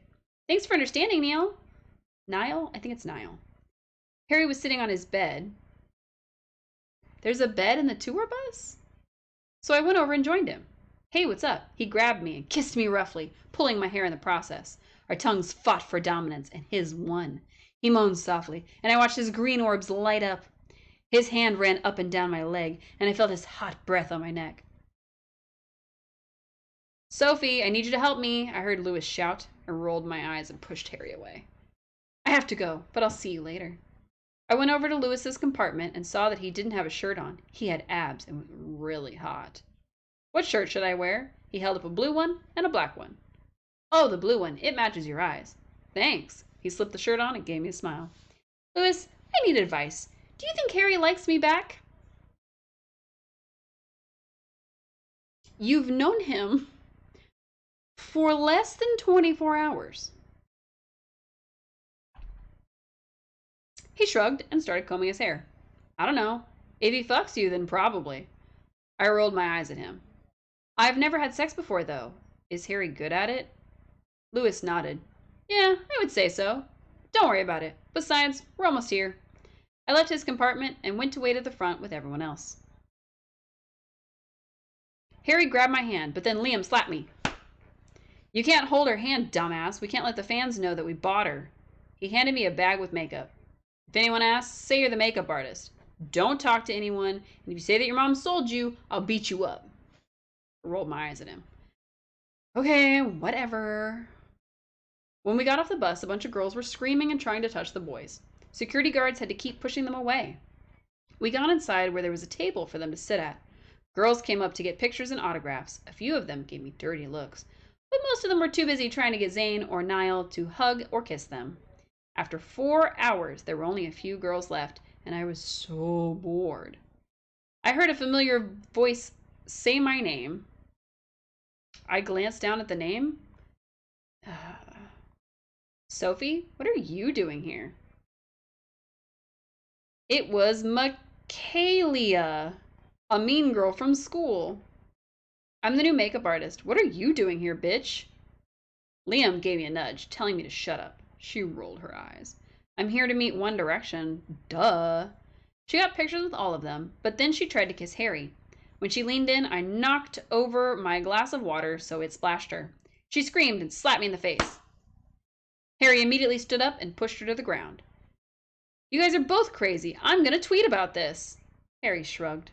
Thanks for understanding, Neil. Niall? I think it's Niall. Harry was sitting on his bed. There's a bed in the tour bus? So I went over and joined him. Hey, what's up? He grabbed me and kissed me roughly, pulling my hair in the process. Our tongues fought for dominance, and his won. He moaned softly, and I watched his green orbs light up. His hand ran up and down my leg, and I felt his hot breath on my neck. Sophie, I need you to help me, I heard Lewis shout. I rolled my eyes and pushed Harry away. I have to go, but I'll see you later. I went over to Lewis's compartment and saw that he didn't have a shirt on. He had abs and was really hot. What shirt should I wear? He held up a blue one and a black one. Oh, the blue one. It matches your eyes. Thanks. He slipped the shirt on and gave me a smile. Lewis, I need advice. Do you think Harry likes me back? You've known him for less than 24 hours. He shrugged and started combing his hair. I don't know. If he fucks you, then probably. I rolled my eyes at him. I've never had sex before, though. Is Harry good at it? Lewis nodded. Yeah, I would say so. Don't worry about it. Besides, we're almost here. I left his compartment and went to wait at the front with everyone else. Harry grabbed my hand, but then Liam slapped me. You can't hold her hand, dumbass. We can't let the fans know that we bought her. He handed me a bag with makeup. If anyone asks, say you're the makeup artist. Don't talk to anyone, and if you say that your mom sold you, I'll beat you up. I rolled my eyes at him. Okay, whatever. When we got off the bus, a bunch of girls were screaming and trying to touch the boys. Security guards had to keep pushing them away. We got inside where there was a table for them to sit at. Girls came up to get pictures and autographs. A few of them gave me dirty looks, but most of them were too busy trying to get Zane or Niall to hug or kiss them. After 4 hours, there were only a few girls left, and I was so bored. I heard a familiar voice say my name. I glanced down at the name. Sophie, what are you doing here? It was Michaelia, a mean girl from school. I'm the new makeup artist. What are you doing here, bitch? Liam gave me a nudge, telling me to shut up. She rolled her eyes. I'm here to meet One Direction. Duh. She got pictures with all of them, but then she tried to kiss Harry. When she leaned in, I knocked over my glass of water so it splashed her. She screamed and slapped me in the face. Harry immediately stood up and pushed her to the ground. You guys are both crazy. I'm gonna tweet about this. Harry shrugged.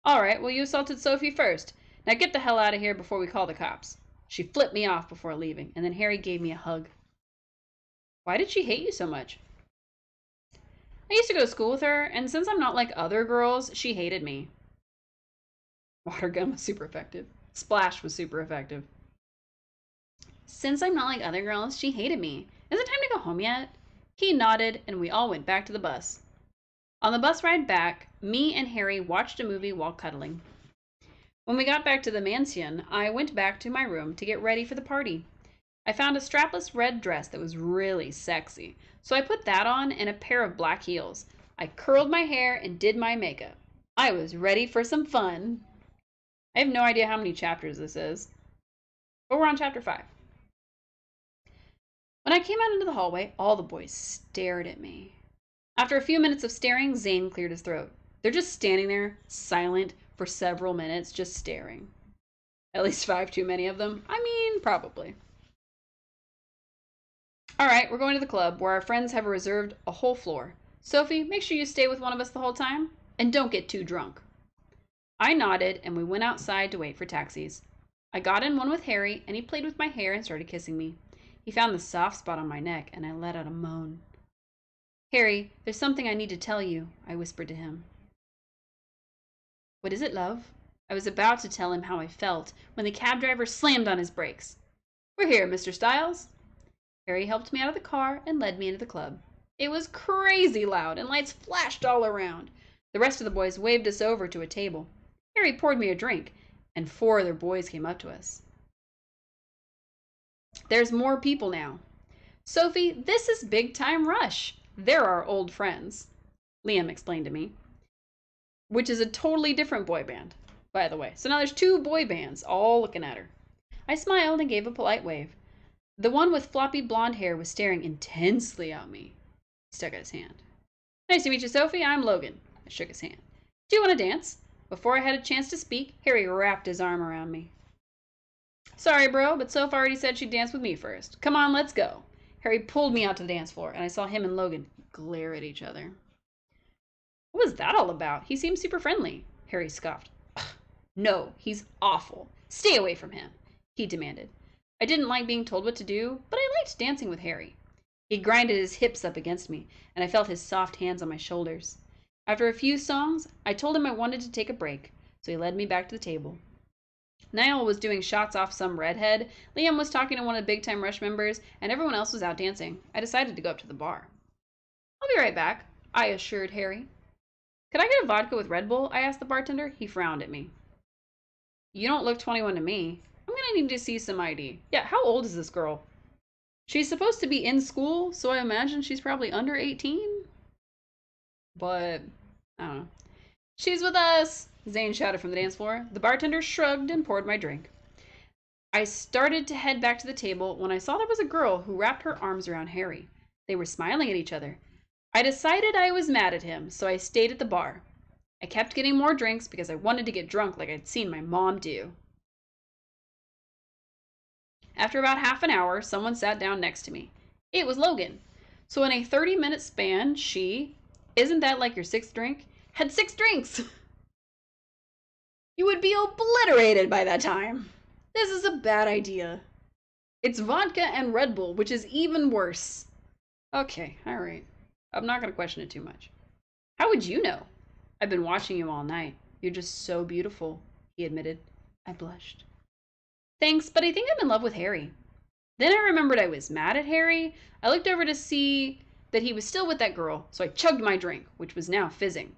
All right, well, you assaulted Sophie first. Now get the hell out of here before we call the cops. She flipped me off before leaving, and then Harry gave me a hug. Why did she hate you so much? I used to go to school with her, and since I'm not like other girls, she hated me. Water gun was super effective. Splash was super effective. Since I'm not like other girls, she hated me. Is it time to go home yet? He nodded, and we all went back to the bus. On the bus ride back, me and Harry watched a movie while cuddling. When we got back to the mansion, I went back to my room to get ready for the party. I found a strapless red dress that was really sexy, so I put that on and a pair of black heels. I curled my hair and did my makeup. I was ready for some fun. I have no idea how many chapters this is, but we're on chapter 5. When I came out into the hallway, all the boys stared at me. After a few minutes of staring, Zane cleared his throat. They're just standing there, silent, for several minutes, just staring. At least 5 too many of them. I mean, probably. Alright, we're going to the club, where our friends have reserved a whole floor. Sophie, make sure you stay with one of us the whole time, and don't get too drunk. I nodded, and we went outside to wait for taxis. I got in one with Harry, and he played with my hair and started kissing me. He found the soft spot on my neck, and I let out a moan. Harry, there's something I need to tell you, I whispered to him. What is it, love? I was about to tell him how I felt when the cab driver slammed on his brakes. We're here, Mr. Styles. Harry helped me out of the car and led me into the club. It was crazy loud, and lights flashed all around. The rest of the boys waved us over to a table. Harry poured me a drink, and 4 other boys came up to us. There's more people now. Sophie, this is Big Time Rush. They're our old friends, Liam explained to me. Which is a totally different boy band, by the way. So now there's 2 boy bands all looking at her. I smiled and gave a polite wave. The one with floppy blonde hair was staring intensely at me. He stuck out his hand. Nice to meet you, Sophie. I'm Logan. I shook his hand. Do you want to dance? Before I had a chance to speak, Harry wrapped his arm around me. Sorry, bro, but Soph already said she'd dance with me first. Come on, let's go. Harry pulled me out to the dance floor, and I saw him and Logan glare at each other. What was that all about? He seemed super friendly. Harry scoffed. No, he's awful. Stay away from him, he demanded. I didn't like being told what to do, but I liked dancing with Harry. He grinded his hips up against me, and I felt his soft hands on my shoulders. After a few songs, I told him I wanted to take a break, so he led me back to the table. Niall was doing shots off some redhead, Liam was talking to one of the Big Time Rush members, and everyone else was out dancing. I decided to go up to the bar. I'll be right back, I assured Harry. Could I get a vodka with Red Bull? I asked the bartender. He frowned at me. You don't look 21 to me. I'm gonna need to see some ID. Yeah, how old is this girl? She's supposed to be in school, so I imagine she's probably under 18? But, I don't know. She's with us, Zane shouted from the dance floor. The bartender shrugged and poured my drink. I started to head back to the table when I saw there was a girl who wrapped her arms around Harry. They were smiling at each other. I decided I was mad at him, so I stayed at the bar. I kept getting more drinks because I wanted to get drunk like I'd seen my mom do. After about half an hour, someone sat down next to me. It was Logan. So in a 30-minute span, she, isn't that like your sixth drink, had 6 drinks. You would be obliterated by that time. This is a bad idea. It's vodka and Red Bull, which is even worse. Okay, alright. I'm not going to question it too much. How would you know? I've been watching you all night. You're just so beautiful, he admitted. I blushed. Thanks, but I think I'm in love with Harry. Then I remembered I was mad at Harry. I looked over to see that he was still with that girl, so I chugged my drink, which was now fizzing.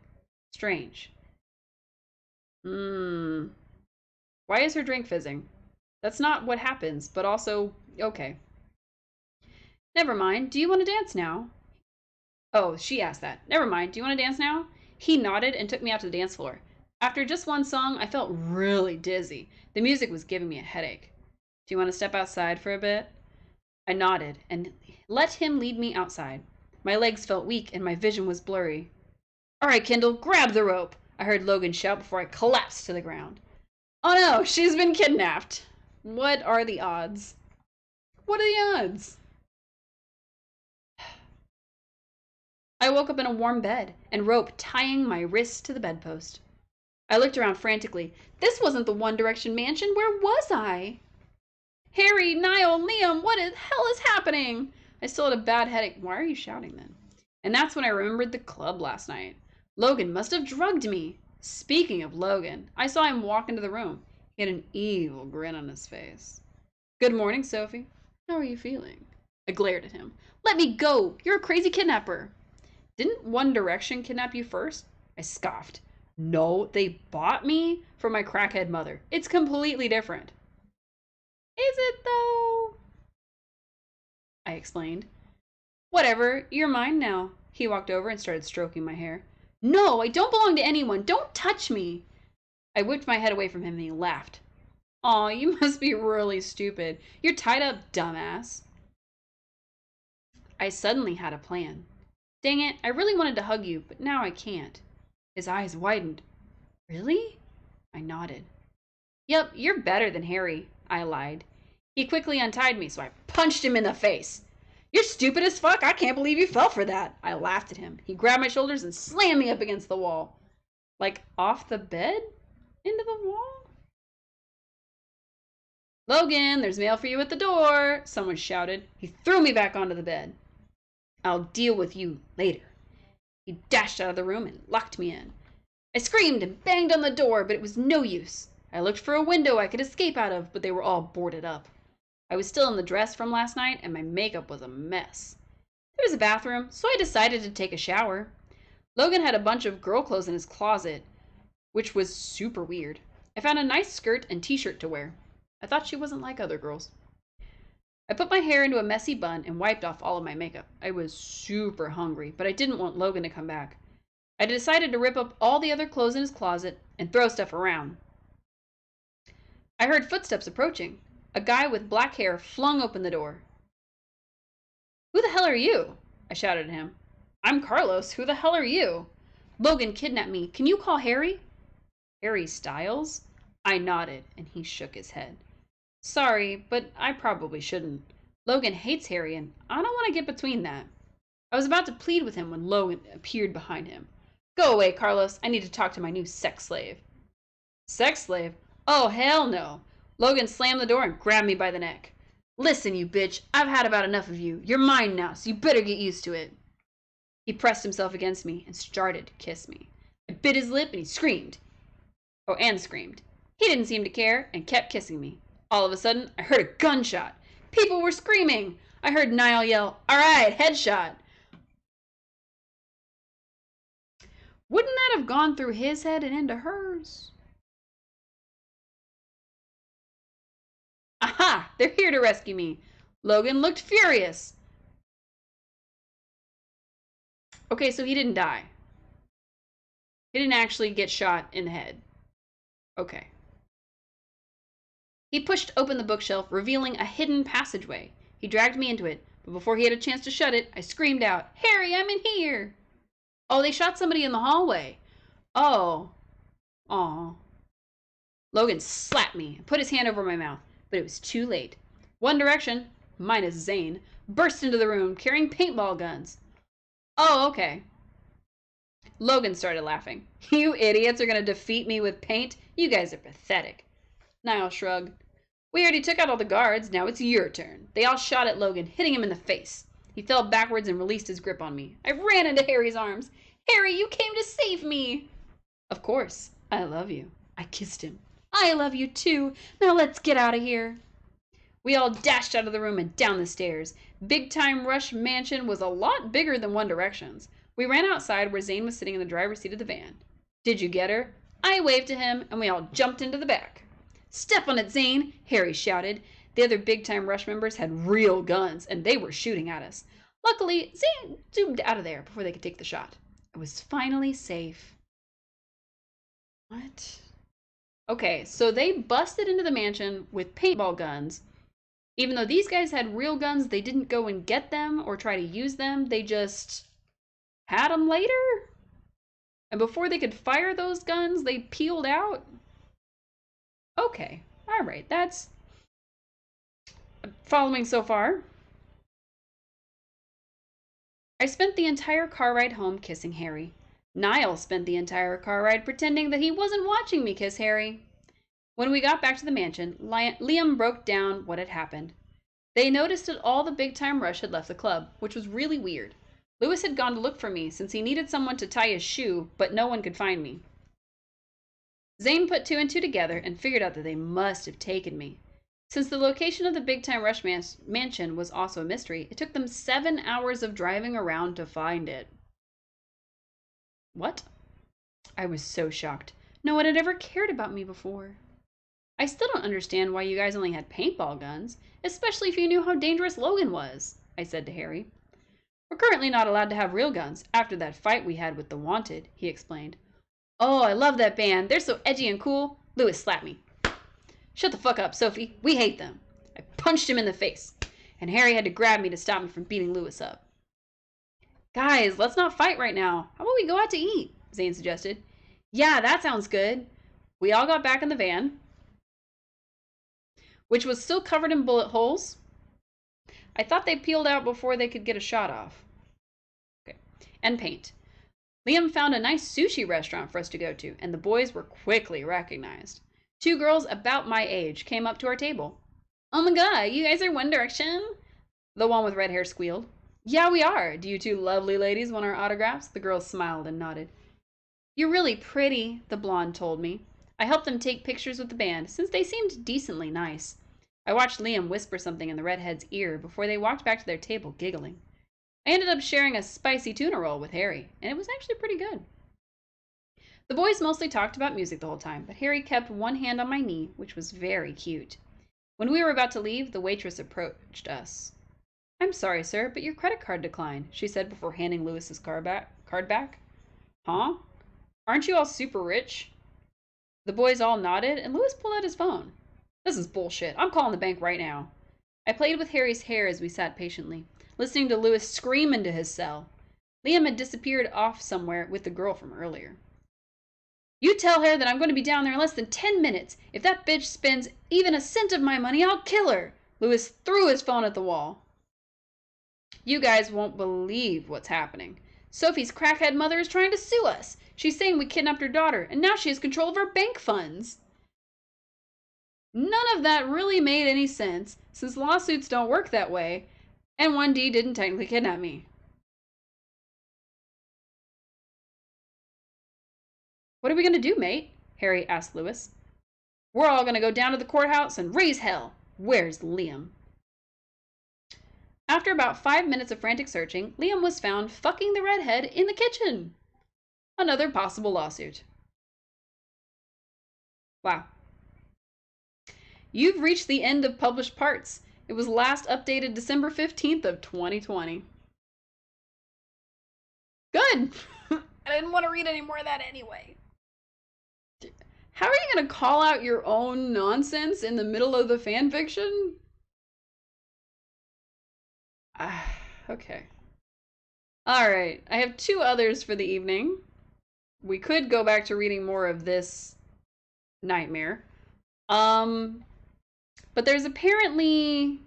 Strange. Why is her drink fizzing? That's not what happens, but also, okay. Never mind. Do you want to dance now? Oh, she asked that. Never mind. Do you want to dance now? He nodded and took me out to the dance floor. After just one song, I felt really dizzy. The music was giving me a headache. Do you want to step outside for a bit? I nodded and let him lead me outside. My legs felt weak and my vision was blurry. All right, Kendall, grab the rope, I heard Logan shout before I collapsed to the ground. Oh no, she's been kidnapped. What are the odds? What are the odds? I woke up in a warm bed and rope tying my wrists to the bedpost. I looked around frantically. This wasn't the One Direction mansion. Where was I? Harry, Niall, Liam, what the hell is happening? I still had a bad headache. Why are you shouting then? And that's when I remembered the club last night. Logan must have drugged me. Speaking of Logan, I saw him walk into the room. He had an evil grin on his face. Good morning, Sophie. How are you feeling? I glared at him. Let me go. You're a crazy kidnapper. Didn't One Direction kidnap you first? I scoffed. No, they bought me from my crackhead mother. It's completely different. Is it though? I explained. Whatever, you're mine now. He walked over and started stroking my hair. No, I don't belong to anyone. Don't touch me. I whipped my head away from him and he laughed. Aw, you must be really stupid. You're tied up, dumbass. I suddenly had a plan. Dang it, I really wanted to hug you, but now I can't. His eyes widened. Really? I nodded. Yep, you're better than Harry, I lied. He quickly untied me, so I punched him in the face. You're stupid as fuck. I can't believe you fell for that. I laughed at him. He grabbed my shoulders and slammed me up against the wall. Like off the bed? Into the wall? Logan, there's mail for you at the door, someone shouted. He threw me back onto the bed. I'll deal with you later. He dashed out of the room and locked me in. I screamed and banged on the door, but it was no use. I looked for a window I could escape out of, but they were all boarded up. I was still in the dress from last night, and my makeup was a mess. There was a bathroom, so I decided to take a shower. Logan had a bunch of girl clothes in his closet, which was super weird. I found a nice skirt and t-shirt to wear. I thought she wasn't like other girls. I put my hair into a messy bun and wiped off all of my makeup. I was super hungry, but I didn't want Logan to come back. I decided to rip up all the other clothes in his closet and throw stuff around. I heard footsteps approaching. A guy with black hair flung open the door. Who the hell are you? I shouted at him. I'm Carlos. Who the hell are you? Logan kidnapped me. Can you call Harry? Harry Styles? I nodded, and he shook his head. Sorry, but I probably shouldn't. Logan hates Harry, and I don't want to get between that. I was about to plead with him when Logan appeared behind him. Go away, Carlos. I need to talk to my new sex slave. Sex slave? Oh, hell no. Logan slammed the door and grabbed me by the neck. Listen, you bitch. I've had about enough of you. You're mine now, so you better get used to it. He pressed himself against me and started to kiss me. I bit his lip and he screamed. Oh, and screamed. He didn't seem to care and kept kissing me. All of a sudden, I heard a gunshot. People were screaming. I heard Niall yell, "All right, headshot." Wouldn't that have gone through his head and into hers? Aha! They're here to rescue me. Logan looked furious. Okay, so he didn't die. He didn't actually get shot in the head. Okay. He pushed open the bookshelf, revealing a hidden passageway. He dragged me into it, but before he had a chance to shut it, I screamed out, "Harry, I'm in here!" Oh, they shot somebody in the hallway. Oh. Aw. Logan slapped me and put his hand over my mouth, but it was too late. One Direction, minus Zayn, burst into the room carrying paintball guns. Oh, okay. Logan started laughing. You idiots are going to defeat me with paint? You guys are pathetic. Niall shrugged. We already took out all the guards. Now it's your turn. They all shot at Logan, hitting him in the face. He fell backwards and released his grip on me. I ran into Harry's arms. Harry, you came to save me. Of course. I love you. I kissed him. I love you too. Now let's get out of here. We all dashed out of the room and down the stairs. Big Time Rush Mansion was a lot bigger than One Direction's. We ran outside where Zayn was sitting in the driver's seat of the van. Did you get her? I waved to him and we all jumped into the back. Step on it, Zayn, Harry shouted. The other Big Time Rush members had real guns and they were shooting at us. Luckily, Zayn zoomed out of there before they could take the shot. I was finally safe. What? Okay, so they busted into the mansion with paintball guns. Even though these guys had real guns, they didn't go and get them or try to use them. They just had them later? And before they could fire those guns, they peeled out? Okay, all right, that's following so far. I spent the entire car ride home kissing Harry. Niall spent the entire car ride pretending that he wasn't watching me kiss Harry. When we got back to the mansion, Liam broke down what had happened. They noticed that all the Big Time Rush had left the club, which was really weird. Lewis had gone to look for me since he needed someone to tie his shoe, but no one could find me. Zayn put two and two together and figured out that they must have taken me. Since the location of the Big Time Rush mansion was also a mystery, it took them 7 hours of driving around to find it. What? I was so shocked. No one had ever cared about me before. I still don't understand why you guys only had paintball guns, especially if you knew how dangerous Logan was, I said to Harry. We're currently not allowed to have real guns after that fight we had with the Wanted, he explained. Oh, I love that band. They're so edgy and cool. Lewis slapped me. Shut the fuck up, Sophie. We hate them. I punched him in the face, and Harry had to grab me to stop me from beating Lewis up. Guys, let's not fight right now. How about we go out to eat? Zayn suggested. Yeah, that sounds good. We all got back in the van, which was still covered in bullet holes. I thought they peeled out before they could get a shot off. Okay. And paint. Liam found a nice sushi restaurant for us to go to, and the boys were quickly recognized. 2 girls about my age came up to our table. Oh my god, you guys are One Direction? The one with red hair squealed. Yeah, we are. Do you 2 lovely ladies want our autographs? The girls smiled and nodded. You're really pretty, the blonde told me. I helped them take pictures with the band, since they seemed decently nice. I watched Liam whisper something in the redhead's ear before they walked back to their table giggling. I ended up sharing a spicy tuna roll with Harry, and it was actually pretty good. The boys mostly talked about music the whole time, but Harry kept one hand on my knee, which was very cute. When we were about to leave, the waitress approached us. I'm sorry, sir, but your credit card declined, she said before handing Lewis's card back. Huh? Aren't you all super rich? The boys all nodded, and Lewis pulled out his phone. This is bullshit. I'm calling the bank right now. I played with Harry's hair as we sat patiently, listening to Lewis scream into his cell. Liam had disappeared off somewhere with the girl from earlier. You tell her that I'm going to be down there in less than 10 minutes. If that bitch spends even a cent of my money, I'll kill her. Lewis threw his phone at the wall. You guys won't believe what's happening. Sophie's crackhead mother is trying to sue us. She's saying we kidnapped her daughter, and now she has control of our bank funds. None of that really made any sense, since lawsuits don't work that way, and 1D didn't technically kidnap me. What are we going to do, mate? Harry asked Lewis. We're all going to go down to the courthouse and raise hell. Where's Liam? After about 5 minutes of frantic searching, Liam was found fucking the redhead in the kitchen. Another possible lawsuit. Wow. You've reached the end of published parts. It was last updated December 15th of 2020. Good! I didn't want to read any more of that anyway. How are you going to call out your own nonsense in the middle of the fan fiction? Okay. Alright, I have 2 others for the evening. We could go back to reading more of this nightmare. But there's apparently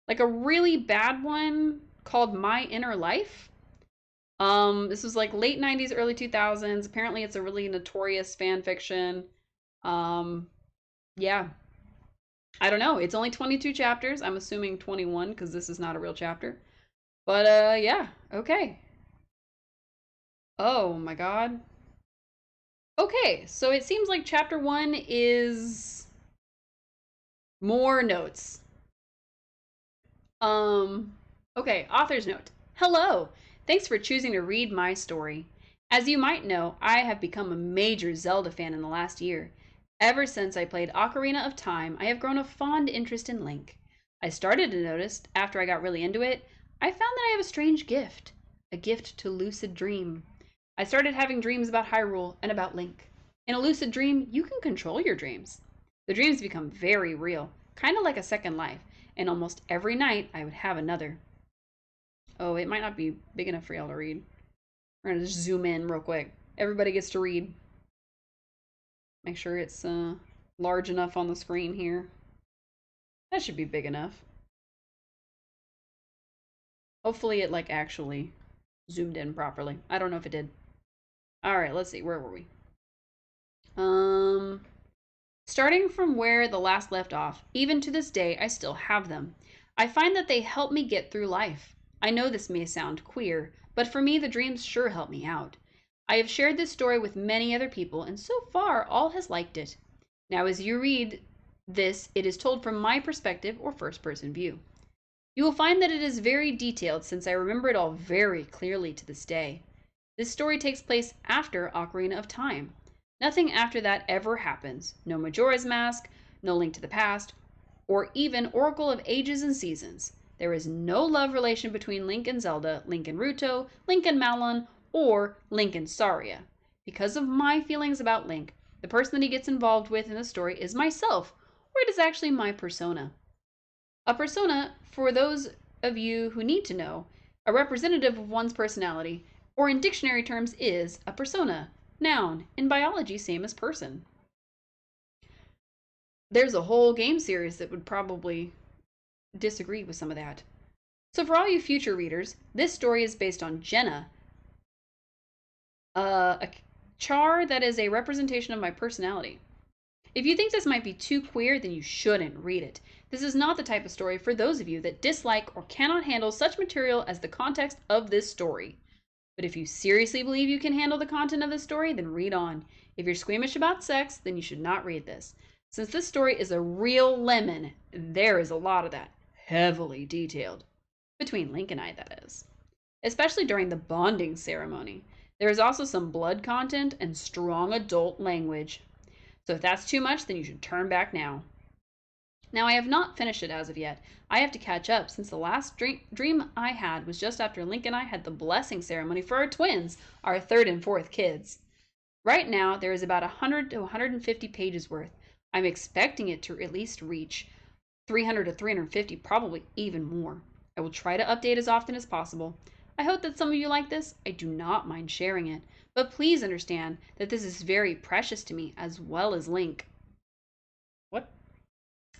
like a really bad one called My Inner Life. This was like late 90s, early 2000s. Apparently it's a really notorious fan fiction. Yeah. I don't know. It's only 22 chapters. I'm assuming 21 because this is not a real chapter. But yeah, okay. Oh my god. Okay, so it seems like chapter 1 is more notes. Okay, author's note. Hello! Thanks for choosing to read my story. As you might know, I have become a major Zelda fan in the last year. Ever since I played Ocarina of Time, I have grown a fond interest in Link. I started to notice, after I got really into it, I found that I have a strange gift. A gift to lucid dream. I started having dreams about Hyrule and about Link. In a lucid dream, you can control your dreams. The dreams become very real, kind of like a second life, and almost every night I would have another. Oh, it might not be big enough for y'all to read. We're gonna just zoom in real quick. Everybody gets to read. Make sure it's large enough on the screen here. That should be big enough. Hopefully it like actually zoomed in properly. I don't know if it did. Alright, let's see. Where were we? Starting from where the last left off, even to this day, I still have them. I find that they help me get through life. I know this may sound queer, but for me, the dreams sure help me out. I have shared this story with many other people, and so far, all has liked it. Now, as you read this, it is told from my perspective or first-person view. You will find that it is very detailed, since I remember it all very clearly to this day. This story takes place after Ocarina of Time. Nothing after that ever happens. No Majora's Mask, no Link to the Past, or even Oracle of Ages and Seasons. There is no love relation between Link and Zelda, Link and Ruto, Link and Malon, or Link and Saria. Because of my feelings about Link, the person that he gets involved with in the story is myself, or it is actually my persona. A persona, for those of you who need to know, a representative of one's personality, or in dictionary terms is a persona. Noun. In biology, same as person. There's a whole game series that would probably disagree with some of that. So for all you future readers, this story is based on Jenna, a char that is a representation of my personality. If you think this might be too queer, then you shouldn't read it. This is not the type of story for those of you that dislike or cannot handle such material as the context of this story. But if you seriously believe you can handle the content of this story, then read on. If you're squeamish about sex, then you should not read this. Since this story is a real lemon, there is a lot of that. Heavily detailed. Between Link and I, that is. Especially during the bonding ceremony. There is also some blood content and strong adult language. So if that's too much, then you should turn back now. Now, I have not finished it as of yet. I have to catch up since the last dream I had was just after Link and I had the blessing ceremony for our twins, our third and fourth kids. Right now, there is about 100 to 150 pages worth. I'm expecting it to at least reach 300 to 350, probably even more. I will try to update as often as possible. I hope that some of you like this. I do not mind sharing it, but please understand that this is very precious to me as well as Link. What?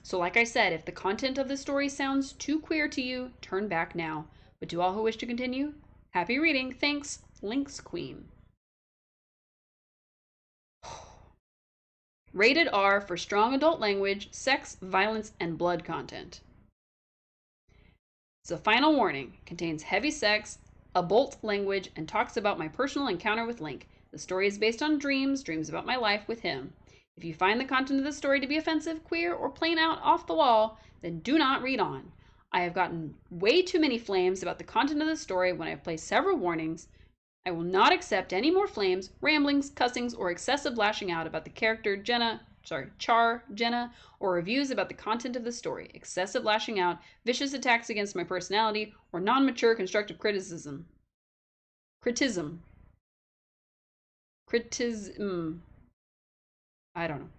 So like I said, if the content of the story sounds too queer to you, turn back now. But to all who wish to continue, happy reading. Thanks, Link's Queen. Rated R for strong adult language, sex, violence, and blood content. It's a final warning. Contains heavy sex, adult language, and talks about my personal encounter with Link. The story is based on dreams about my life with him. If you find the content of the story to be offensive, queer, or plain out off the wall, then do not read on. I have gotten way too many flames about the content of the story when I have placed several warnings. I will not accept any more flames, ramblings, cussings, or excessive lashing out about the character Char, Jenna, or reviews about the content of the story, excessive lashing out, vicious attacks against my personality, or non-mature constructive criticism. I don't know.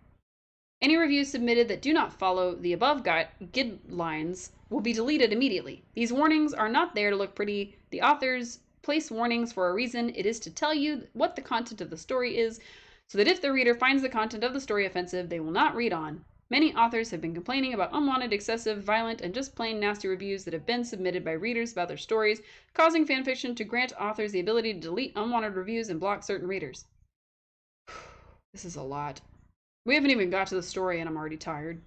Any reviews submitted that do not follow the above guidelines will be deleted immediately. These warnings are not there to look pretty. The authors place warnings for a reason. It is to tell you what the content of the story is, so that if the reader finds the content of the story offensive, they will not read on. Many authors have been complaining about unwanted, excessive, violent, and just plain nasty reviews that have been submitted by readers about their stories, causing FanFiction to grant authors the ability to delete unwanted reviews and block certain readers. This is a lot. We haven't even got to the story and I'm already tired.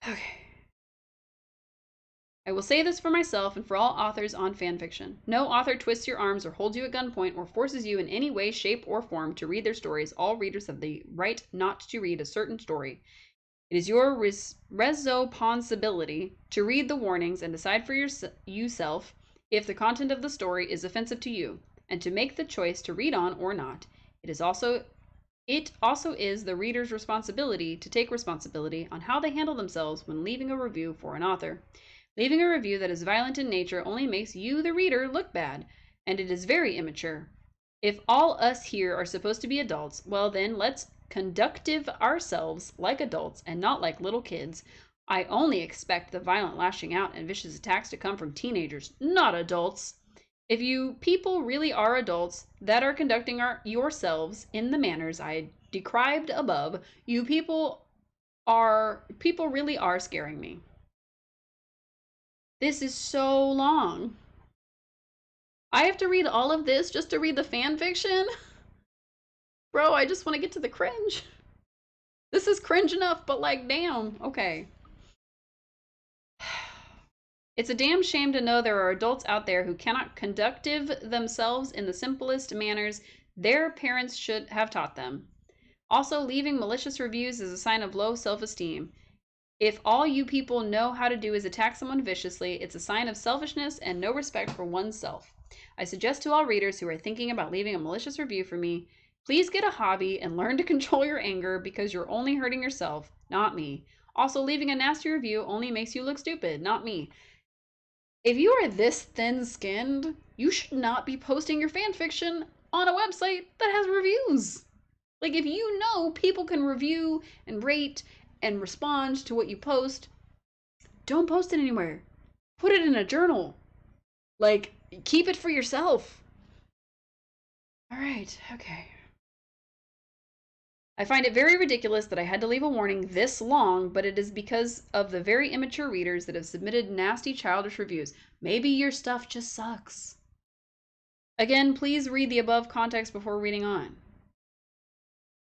Okay. I will say this for myself and for all authors on FanFiction. No author twists your arms or holds you at gunpoint or forces you in any way, shape, or form to read their stories. All readers have the right not to read a certain story. It is your responsibility to read the warnings and decide for yourself if the content of the story is offensive to you, and to make the choice to read on or not. It also is the reader's responsibility to take responsibility on how they handle themselves when leaving a review for an author. Leaving a review that is violent in nature only makes you, the reader, look bad, and it is very immature. If all us here are supposed to be adults, well then let's conductive ourselves like adults and not like little kids. I only expect the violent lashing out and vicious attacks to come from teenagers, not adults. If you people really are adults that are conducting yourselves in the manners I described above, you people really are scaring me. This is so long. I have to read all of this just to read the fan fiction? Bro, I just want to get to the cringe. This is cringe enough, but like, damn. Okay. It's a damn shame to know there are adults out there who cannot conductive themselves in the simplest manners their parents should have taught them. Also, leaving malicious reviews is a sign of low self-esteem. If all you people know how to do is attack someone viciously, it's a sign of selfishness and no respect for oneself. I suggest to all readers who are thinking about leaving a malicious review for me, please get a hobby and learn to control your anger because you're only hurting yourself, not me. Also, leaving a nasty review only makes you look stupid, not me. If you are this thin-skinned, you should not be posting your fanfiction on a website that has reviews. Like, if you know people can review and rate and respond to what you post, don't post it anywhere. Put it in a journal. Like, keep it for yourself. All right, okay. I find it very ridiculous that I had to leave a warning this long, but it is because of the very immature readers that have submitted nasty, childish reviews. Maybe your stuff just sucks. Again, please read the above context before reading on.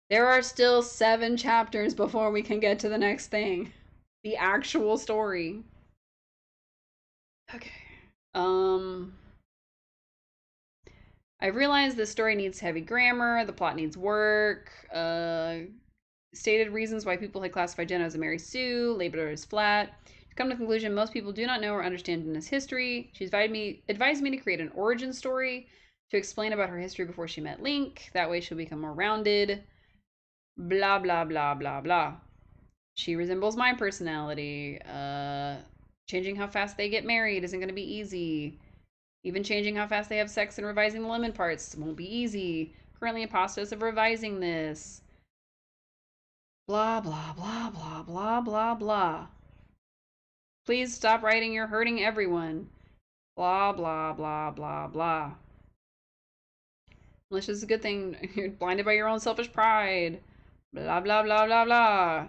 There are still 7 chapters before we can get to the next thing. The actual story. Okay. I realize this story needs heavy grammar, the plot needs work, stated reasons why people had classified Jenna as a Mary Sue, labeled her as flat. To come to the conclusion, most people do not know or understand Jenna's history. She advised me to create an origin story to explain about her history before she met Link. That way she'll become more rounded. Blah, blah, blah, blah, blah. She resembles my personality. Changing how fast they get married isn't going to be easy. Even changing how fast they have sex and revising the lemon parts won't be easy. Currently in process of revising this. Blah, blah, blah, blah, blah, blah, blah. Please stop writing. You're hurting everyone. Blah, blah, blah, blah, blah. Malicious is a good thing. You're blinded by your own selfish pride. Blah, blah, blah, blah, blah.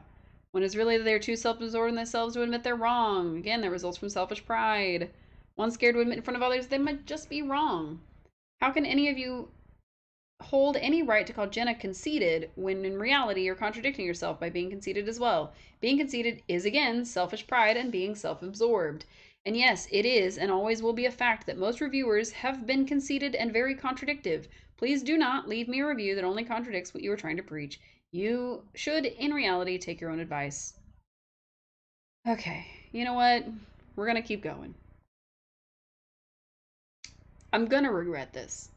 When it's really they're too self-absorbed in themselves to admit they're wrong. Again, that results from selfish pride. One scared to admit in front of others they might just be wrong. How can any of you hold any right to call Jenna conceited when in reality you're contradicting yourself by being conceited as well? Being conceited is again selfish pride and being self-absorbed. And yes, it is and always will be a fact that most reviewers have been conceited and very contradictive. Please do not leave me a review that only contradicts what you are trying to preach. You should, in reality, take your own advice. Okay, you know what? We're gonna keep going. I'm gonna regret this.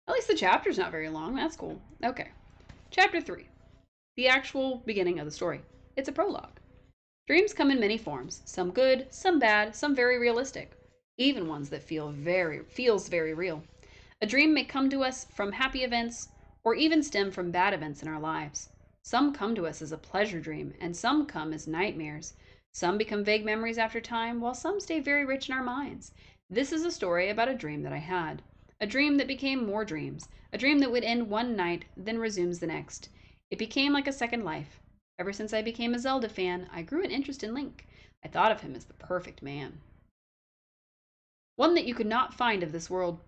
At least the chapter's not very long. That's cool. Okay. Chapter 3. The actual beginning of the story. It's a prologue. Dreams come in many forms, some good, some bad, some very realistic, even ones that feels very real. A dream may come to us from happy events or even stem from bad events in our lives. Some come to us as a pleasure dream, and some come as nightmares. Some become vague memories after time, while some stay very rich in our minds. This is a story about a dream that I had. A dream that became more dreams. A dream that would end one night, then resumes the next. It became like a second life. Ever since I became a Zelda fan, I grew an interest in Link. I thought of him as the perfect man. One that you could not find of this world.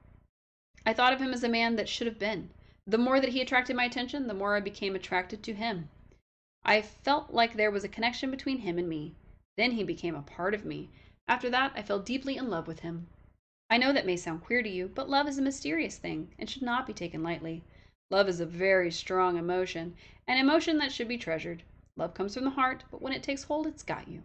I thought of him as a man that should have been. The more that he attracted my attention, the more I became attracted to him. I felt like there was a connection between him and me. Then he became a part of me. After that, I fell deeply in love with him. I know that may sound queer to you, but love is a mysterious thing and should not be taken lightly. Love is a very strong emotion, an emotion that should be treasured. Love comes from the heart, but when it takes hold, it's got you.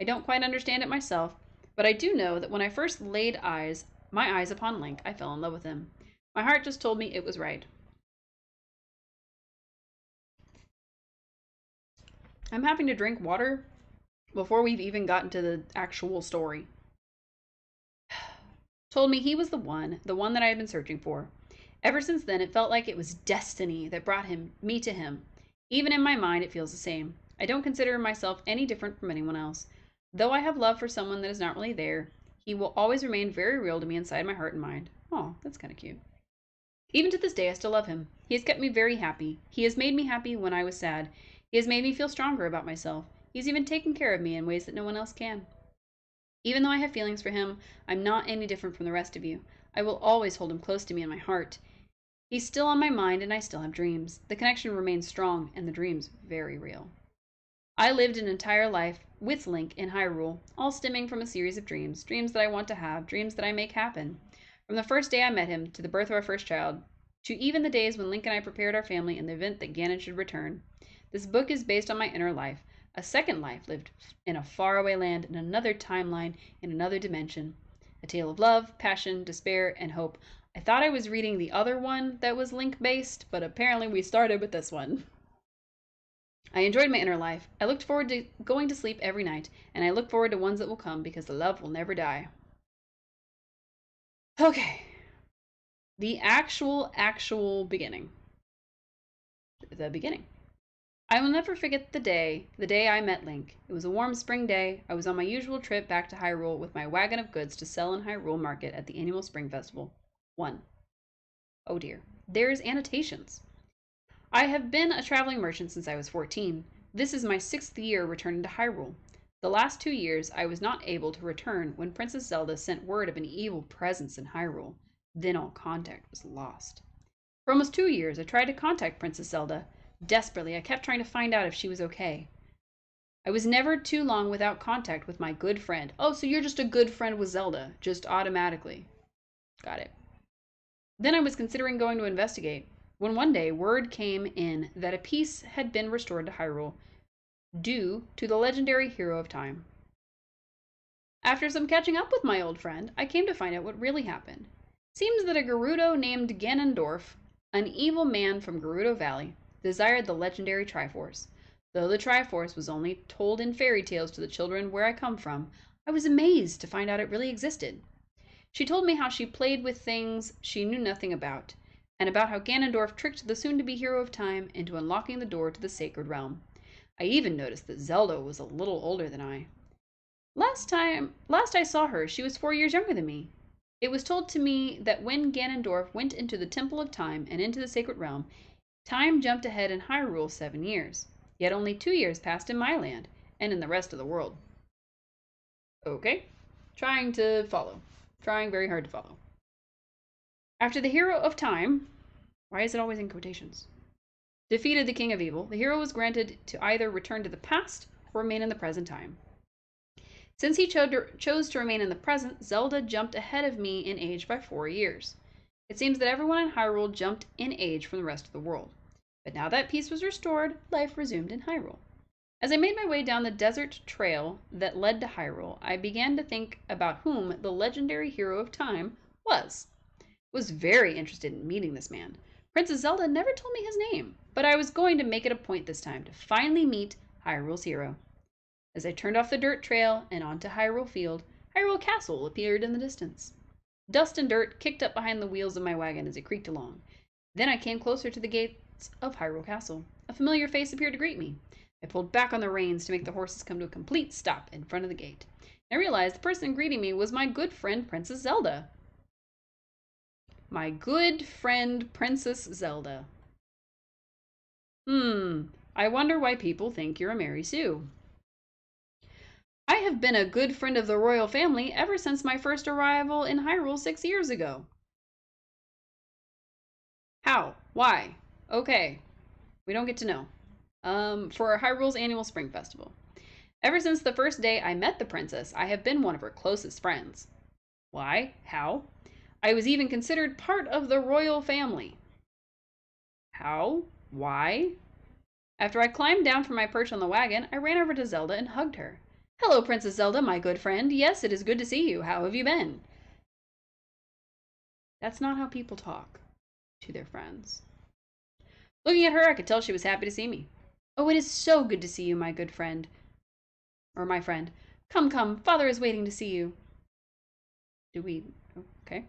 I don't quite understand it myself, but I do know that when I first laid my eyes upon Link, I fell in love with him. My heart just told me it was right. I'm having to drink water before we've even gotten to the actual story. Told me he was the one that I had been searching for. Ever since then, it felt like it was destiny that brought me to him. Even in my mind, it feels the same. I don't consider myself any different from anyone else. Though I have love for someone that is not really there, he will always remain very real to me inside my heart and mind. Oh, that's kind of cute. Even to this day, I still love him. He has kept me very happy. He has made me happy when I was sad. He has made me feel stronger about myself. He's even taken care of me in ways that no one else can. Even though I have feelings for him, I'm not any different from the rest of you. I will always hold him close to me in my heart. He's still on my mind and I still have dreams. The connection remains strong and the dreams very real. I lived an entire life with Link in Hyrule, all stemming from a series of dreams, dreams that I want to have, dreams that I make happen. From the first day I met him, to the birth of our first child, to even the days when Link and I prepared our family in the event that Ganon should return. This book is based on my inner life, a second life lived in a faraway land, in another timeline, in another dimension. A tale of love, passion, despair, and hope. I thought I was reading the other one that was Link-based, but apparently we started with this one. I enjoyed my inner life. I looked forward to going to sleep every night, and I look forward to ones that will come because the love will never die. Okay. The actual beginning. The beginning. I will never forget the day I met Link. It was a warm spring day. I was on my usual trip back to Hyrule with my wagon of goods to sell in Hyrule Market at the annual Spring Festival. 1. Oh dear. There's annotations. I have been a traveling merchant since I was 14. This is my 6th year returning to Hyrule. The last 2 years I was not able to return when Princess Zelda sent word of an evil presence in Hyrule. Then all contact was lost. For almost 2 years I tried to contact Princess Zelda. Desperately, I kept trying to find out if she was okay. I was never too long without contact with my good friend. Oh, so you're just a good friend with Zelda, just automatically. Got it. Then I was considering going to investigate, when one day word came in that a peace had been restored to Hyrule, due to the legendary hero of time. After some catching up with my old friend, I came to find out what really happened. Seems that a Gerudo named Ganondorf, an evil man from Gerudo Valley, desired the legendary Triforce. Though the Triforce was only told in fairy tales to the children where I come from, I was amazed to find out it really existed. She told me how she played with things she knew nothing about, and about how Ganondorf tricked the soon-to-be hero of time into unlocking the door to the sacred realm. I even noticed that Zelda was a little older than I. Last I saw her, she was 4 years younger than me. It was told to me that when Ganondorf went into the Temple of Time and into the Sacred Realm, time jumped ahead in Hyrule 7 years. Yet only 2 years passed in my land and in the rest of the world. Okay. Trying to follow. Trying very hard to follow. After the hero of time, why is it always in quotations? Defeated the king of evil, the hero was granted to either return to the past or remain in the present time. Since he chose to remain in the present, Zelda jumped ahead of me in age by 4 years. It seems that everyone in Hyrule jumped in age from the rest of the world. But now that peace was restored, life resumed in Hyrule. As I made my way down the desert trail that led to Hyrule, I began to think about whom the legendary hero of time was. I was very interested in meeting this man. Princess Zelda never told me his name, but I was going to make it a point this time to finally meet Hyrule's hero. As I turned off the dirt trail and onto Hyrule Field, Hyrule Castle appeared in the distance. Dust and dirt kicked up behind the wheels of my wagon as it creaked along. Then I came closer to the gates of Hyrule Castle. A familiar face appeared to greet me. I pulled back on the reins to make the horses come to a complete stop in front of the gate. I realized the person greeting me was my good friend Princess Zelda. My good friend Princess Zelda. I wonder why people think you're a Mary Sue. I have been a good friend of the royal family ever since my first arrival in Hyrule 6 years ago. How? Why? Okay. We don't get to know. For Hyrule's annual spring festival. Ever since the first day I met the princess, I have been one of her closest friends. Why? How? I was even considered part of the royal family. How? Why? After I climbed down from my perch on the wagon, I ran over to Zelda and hugged her. Hello, Princess Zelda, my good friend. Yes, it is good to see you. How have you been? That's not how people talk to their friends. Looking at her, I could tell she was happy to see me. Oh, it is so good to see you, my good friend. Or my friend. Come, come, father is waiting to see you. Okay.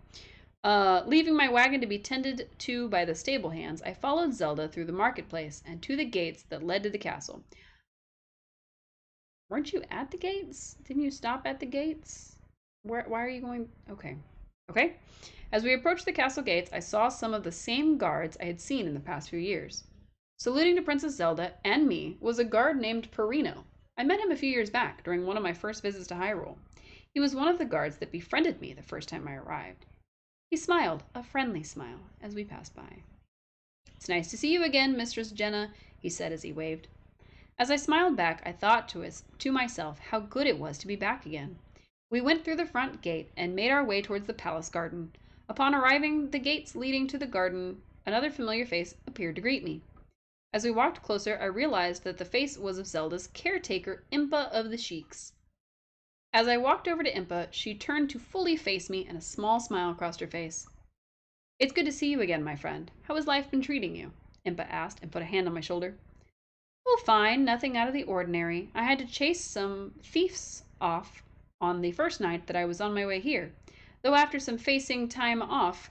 Leaving my wagon to be tended to by the stable hands, I followed Zelda through the marketplace and to the gates that led to the castle. Weren't you at the gates? Didn't you stop at the gates? Why are you going? Okay. Okay. As we approached the castle gates, I saw some of the same guards I had seen in the past few years. Saluting to Princess Zelda and me was a guard named Perino. I met him a few years back during one of my first visits to Hyrule. He was one of the guards that befriended me the first time I arrived. He smiled, a friendly smile, as we passed by. It's nice to see you again, Mistress Jenna, he said as he waved. As I smiled back, I thought to myself how good it was to be back again. We went through the front gate and made our way towards the palace garden. Upon arriving the gates leading to the garden, another familiar face appeared to greet me. As we walked closer, I realized that the face was of Zelda's caretaker, Impa of the Sheiks. As I walked over to Impa, she turned to fully face me and a small smile crossed her face. It's good to see you again, my friend. How has life been treating you? Impa asked and put a hand on my shoulder. Oh, fine, nothing out of the ordinary. I had to chase some thieves off on the first night that I was on my way here, though after some facing time off,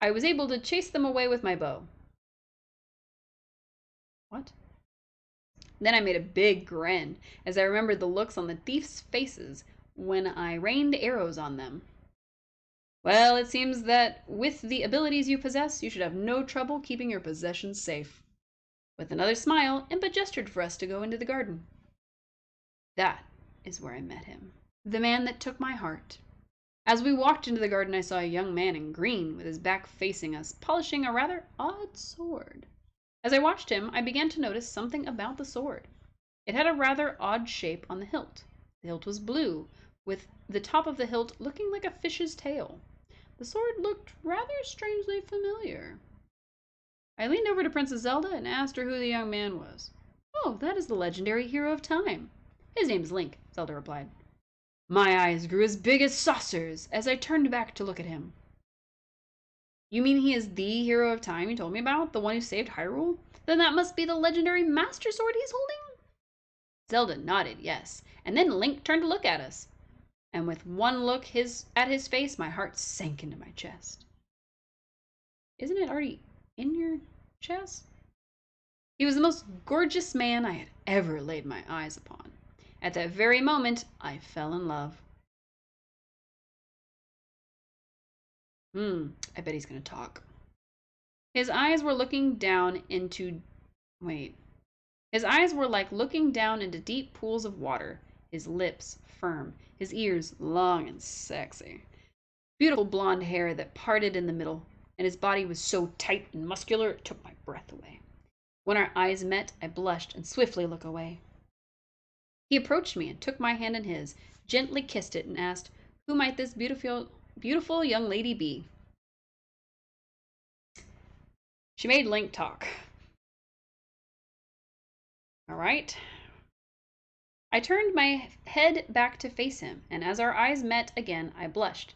I was able to chase them away with my bow. What? Then I made a big grin as I remembered the looks on the thieves' faces when I rained arrows on them. Well, it seems that with the abilities you possess, you should have no trouble keeping your possessions safe. With another smile, Impa gestured for us to go into the garden. That is where I met him. The man that took my heart. As we walked into the garden, I saw a young man in green with his back facing us, polishing a rather odd sword. As I watched him, I began to notice something about the sword. It had a rather odd shape on the hilt. The hilt was blue, with the top of the hilt looking like a fish's tail. The sword looked rather strangely familiar. I leaned over to Princess Zelda and asked her who the young man was. Oh, that is the legendary hero of time. His name is Link, Zelda replied. My eyes grew as big as saucers as I turned back to look at him. You mean he is the hero of time you told me about? The one who saved Hyrule? Then that must be the legendary Master Sword he's holding? Zelda nodded yes, and then Link turned to look at us. And with one look at his face, my heart sank into my chest. Isn't it already in your chest? He was the most gorgeous man I had ever laid my eyes upon. At that very moment, I fell in love. I bet he's gonna talk. His eyes were looking down into. Wait. His eyes were like looking down into deep pools of water. His lips firm. His ears long and sexy. Beautiful blonde hair that parted in the middle. And his body was so tight and muscular it took my breath away. When our eyes met, I blushed and swiftly looked away. He approached me and took my hand in his, gently kissed it, and asked, "Who might this beautiful young lady be?" She made Link talk. All right. I turned my head back to face him, and as our eyes met again, I blushed.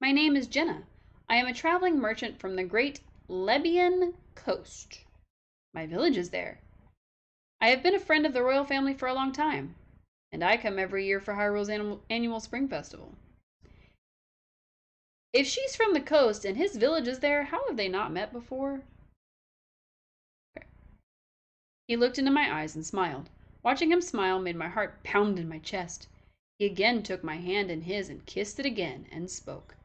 "My name is Jenna. I am a traveling merchant from the great Libyan coast. My village is there. I have been a friend of the royal family for a long time, and I come every year for Hyrule's annual spring festival." If she's from the coast and his village is there, how have they not met before? Okay. He looked into my eyes and smiled. Watching him smile made my heart pound in my chest. He again took my hand in his and kissed it again and spoke.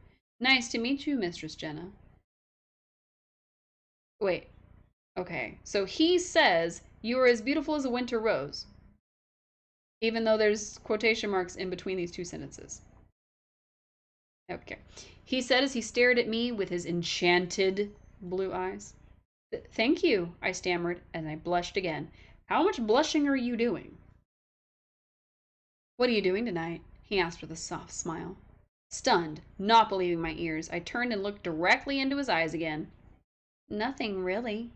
"Nice to meet you, Mistress Jenna." Wait. Okay. So he says you are as beautiful as a winter rose, even though there's quotation marks in between these two sentences. Okay. He said as he stared at me with his enchanted blue eyes. "Thank you," I stammered, and I blushed again. "How much blushing are you doing?" "What are you doing tonight?" he asked with a soft smile. Stunned, not believing my ears, I turned and looked directly into his eyes again. "Nothing, really.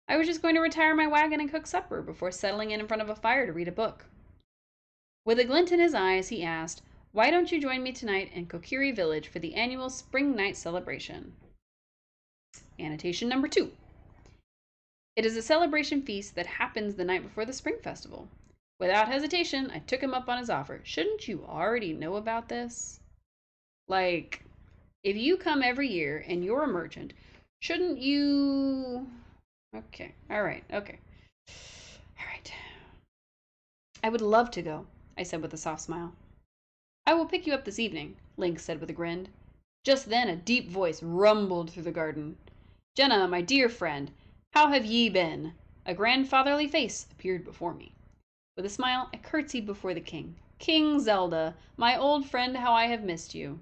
I was just going to retire my wagon and cook supper before settling in front of a fire to read a book." With a glint in his eyes, he asked, "Why don't you join me tonight in Kokiri Village for the annual Spring Night celebration?" Annotation number 2. It is a celebration feast that happens the night before the Spring Festival. Without hesitation, I took him up on his offer. Shouldn't you already know about this? Like, if you come every year and you're a merchant, shouldn't you... Okay, alright, okay. Alright. "I would love to go," I said with a soft smile. "I will pick you up this evening," Link said with a grin. Just then a deep voice rumbled through the garden. "Jenna, my dear friend, how have ye been?" A grandfatherly face appeared before me. With a smile, I curtsied before the king. "King Zelda, my old friend, how I have missed you."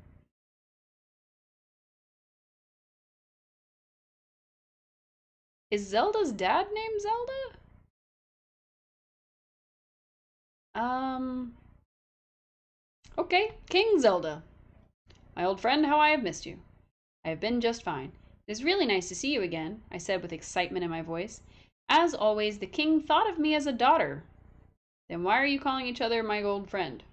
Is Zelda's dad named Zelda? Okay, King Zelda. "My old friend, how I have missed you." "I have been just fine. It is really nice to see you again," I said with excitement in my voice. As always, the king thought of me as a daughter. "Then why are you calling each other my old friend?"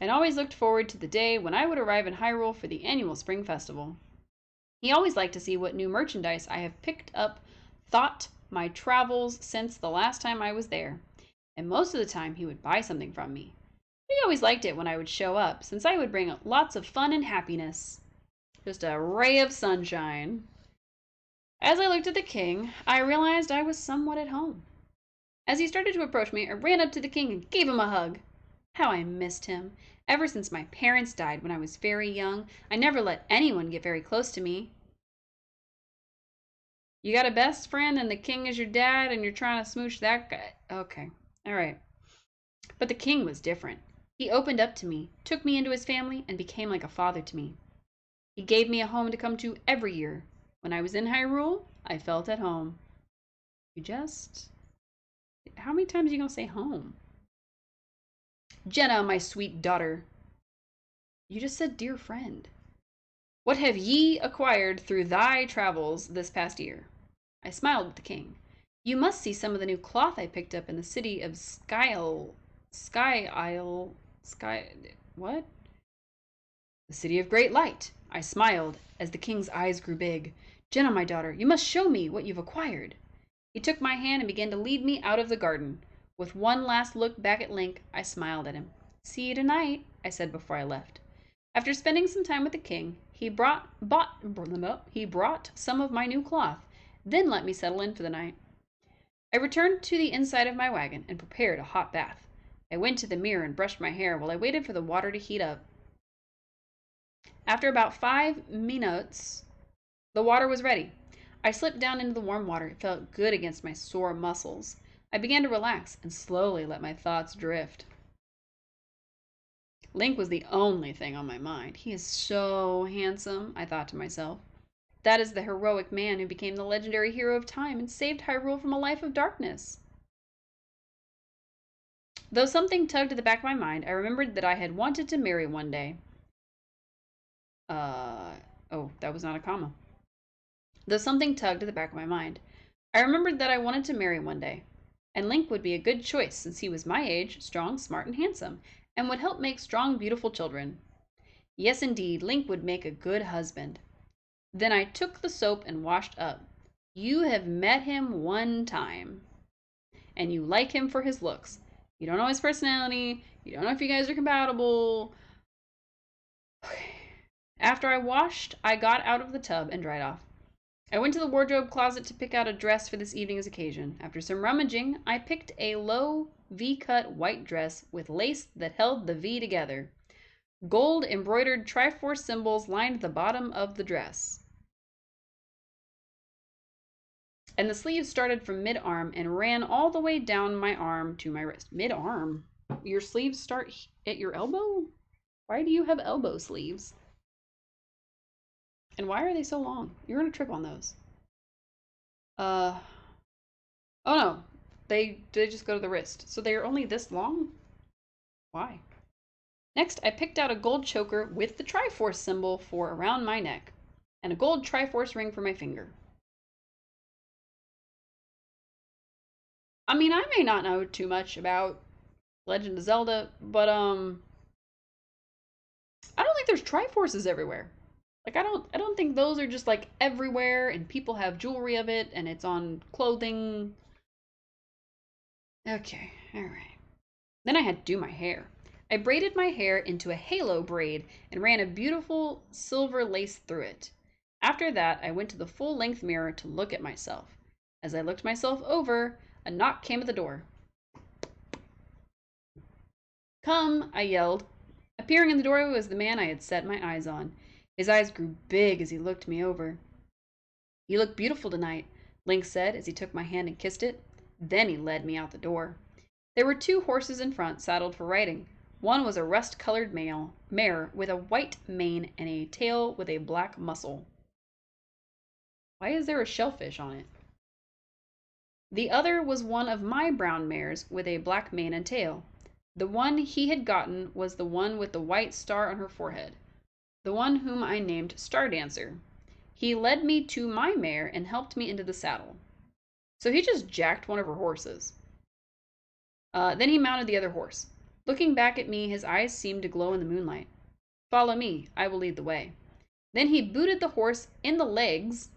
"And always looked forward to the day when I would arrive in Hyrule for the annual spring festival." He always liked to see what new merchandise I have picked up thought my travels since the last time I was there, and most of the time he would buy something from me. He always liked it when I would show up, since I would bring lots of fun and happiness. Just a ray of sunshine. As I looked at the king, I realized I was somewhat at home. As he started to approach me, I ran up to the king and gave him a hug. How I missed him. Ever since my parents died when I was very young, I never let anyone get very close to me. You got a best friend and the king is your dad and you're trying to smooch that guy? Okay, all right. But the king was different. He opened up to me, took me into his family, and became like a father to me. He gave me a home to come to every year. When I was in Hyrule, I felt at home. You just... How many times are you going to say home? "Jenna, my sweet daughter." You just said dear friend. "What have ye acquired through thy travels this past year?" I smiled at the king. "You must see some of the new cloth I picked up in the city of what? The city of Great Light." I smiled as the king's eyes grew big. "Jenna, my daughter, you must show me what you've acquired." He took my hand and began to lead me out of the garden. With one last look back at Link, I smiled at him. "See you tonight," I said before I left. After spending some time with the king, he brought some of my new cloth, then let me settle in for the night. I returned to the inside of my wagon and prepared a hot bath. I went to the mirror and brushed my hair while I waited for the water to heat up. After about 5 minutes, the water was ready. I slipped down into the warm water. It felt good against my sore muscles. I began to relax and slowly let my thoughts drift. Link was the only thing on my mind. He is so handsome, I thought to myself. That is the heroic man who became the legendary hero of time and saved Hyrule from a life of darkness. Though something tugged at the back of my mind, I remembered that I had wanted to marry one day. Oh, that was not a comma. Though something tugged at the back of my mind, I remembered that I wanted to marry one day. And Link would be a good choice since he was my age, strong, smart, and handsome, and would help make strong, beautiful children. Yes, indeed, Link would make a good husband. Then I took the soap and washed up. You have met him one time, and you like him for his looks. You don't know his personality. You don't know if you guys are compatible. After I washed, I got out of the tub and dried off. I went to the wardrobe closet to pick out a dress for this evening's occasion. After some rummaging, I picked a low V-cut white dress with lace that held the V together. Gold embroidered Triforce symbols lined the bottom of the dress. And the sleeves started from mid-arm and ran all the way down my arm to my wrist. Mid-arm? Your sleeves start at your elbow? Why do you have elbow sleeves? And why are they so long? You're gonna trip on those. Oh no. They just go to the wrist. So they are only this long? Why? Next, I picked out a gold choker with the Triforce symbol for around my neck, and a gold Triforce ring for my finger. I mean, I may not know too much about Legend of Zelda, but I don't think there's Triforces everywhere. Like I don't think those are just like everywhere and people have jewelry of it and it's on clothing. Okay, all right. Then I had to do my hair. I braided my hair into a halo braid and ran a beautiful silver lace through it. After that, I went to the full-length mirror to look at myself. As I looked myself over, a knock came at the door. "Come," I yelled. Appearing in the doorway was the man I had set my eyes on. His eyes grew big as he looked me over. "You look beautiful tonight," Link said as he took my hand and kissed it. Then he led me out the door. There were 2 horses in front, saddled for riding. One was a rust-colored mare with a white mane and a tail with a black muzzle. Why is there a shellfish on it? The other was one of my brown mares with a black mane and tail. The one he had gotten was the one with the white star on her forehead. The one whom I named Star Dancer. He led me to my mare and helped me into the saddle. So he just jacked one of her horses. Then he mounted the other horse. Looking back at me, his eyes seemed to glow in the moonlight. "Follow me, I will lead the way." Then he booted the horse in the legs.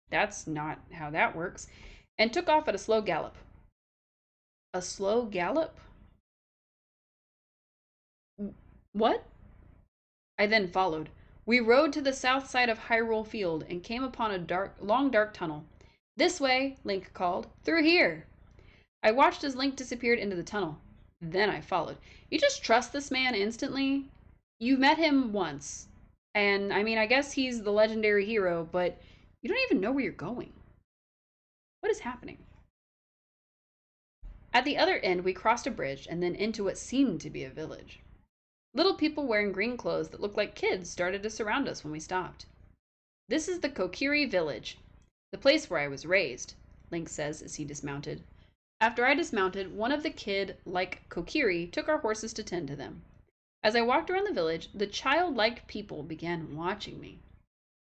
That's not how that works. And took off at a slow gallop. A slow gallop? What? I then followed. We rode to the south side of Hyrule Field and came upon a long dark tunnel. "This way," Link called. "Through here." I watched as Link disappeared into the tunnel. Then I followed. You just trust this man instantly? You've met him once. And, I mean, I guess he's the legendary hero, but you don't even know where you're going. What is happening? At the other end, we crossed a bridge and then into what seemed to be a village. Little people wearing green clothes that looked like kids started to surround us when we stopped. "This is the Kokiri village, the place where I was raised," Link says as he dismounted. After I dismounted, one of the kid-like Kokiri took our horses to tend to them. As I walked around the village, the childlike people began watching me.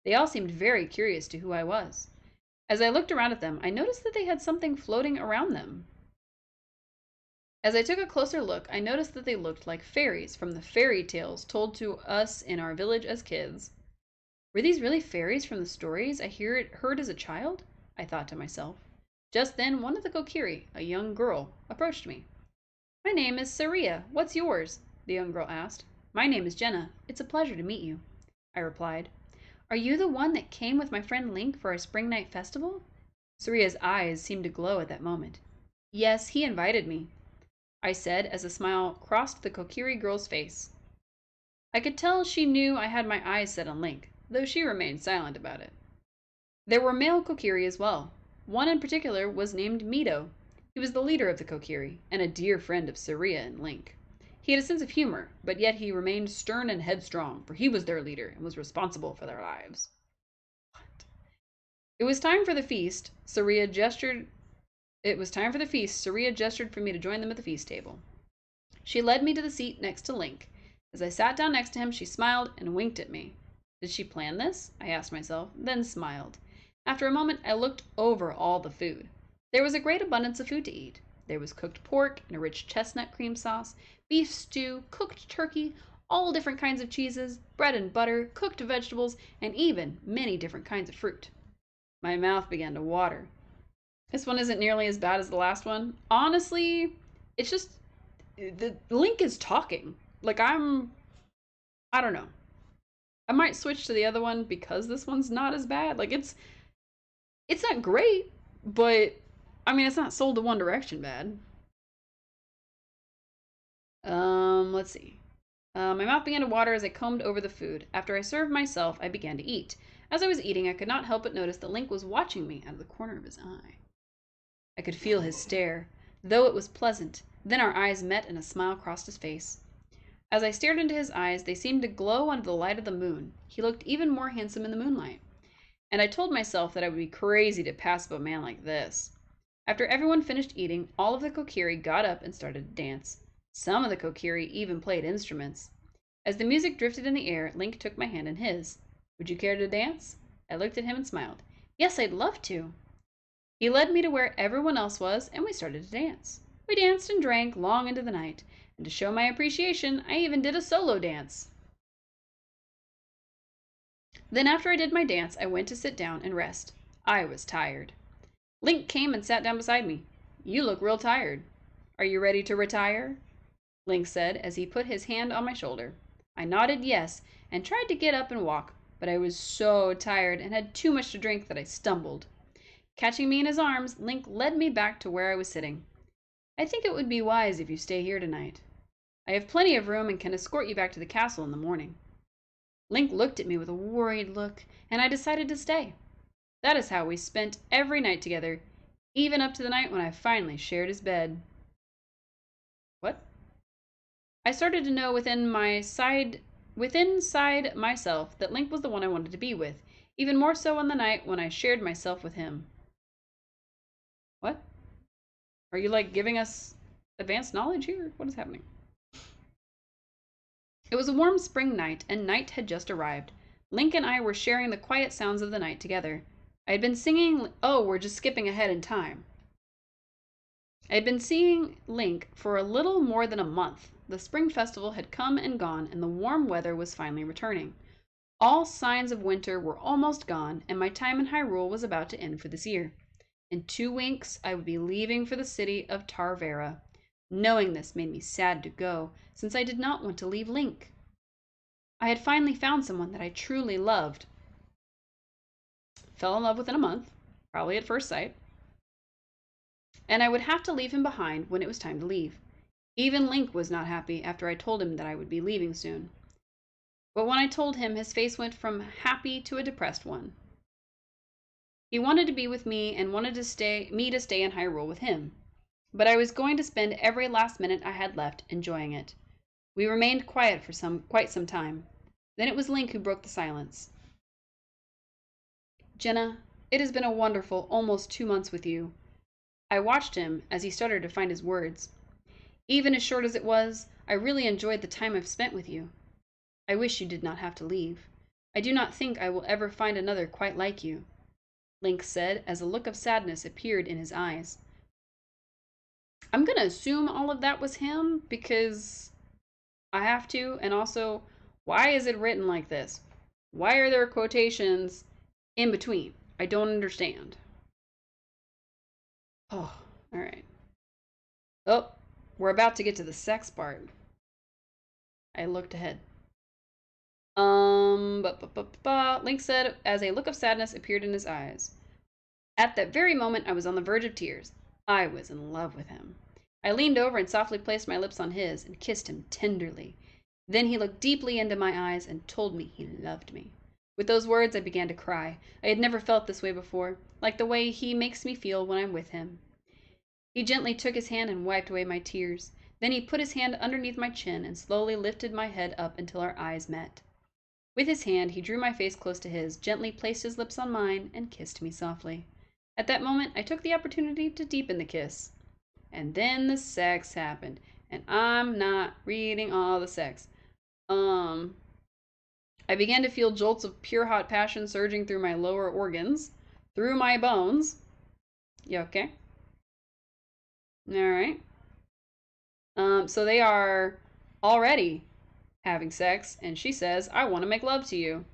They all seemed very curious to who I was. As I looked around at them, I noticed that they had something floating around them. As I took a closer look, I noticed that they looked like fairies from the fairy tales told to us in our village as kids. Were these really fairies from the stories I heard as a child? I thought to myself. Just then, one of the Kokiri, a young girl, approached me. "My name is Saria. What's yours?" the young girl asked. "My name is Jenna. It's a pleasure to meet you," I replied. "Are you the one that came with my friend Link for our spring night festival?" Saria's eyes seemed to glow at that moment. "Yes, he invited me." I said as a smile crossed the Kokiri girl's face. I could tell she knew I had my eyes set on Link, though she remained silent about it. There were male Kokiri as well. One in particular was named Mito. He was the leader of the Kokiri, and a dear friend of Saria and Link. He had a sense of humor, but yet he remained stern and headstrong, for he was their leader and was responsible for their lives. What? It was time for the feast. Saria gestured for me to join them at the feast table. She led me to the seat next to Link. As I sat down next to him, she smiled and winked at me. Did she plan this? I asked myself, then smiled. After a moment, I looked over all the food. There was a great abundance of food to eat. There was cooked pork and a rich chestnut cream sauce, beef stew, cooked turkey, all different kinds of cheeses, bread and butter, cooked vegetables, and even many different kinds of fruit. My mouth began to water. This one isn't nearly as bad as the last one. Honestly, it's just the Link is talking. Like I don't know. I might switch to the other one because this one's not as bad. Like it's not great, but I mean it's not sold to One Direction bad. Let's see. My mouth began to water as I combed over the food. After I served myself, I began to eat. As I was eating, I could not help but notice that Link was watching me out of the corner of his eye. I could feel his stare, though it was pleasant. Then our eyes met and a smile crossed his face. As I stared into his eyes, they seemed to glow under the light of the moon. He looked even more handsome in the moonlight. And I told myself that I would be crazy to pass up a man like this. After everyone finished eating, all of the Kokiri got up and started to dance. Some of the Kokiri even played instruments. As the music drifted in the air, Link took my hand in his. Would you care to dance? I looked at him and smiled. Yes, I'd love to. He led me to where everyone else was, and we started to dance. We danced and drank long into the night, and to show my appreciation, I even did a solo dance. Then after I did my dance, I went to sit down and rest. I was tired. Link came and sat down beside me. You look real tired. Are you ready to retire? Link said as he put his hand on my shoulder. I nodded yes and tried to get up and walk, but I was so tired and had too much to drink that I stumbled. Catching me in his arms, Link led me back to where I was sitting. I think it would be wise if you stay here tonight. I have plenty of room and can escort you back to the castle in the morning. Link looked at me with a worried look, and I decided to stay. That is how we spent every night together, even up to the night when I finally shared his bed. What? I started to know within myself that Link was the one I wanted to be with, even more so on the night when I shared myself with him. What? Are you like giving us advanced knowledge here? What is happening? It was a warm spring night, and night had just arrived. Link and I were sharing the quiet sounds of the night together. I had been singing. Oh, we're just skipping ahead in time. I had been seeing Link for a little more than a month. The spring festival had come and gone, and the warm weather was finally returning. All signs of winter were almost gone, and my time in Hyrule was about to end for this year. In 2 weeks, I would be leaving for the city of Tarvera. Knowing this made me sad to go, since I did not want to leave Link. I had finally found someone that I truly loved. Fell in love within a month, probably at first sight. And I would have to leave him behind when it was time to leave. Even Link was not happy after I told him that I would be leaving soon. But when I told him, his face went from happy to a depressed one. He wanted to be with me and wanted me to stay in Hyrule with him. But I was going to spend every last minute I had left enjoying it. We remained quiet for quite some time. Then it was Link who broke the silence. Jenna, it has been a wonderful almost 2 months with you. I watched him as he started to find his words. Even as short as it was, I really enjoyed the time I've spent with you. I wish you did not have to leave. I do not think I will ever find another quite like you, Link said as a look of sadness appeared in his eyes. I'm going to assume all of that was him because I have to, and also, why is it written like this? Why are there quotations in between? I don't understand. Oh, alright. Oh, we're about to get to the sex part. I looked ahead. Link said as a look of sadness appeared in his eyes. At that very moment, I was on the verge of tears. I was in love with him. I leaned over and softly placed my lips on his and kissed him tenderly. Then he looked deeply into my eyes and told me he loved me. With those words, I began to cry. I had never felt this way before, like the way he makes me feel when I'm with him. He gently took his hand and wiped away my tears. Then he put his hand underneath my chin and slowly lifted my head up until our eyes met. With his hand, he drew my face close to his, gently placed his lips on mine, and kissed me softly. At that moment, I took the opportunity to deepen the kiss. And then the sex happened. And I'm not reading all the sex. I began to feel jolts of pure hot passion surging through my lower organs, through my bones. You okay? Alright. So they are already having sex, and she says, I want to make love to you.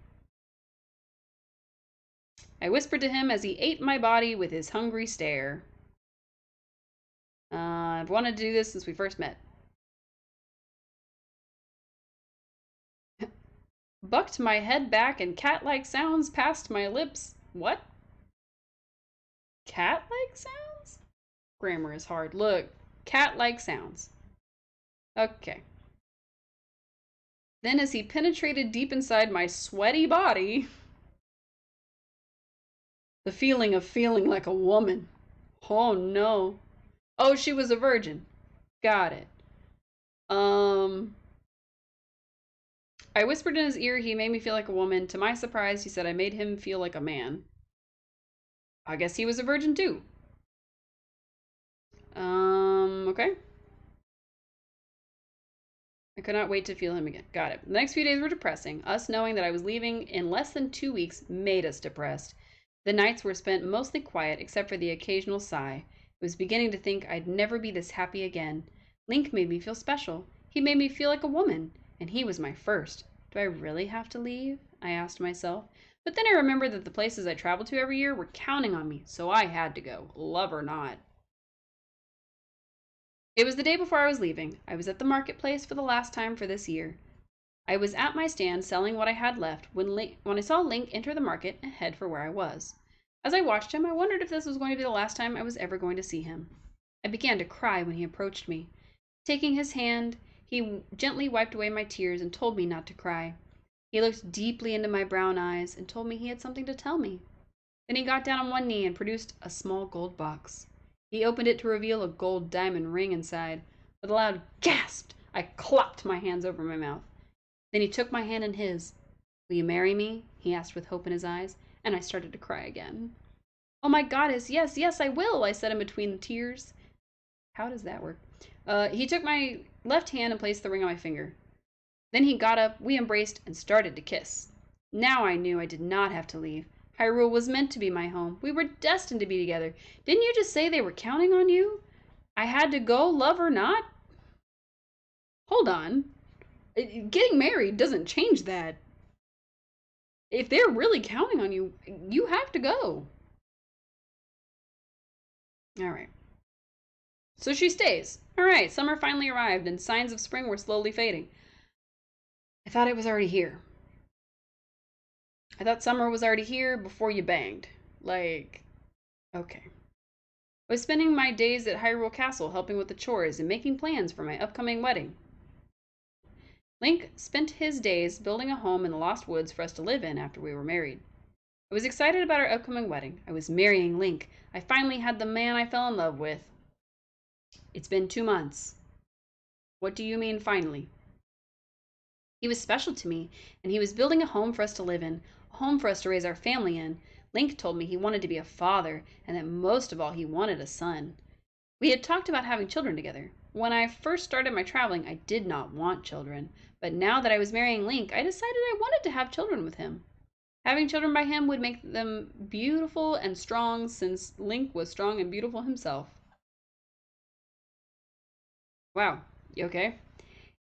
I whispered to him as he ate my body with his hungry stare. I've wanted to do this since we first met. Bucked my head back and cat-like sounds passed my lips. What? Cat-like sounds? Grammar is hard. Look, cat-like sounds. Okay. Then as he penetrated deep inside my sweaty body, the feeling of feeling like a woman. Oh no. Oh, she was a virgin. Got it. I whispered in his ear he made me feel like a woman. To my surprise, he said I made him feel like a man. I guess he was a virgin too. Okay. I could not wait to feel him again. Got it. The next few days were depressing. Us knowing that I was leaving in less than 2 weeks made us depressed. The nights were spent mostly quiet, except for the occasional sigh. I was beginning to think I'd never be this happy again. Link made me feel special. He made me feel like a woman, and he was my first. Do I really have to leave? I asked myself. But then I remembered that the places I traveled to every year were counting on me, so I had to go, love or not. It was the day before I was leaving. I was at the marketplace for the last time for this year. I was at my stand selling what I had left when I saw Link enter the market and head for where I was. As I watched him, I wondered if this was going to be the last time I was ever going to see him. I began to cry when he approached me. Taking his hand, he gently wiped away my tears and told me not to cry. He looked deeply into my brown eyes and told me he had something to tell me. Then he got down on one knee and produced a small gold box. He opened it to reveal a gold diamond ring inside. With a loud gasp, I clapped my hands over my mouth. Then he took my hand in his. Will you marry me? He asked with hope in his eyes, and I started to cry again. Oh my goddess, yes, yes, I will, I said in between the tears. How does that work? He took my left hand and placed the ring on my finger. Then he got up, we embraced, and started to kiss. Now I knew I did not have to leave. Hyrule was meant to be my home. We were destined to be together. Didn't you just say they were counting on you? I had to go, love or not? Hold on. Getting married doesn't change that. If they're really counting on you, you have to go. Alright. So she stays. Alright, summer finally arrived and signs of spring were slowly fading. I thought it was already here. I thought summer was already here before you banged. Like, okay. I was spending my days at Hyrule Castle helping with the chores and making plans for my upcoming wedding. Link spent his days building a home in the Lost Woods for us to live in after we were married. I was excited about our upcoming wedding. I was marrying Link. I finally had the man I fell in love with. It's been 2 months. What do you mean, finally? He was special to me, and he was building a home for us to live in, a home for us to raise our family in. Link told me he wanted to be a father, and that most of all he wanted a son. We had talked about having children together. When I first started my traveling, I did not want children, but now that I was marrying Link, I decided I wanted to have children with him. Having children by him would make them beautiful and strong, since Link was strong and beautiful himself. Wow, you okay?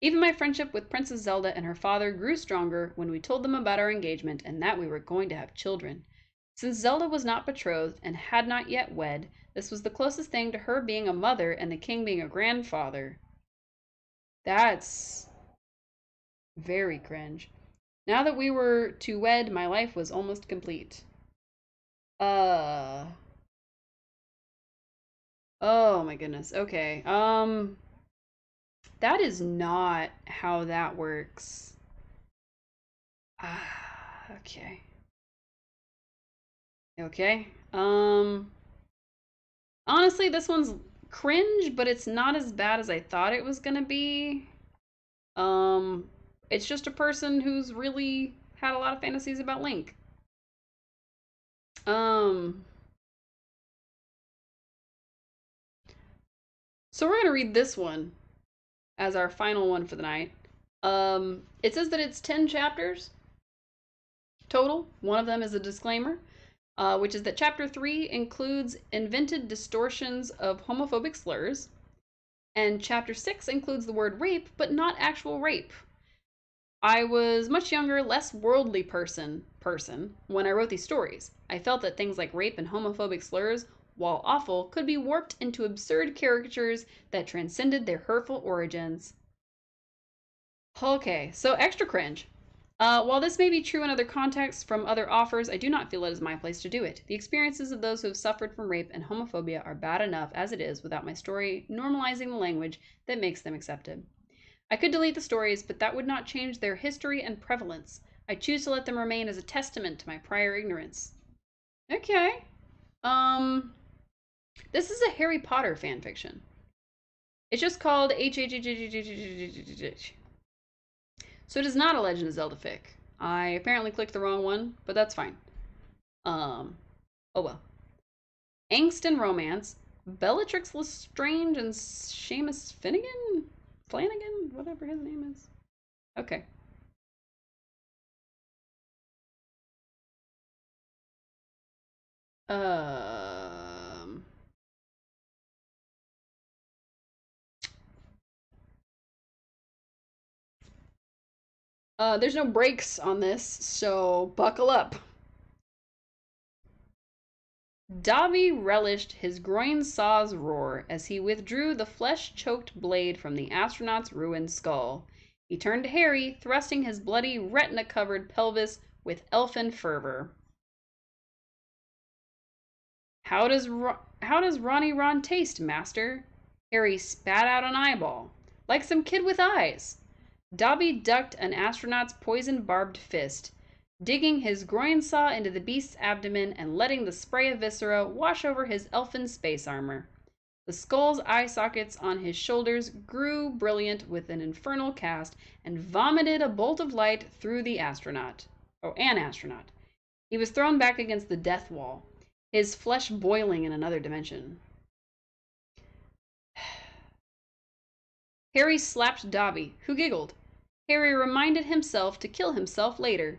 Even my friendship with Princess Zelda and her father grew stronger when we told them about our engagement and that we were going to have children. Since Zelda was not betrothed and had not yet wed, this was the closest thing to her being a mother and the king being a grandfather. That's very cringe. Now that we were to wed, my life was almost complete. Oh Oh my goodness. Okay. That is not how that works. Okay. Okay. Honestly, this one's cringe, but it's not as bad as I thought it was gonna be. Um, it's just a person who's really had a lot of fantasies about Link. Um, so we're gonna read this one as our final one for the night. It says that it's 10 chapters total. One of them is a disclaimer, which is that chapter 3 includes invented distortions of homophobic slurs, and chapter 6 includes the word rape, but not actual rape. I was much younger, less worldly person when I wrote these stories. I felt that things like rape and homophobic slurs, while awful, could be warped into absurd caricatures that transcended their hurtful origins. Okay, so extra cringe. While this may be true in other contexts from other offers, I do not feel it is my place to do it. The experiences of those who have suffered from rape and homophobia are bad enough as it is without my story normalizing the language that makes them accepted. I could delete the stories, but that would not change their history and prevalence. I choose to let them remain as a testament to my prior ignorance. Okay. This is a Harry Potter fanfiction. It's just called H. So it is not a Legend of Zelda fic. I apparently clicked the wrong one, but that's fine. Oh well. Angst and Romance, Bellatrix Lestrange and Seamus Flanagan, whatever his name is. Okay. Um, there's no breaks on this, so buckle up. Dobby relished his groin saw's roar as he withdrew the flesh-choked blade from the astronaut's ruined skull. He turned to Harry, thrusting his bloody, retina-covered pelvis with elfin fervor. How does Ronnie Ron taste, master? Harry spat out an eyeball. Like some kid with eyes. Dobby ducked an astronaut's poison-barbed fist, digging his groin saw into the beast's abdomen and letting the spray of viscera wash over his elfin space armor. The skull's eye sockets on his shoulders grew brilliant with an infernal cast and vomited a bolt of light through the astronaut. Oh, an astronaut. He was thrown back against the death wall, his flesh boiling in another dimension. Harry slapped Dobby, who giggled. Harry reminded himself to kill himself later.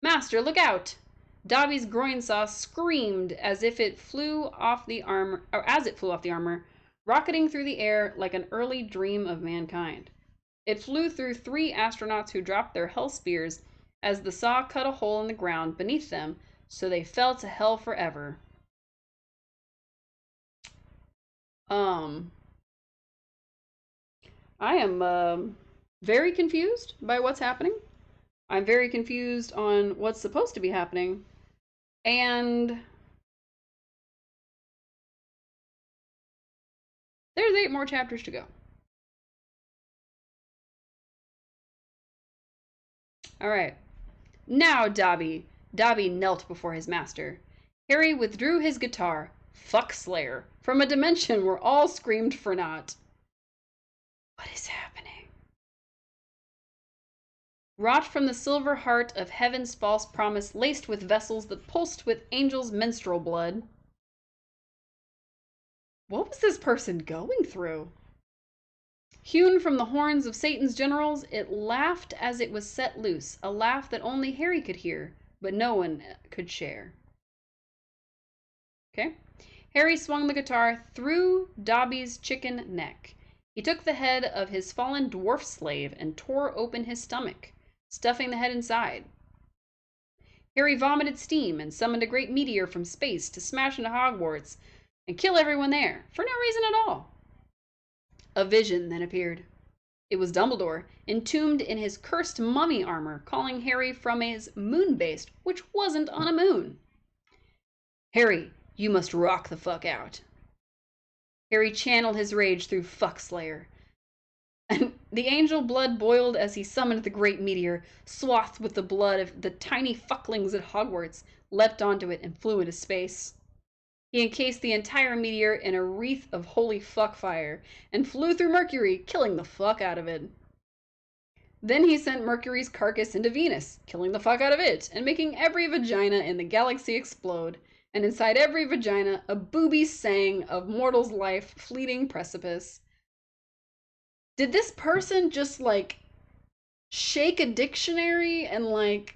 Master, look out! Dobby's groin saw screamed as it flew off the armor, rocketing through the air like an early dream of mankind. It flew through 3 astronauts who dropped their hell spears as the saw cut a hole in the ground beneath them, so they fell to hell forever. I am very confused by what's happening. I'm very confused on what's supposed to be happening. And there's 8 more chapters to go. Alright. Now, Dobby. Dobby knelt before his master. Harry withdrew his guitar, fuck Slayer, from a dimension where all screamed for naught. What is happening? Wrought from the silver heart of heaven's false promise, laced with vessels that pulsed with angels' menstrual blood. What was this person going through? Hewn from the horns of Satan's generals, it laughed as it was set loose, a laugh that only Harry could hear, but no one could share. Okay? Harry swung the guitar through Dobby's chicken neck. He took the head of his fallen dwarf slave and tore open his stomach, stuffing the head inside. Harry vomited steam and summoned a great meteor from space to smash into Hogwarts and kill everyone there, for no reason at all. A vision then appeared. It was Dumbledore, entombed in his cursed mummy armor, calling Harry from his moon base, which wasn't on a moon. Harry, you must rock the fuck out. Harry channeled his rage through Fuckslayer. And the angel blood boiled as he summoned the great meteor, swathed with the blood of the tiny fucklings at Hogwarts, leapt onto it and flew into space. He encased the entire meteor in a wreath of holy fuck fire and flew through Mercury, killing the fuck out of it. Then he sent Mercury's carcass into Venus, killing the fuck out of it and making every vagina in the galaxy explode. And inside every vagina, a booby sang of mortal's life, fleeting precipice. Did this person just, like, shake a dictionary and, like,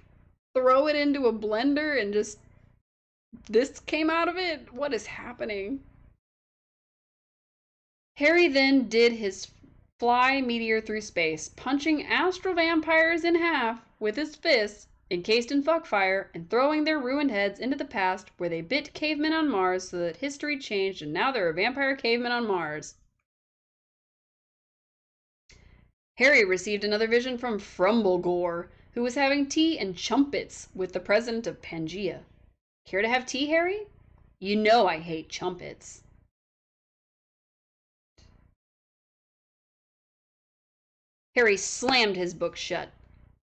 throw it into a blender and just... this came out of it? What is happening? Harry then did his fly meteor through space, punching astral vampires in half with his fists, encased in fuckfire, and throwing their ruined heads into the past where they bit cavemen on Mars so that history changed and now there are vampire cavemen on Mars. Harry received another vision from Frumblegore, who was having tea and chumpets with the president of Pangea. Care to have tea, Harry? You know I hate chumpets. Harry slammed his book shut.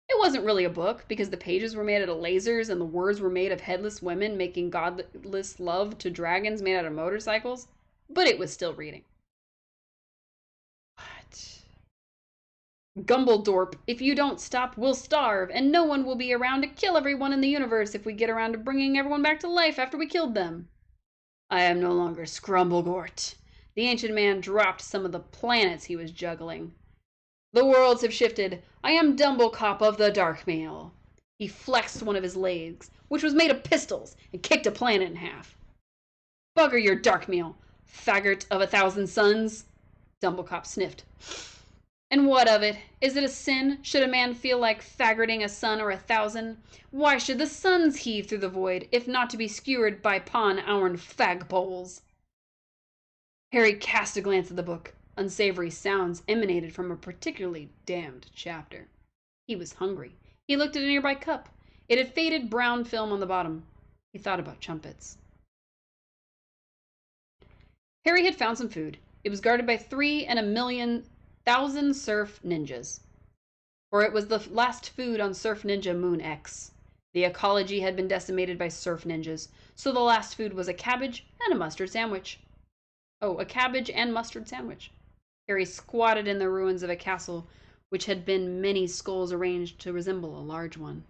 It wasn't really a book, because the pages were made out of lasers and the words were made of headless women making godless love to dragons made out of motorcycles, but it was still reading. What? Gumbledorp, if you don't stop, we'll starve, and no one will be around to kill everyone in the universe if we get around to bringing everyone back to life after we killed them. I am no longer Scrumblegort. The ancient man dropped some of the planets he was juggling. The worlds have shifted. I am Dumblecop of the Darkmail. He flexed one of his legs, which was made of pistols, and kicked a planet in half. Bugger your Darkmail, faggot of 1,000 suns. Dumblecop sniffed. And what of it? Is it a sin? Should a man feel like faggoting a sun or 1,000? Why should the suns heave through the void, if not to be skewered by pawn-hourn fagpoles? Harry cast a glance at the book. Unsavory sounds emanated from a particularly damned chapter. He was hungry. He looked at a nearby cup. It had faded brown film on the bottom. He thought about chumpets. Harry had found some food. It was guarded by 3,000,000 surf ninjas. For it was the last food on Surf Ninja Moon X. The ecology had been decimated by surf ninjas, so the last food was a cabbage and a mustard sandwich. Oh, a cabbage and mustard sandwich. Harry squatted in the ruins of a castle which had been many skulls arranged to resemble a large one.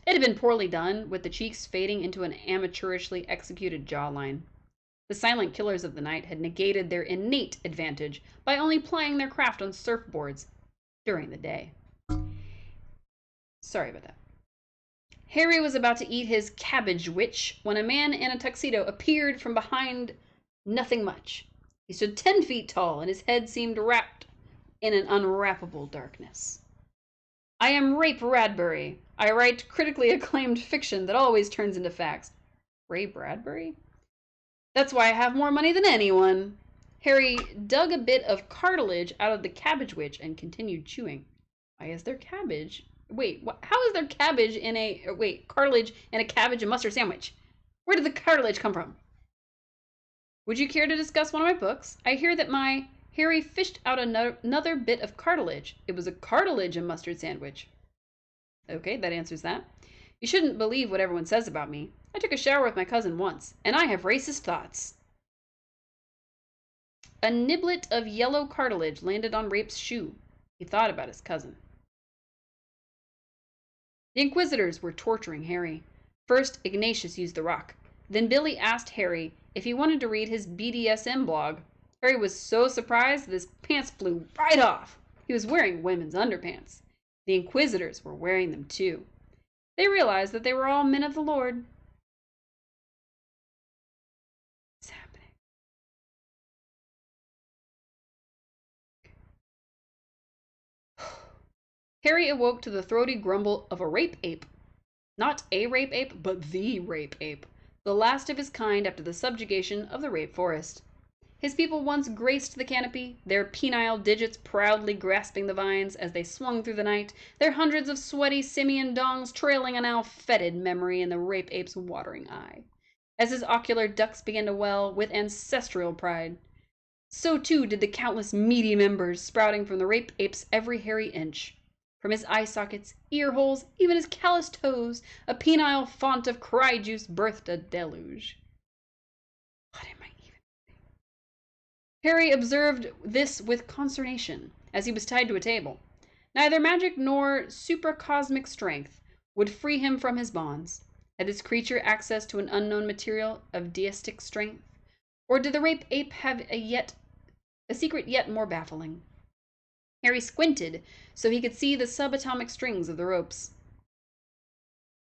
It had been poorly done, with the cheeks fading into an amateurishly executed jawline. The silent killers of the night had negated their innate advantage by only plying their craft on surfboards during the day. Sorry about that. Harry was about to eat his cabbage witch when a man in a tuxedo appeared from behind nothing much. He stood 10 feet tall, and his head seemed wrapped in an unwrappable darkness. I am Rape Bradbury. I write critically acclaimed fiction that always turns into facts. Ray Bradbury? That's why I have more money than anyone. Harry dug a bit of cartilage out of the cabbage witch and continued chewing. Why is there cabbage? Wait, how is there cabbage in a... Wait, cartilage in a cabbage and mustard sandwich? Where did the cartilage come from? Would you care to discuss one of my books? I hear that Harry fished out another bit of cartilage. It was a cartilage and mustard sandwich. Okay, that answers that. You shouldn't believe what everyone says about me. I took a shower with my cousin once, and I have racist thoughts. A niblet of yellow cartilage landed on Rape's shoe. He thought about his cousin. The Inquisitors were torturing Harry. First, Ignatius used the rock. Then Billy asked Harry if he wanted to read his BDSM blog. Harry was so surprised that his pants flew right off. He was wearing women's underpants. The Inquisitors were wearing them too. They realized that they were all men of the Lord. What's happening? Harry awoke to the throaty grumble of a rape ape. Not a rape ape, but the rape ape. The last of his kind after the subjugation of the rape forest. His people once graced the canopy, their penile digits proudly grasping the vines as they swung through the night, their hundreds of sweaty simian dongs trailing a now fetid memory in the rape ape's watering eye. As his ocular ducts began to well with ancestral pride, So too did the countless meaty members sprouting from the rape ape's every hairy inch. From his eye sockets, ear holes, even his calloused toes, a penile font of cry juice birthed a deluge. What am I even? Harry observed this with consternation as he was tied to a table. Neither magic nor supercosmic strength would free him from his bonds. Had this creature access to an unknown material of deistic strength? Or did the rape ape have a secret yet more baffling? Harry squinted so he could see the subatomic strings of the ropes.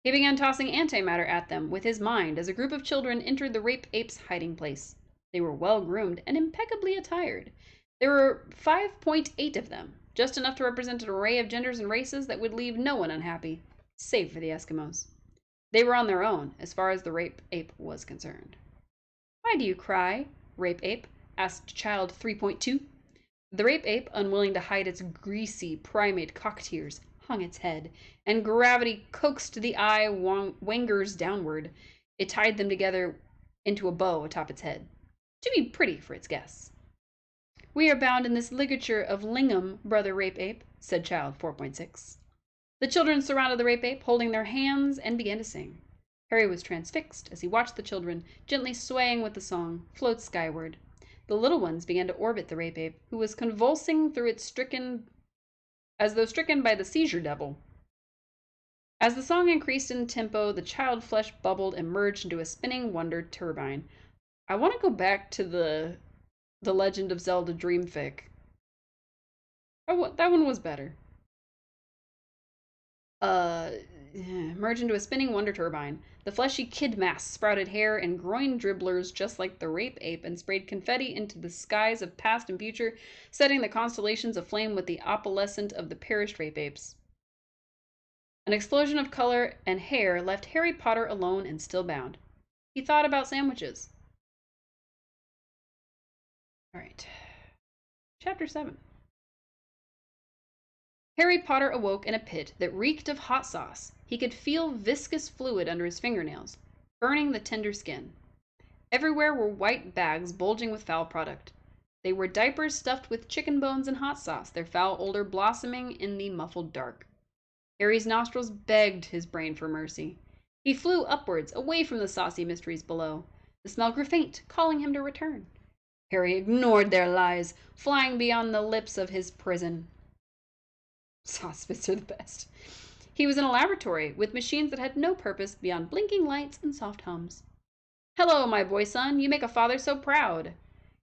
He began tossing antimatter at them with his mind as a group of children entered the rape ape's hiding place. They were well groomed and impeccably attired. There were 5.8 of them, just enough to represent an array of genders and races that would leave no one unhappy, save for the Eskimos. They were on their own, as far as the rape ape was concerned. "Why do you cry, rape ape?" asked child 3.2. The rape ape, unwilling to hide its greasy primate cock tears, hung its head, and gravity coaxed the eye wangers downward. It tied them together into a bow atop its head, to be pretty for its guests. "We are bound in this ligature of lingam, brother rape ape," said child 4.6. The children surrounded the rape ape, holding their hands, and began to sing. Harry was transfixed as he watched the children, gently swaying with the song, float skyward. The little ones began to orbit the rape ape, who was convulsing through its as though stricken by the seizure devil. As the song increased in tempo, the child flesh bubbled and merged into a spinning wonder turbine. I want to go back to the Legend of Zelda Dreamfic. That one was better. Merge into a spinning wonder turbine. The fleshy kid mass sprouted hair and groin dribblers just like the rape ape and sprayed confetti into the skies of past and future, setting the constellations aflame with the opalescent of the perished rape apes. An explosion of color and hair left Harry Potter alone and still bound. He thought about sandwiches. All right. Chapter 7. Harry Potter awoke in a pit that reeked of hot sauce. He could feel viscous fluid under his fingernails, burning the tender skin. Everywhere were white bags bulging with foul product. They were diapers stuffed with chicken bones and hot sauce, their foul odor blossoming in the muffled dark. Harry's nostrils begged his brain for mercy. He flew upwards, away from the saucy mysteries below. The smell grew faint, calling him to return. Harry ignored their lies, flying beyond the lips of his prison. Sauce spits are the best. He was in a laboratory with machines that had no purpose beyond blinking lights and soft hums. "Hello, my boy son, you make a father so proud."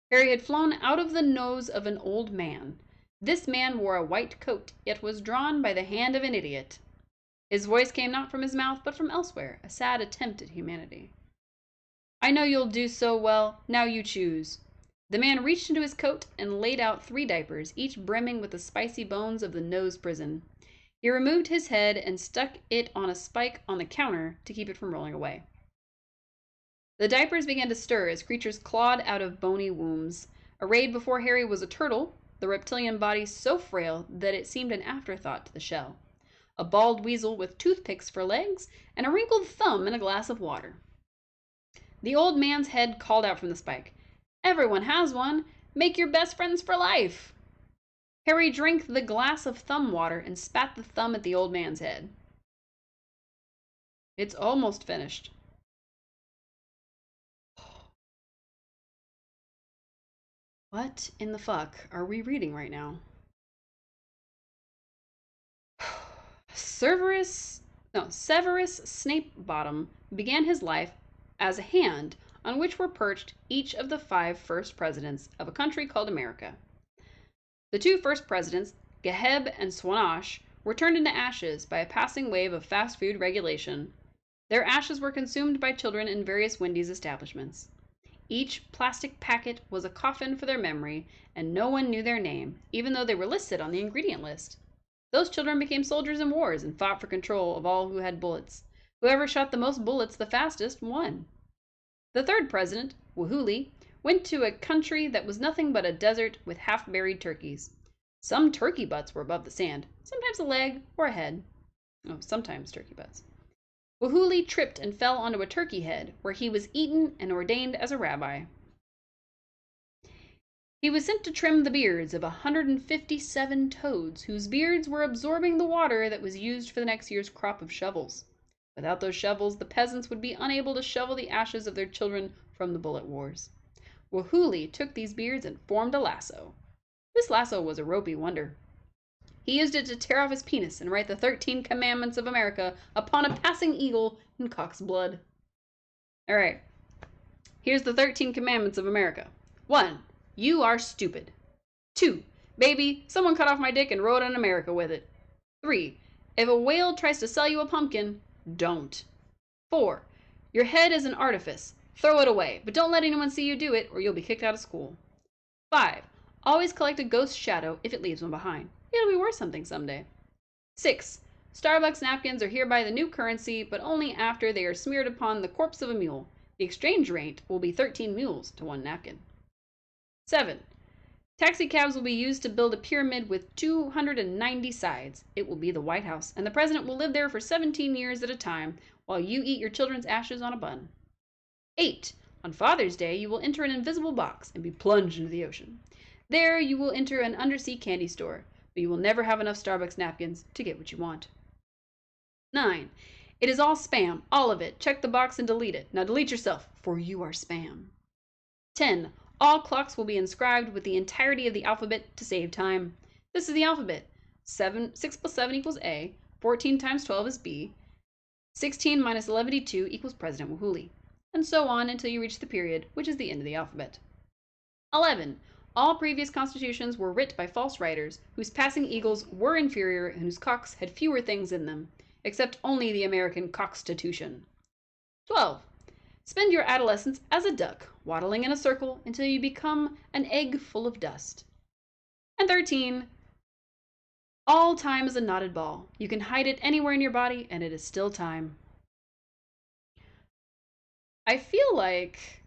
Harry had flown out of the nose of an old man. This man wore a white coat, yet was drawn by the hand of an idiot. His voice came not from his mouth, but from elsewhere, a sad attempt at humanity. "I know you'll do so well. Now you choose." The man reached into his coat and laid out 3 diapers, each brimming with the spicy bones of the nose prison. He removed his head and stuck it on a spike on the counter to keep it from rolling away. The diapers began to stir as creatures clawed out of bony wombs. Arrayed before Harry was a turtle, the reptilian body so frail that it seemed an afterthought to the shell. A bald weasel with toothpicks for legs and a wrinkled thumb in a glass of water. The old man's head called out from the spike. "Everyone has one. Make your best friends for life." Harry drank the glass of thumb water and spat the thumb at the old man's head. It's almost finished. What in the fuck are we reading right now? Severus Snapebottom began his life as a hand on which were perched each of the 5 first presidents of a country called America. The 2 first presidents, Geheb and Swanash, were turned into ashes by a passing wave of fast food regulation. Their ashes were consumed by children in various Wendy's establishments. Each plastic packet was a coffin for their memory, and no one knew their name, even though they were listed on the ingredient list. Those children became soldiers in wars and fought for control of all who had bullets. Whoever shot the most bullets the fastest won. The 3rd president, Woohooly, went to a country that was nothing but a desert with half-buried turkeys. Some turkey butts were above the sand, sometimes a leg or a head. Oh, sometimes turkey butts. Woohooly tripped and fell onto a turkey head, where he was eaten and ordained as a rabbi. He was sent to trim the beards of 157 toads whose beards were absorbing the water that was used for the next year's crop of shovels. Without those shovels, the peasants would be unable to shovel the ashes of their children from the bullet wars. Woohooly took these beards and formed a lasso. This lasso was a ropey wonder. He used it to tear off his penis and write the 13 Commandments of America upon a passing eagle in cock's blood. All right, here's the 13 Commandments of America. 1. You are stupid. 2. Baby, someone cut off my dick and wrote in America with it. 3. If a whale tries to sell you a pumpkin, don't. 4. Your head is an artifice. Throw it away, but don't let anyone see you do it or you'll be kicked out of school. 5. Always collect a ghost shadow if it leaves one behind. It'll be worth something someday. 6. Starbucks napkins are hereby the new currency, but only after they are smeared upon the corpse of a mule. The exchange rate will be 13 mules to 1 napkin. 7. Taxicabs will be used to build a pyramid with 290 sides. It will be the White House, and the president will live there for 17 years at a time while you eat your children's ashes on a bun. 8. On Father's Day, you will enter an invisible box and be plunged into the ocean. There, you will enter an undersea candy store, but you will never have enough Starbucks napkins to get what you want. 9. It is all spam, all of it. Check the box and delete it. Now delete yourself, for you are spam. 10. All clocks will be inscribed with the entirety of the alphabet to save time. This is the alphabet. 6 plus 7 equals A. 14 times 12 is B. 16 minus 11 equals President Woohooly. And so on until you reach the period, which is the end of the alphabet. 11. All previous constitutions were writ by false writers, whose passing eagles were inferior and whose cocks had fewer things in them, except only the American Constitution. 12. Spend your adolescence as a duck, waddling in a circle until you become an egg full of dust. And 13. All time is a knotted ball. You can hide it anywhere in your body, and it is still time. I feel like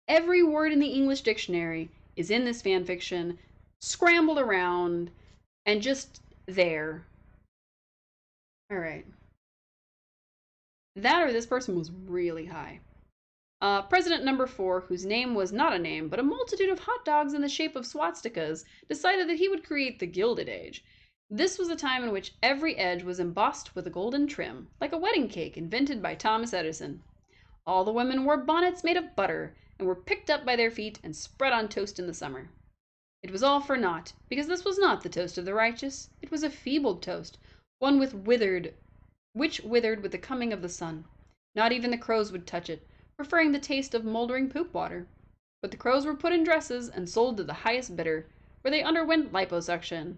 every word in the English dictionary is in this fanfiction, scrambled around, and just there. All right. That or this person was really high. President number 4, whose name was not a name, but a multitude of hot dogs in the shape of swastikas, decided that he would create the Gilded Age. This was a time in which every edge was embossed with a golden trim, like a wedding cake invented by Thomas Edison. All the women wore bonnets made of butter, and were picked up by their feet and spread on toast in the summer. It was all for naught, because this was not the toast of the righteous. It was a feebled toast, one which withered with the coming of the sun. Not even the crows would touch it, preferring the taste of moldering poop water. But the crows were put in dresses and sold to the highest bidder, where they underwent liposuction.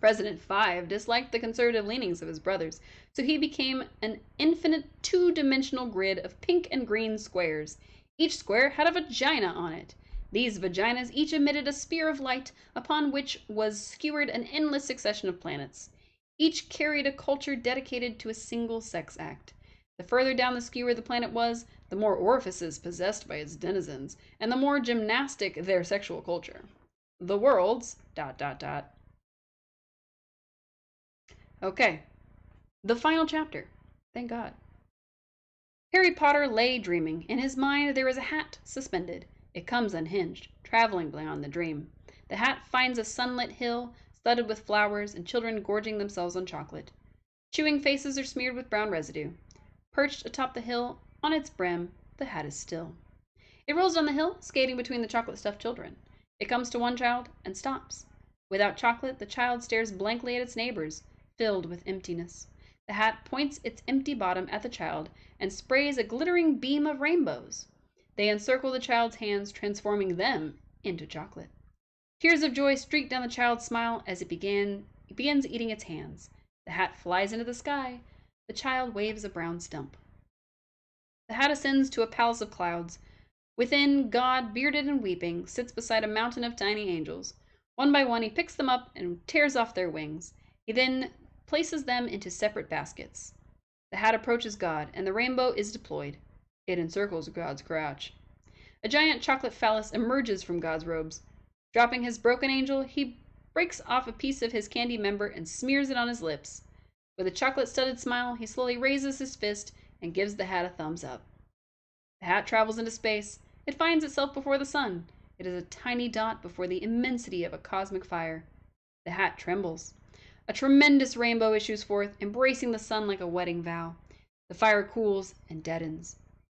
President 5 disliked the conservative leanings of his brothers, so he became an infinite two-dimensional grid of pink and green squares. Each square had a vagina on it. These vaginas each emitted a spear of light, upon which was skewered an endless succession of planets. Each carried a culture dedicated to a single sex act. The further down the skewer the planet was, the more orifices possessed by its denizens, and the more gymnastic their sexual culture. The worlds... ... Okay. The final chapter. Thank God. Harry Potter lay dreaming. In his mind there is a hat suspended. It comes unhinged, traveling beyond the dream. The hat finds a sunlit hill, studded with flowers, and children gorging themselves on chocolate. Chewing faces are smeared with brown residue. Perched atop the hill, on its brim, the hat is still. It rolls down the hill, skating between the chocolate-stuffed children. It comes to one child and stops. Without chocolate, the child stares blankly at its neighbors, filled with emptiness. The hat points its empty bottom at the child and sprays a glittering beam of rainbows. They encircle the child's hands, transforming them into chocolate. Tears of joy streak down the child's smile as it begins eating its hands. The hat flies into the sky. The child waves a brown stump. The hat ascends to a palace of clouds. Within, God, bearded and weeping, sits beside a mountain of tiny angels. One by one, he picks them up and tears off their wings. He then places them into separate baskets. The hat approaches God, and the rainbow is deployed. It encircles God's crotch. A giant chocolate phallus emerges from God's robes. Dropping his broken angel, he breaks off a piece of his candy member and smears it on his lips. With a chocolate-studded smile, he slowly raises his fist and gives the hat a thumbs up. The hat travels into space. It finds itself before the sun. It is a tiny dot before the immensity of a cosmic fire. The hat trembles. A tremendous rainbow issues forth, embracing the sun like a wedding vow. The fire cools and deadens.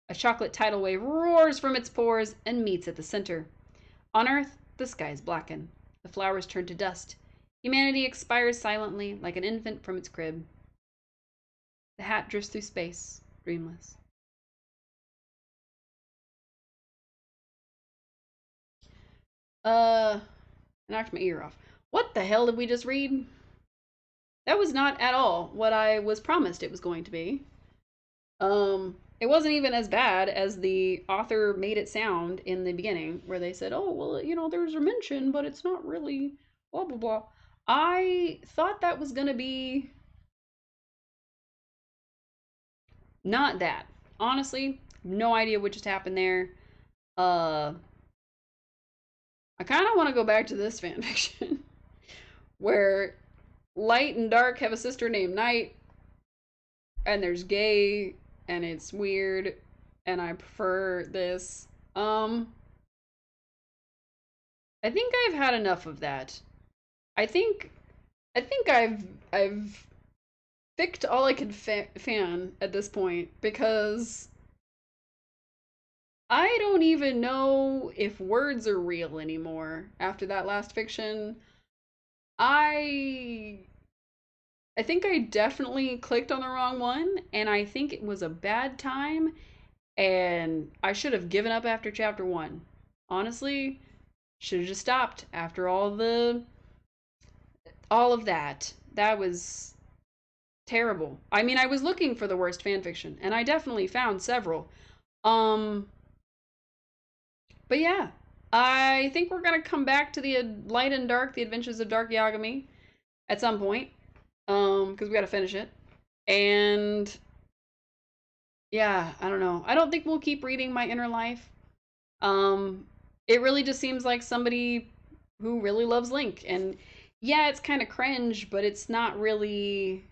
A chocolate tidal wave roars from its pores and meets at the center. On Earth, the skies blacken. The flowers turn to dust. Humanity expires silently like an infant from its crib. The hat drifts through space, dreamless. I knocked my ear off. What the hell did we just read? That was not at all what I was promised it was going to be. It wasn't even as bad as the author made it sound in the beginning, where they said, "Oh, well, you know, there's a mention, but it's not really blah blah blah." I thought that was gonna be not that. Honestly, no idea what just happened there. Uh, I kind of want to go back to this fanfiction where Light and Dark have a sister named Night, and there's gay, and it's weird, and I prefer this. I think I've had enough of that. I think I've ficked all I could fan at this point because I don't even know if words are real anymore after that last fiction. I I think I definitely clicked on the wrong one, and I think it was a bad time, and I should have given up after chapter 1. Honestly, should have just stopped after all of that. That was terrible. I mean, I was looking for the worst fanfiction, and I definitely found several. Um, but yeah, I think we're gonna come back to the Light and Dark, The Adventures of Dark Yagami, at some point. Because we gotta finish it. And yeah, I don't know. I don't think we'll keep reading My Inner Life. Um, it really just seems like somebody who really loves Link, and yeah, it's kind of cringe, but it's not really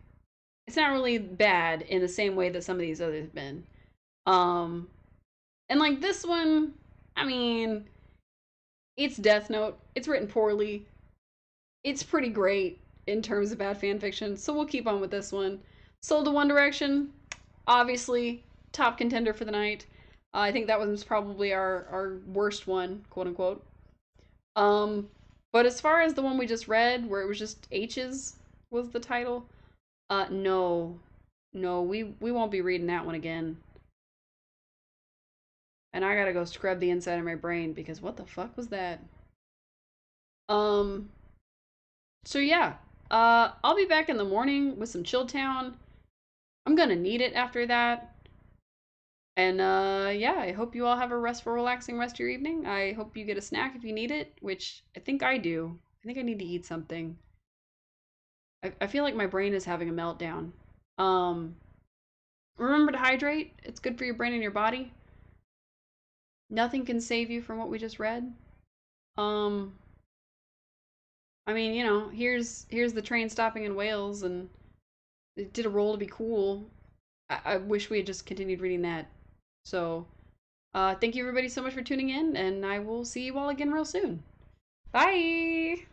bad in the same way that some of these others have been. Um, and like this one, I mean, it's Death Note. It's written poorly. It's pretty great in terms of bad fan fiction, so we'll keep on with this one. Soul to One Direction, obviously top contender for the night. I think that was probably our worst one, quote unquote. Um, but as far as the one we just read, where it was just H's was the title, no, no, we won't be reading that one again. And I gotta go scrub the inside of my brain because what the fuck was that? Um, so yeah, I'll be back in the morning with some Chill Town. I'm gonna need it after that. And yeah, I hope you all have a restful, relaxing rest of your evening. I hope you get a snack if you need it, which I think I do. I think I need to eat something. I feel like my brain is having a meltdown. Um, Remember to hydrate. It's good for your brain and your body. Nothing can save you from what we just read. Um, I mean, you know, here's the train stopping in Wales, and it did a roll to be cool. I wish we had just continued reading that. So, thank you everybody so much for tuning in, and I will see you all again real soon. Bye!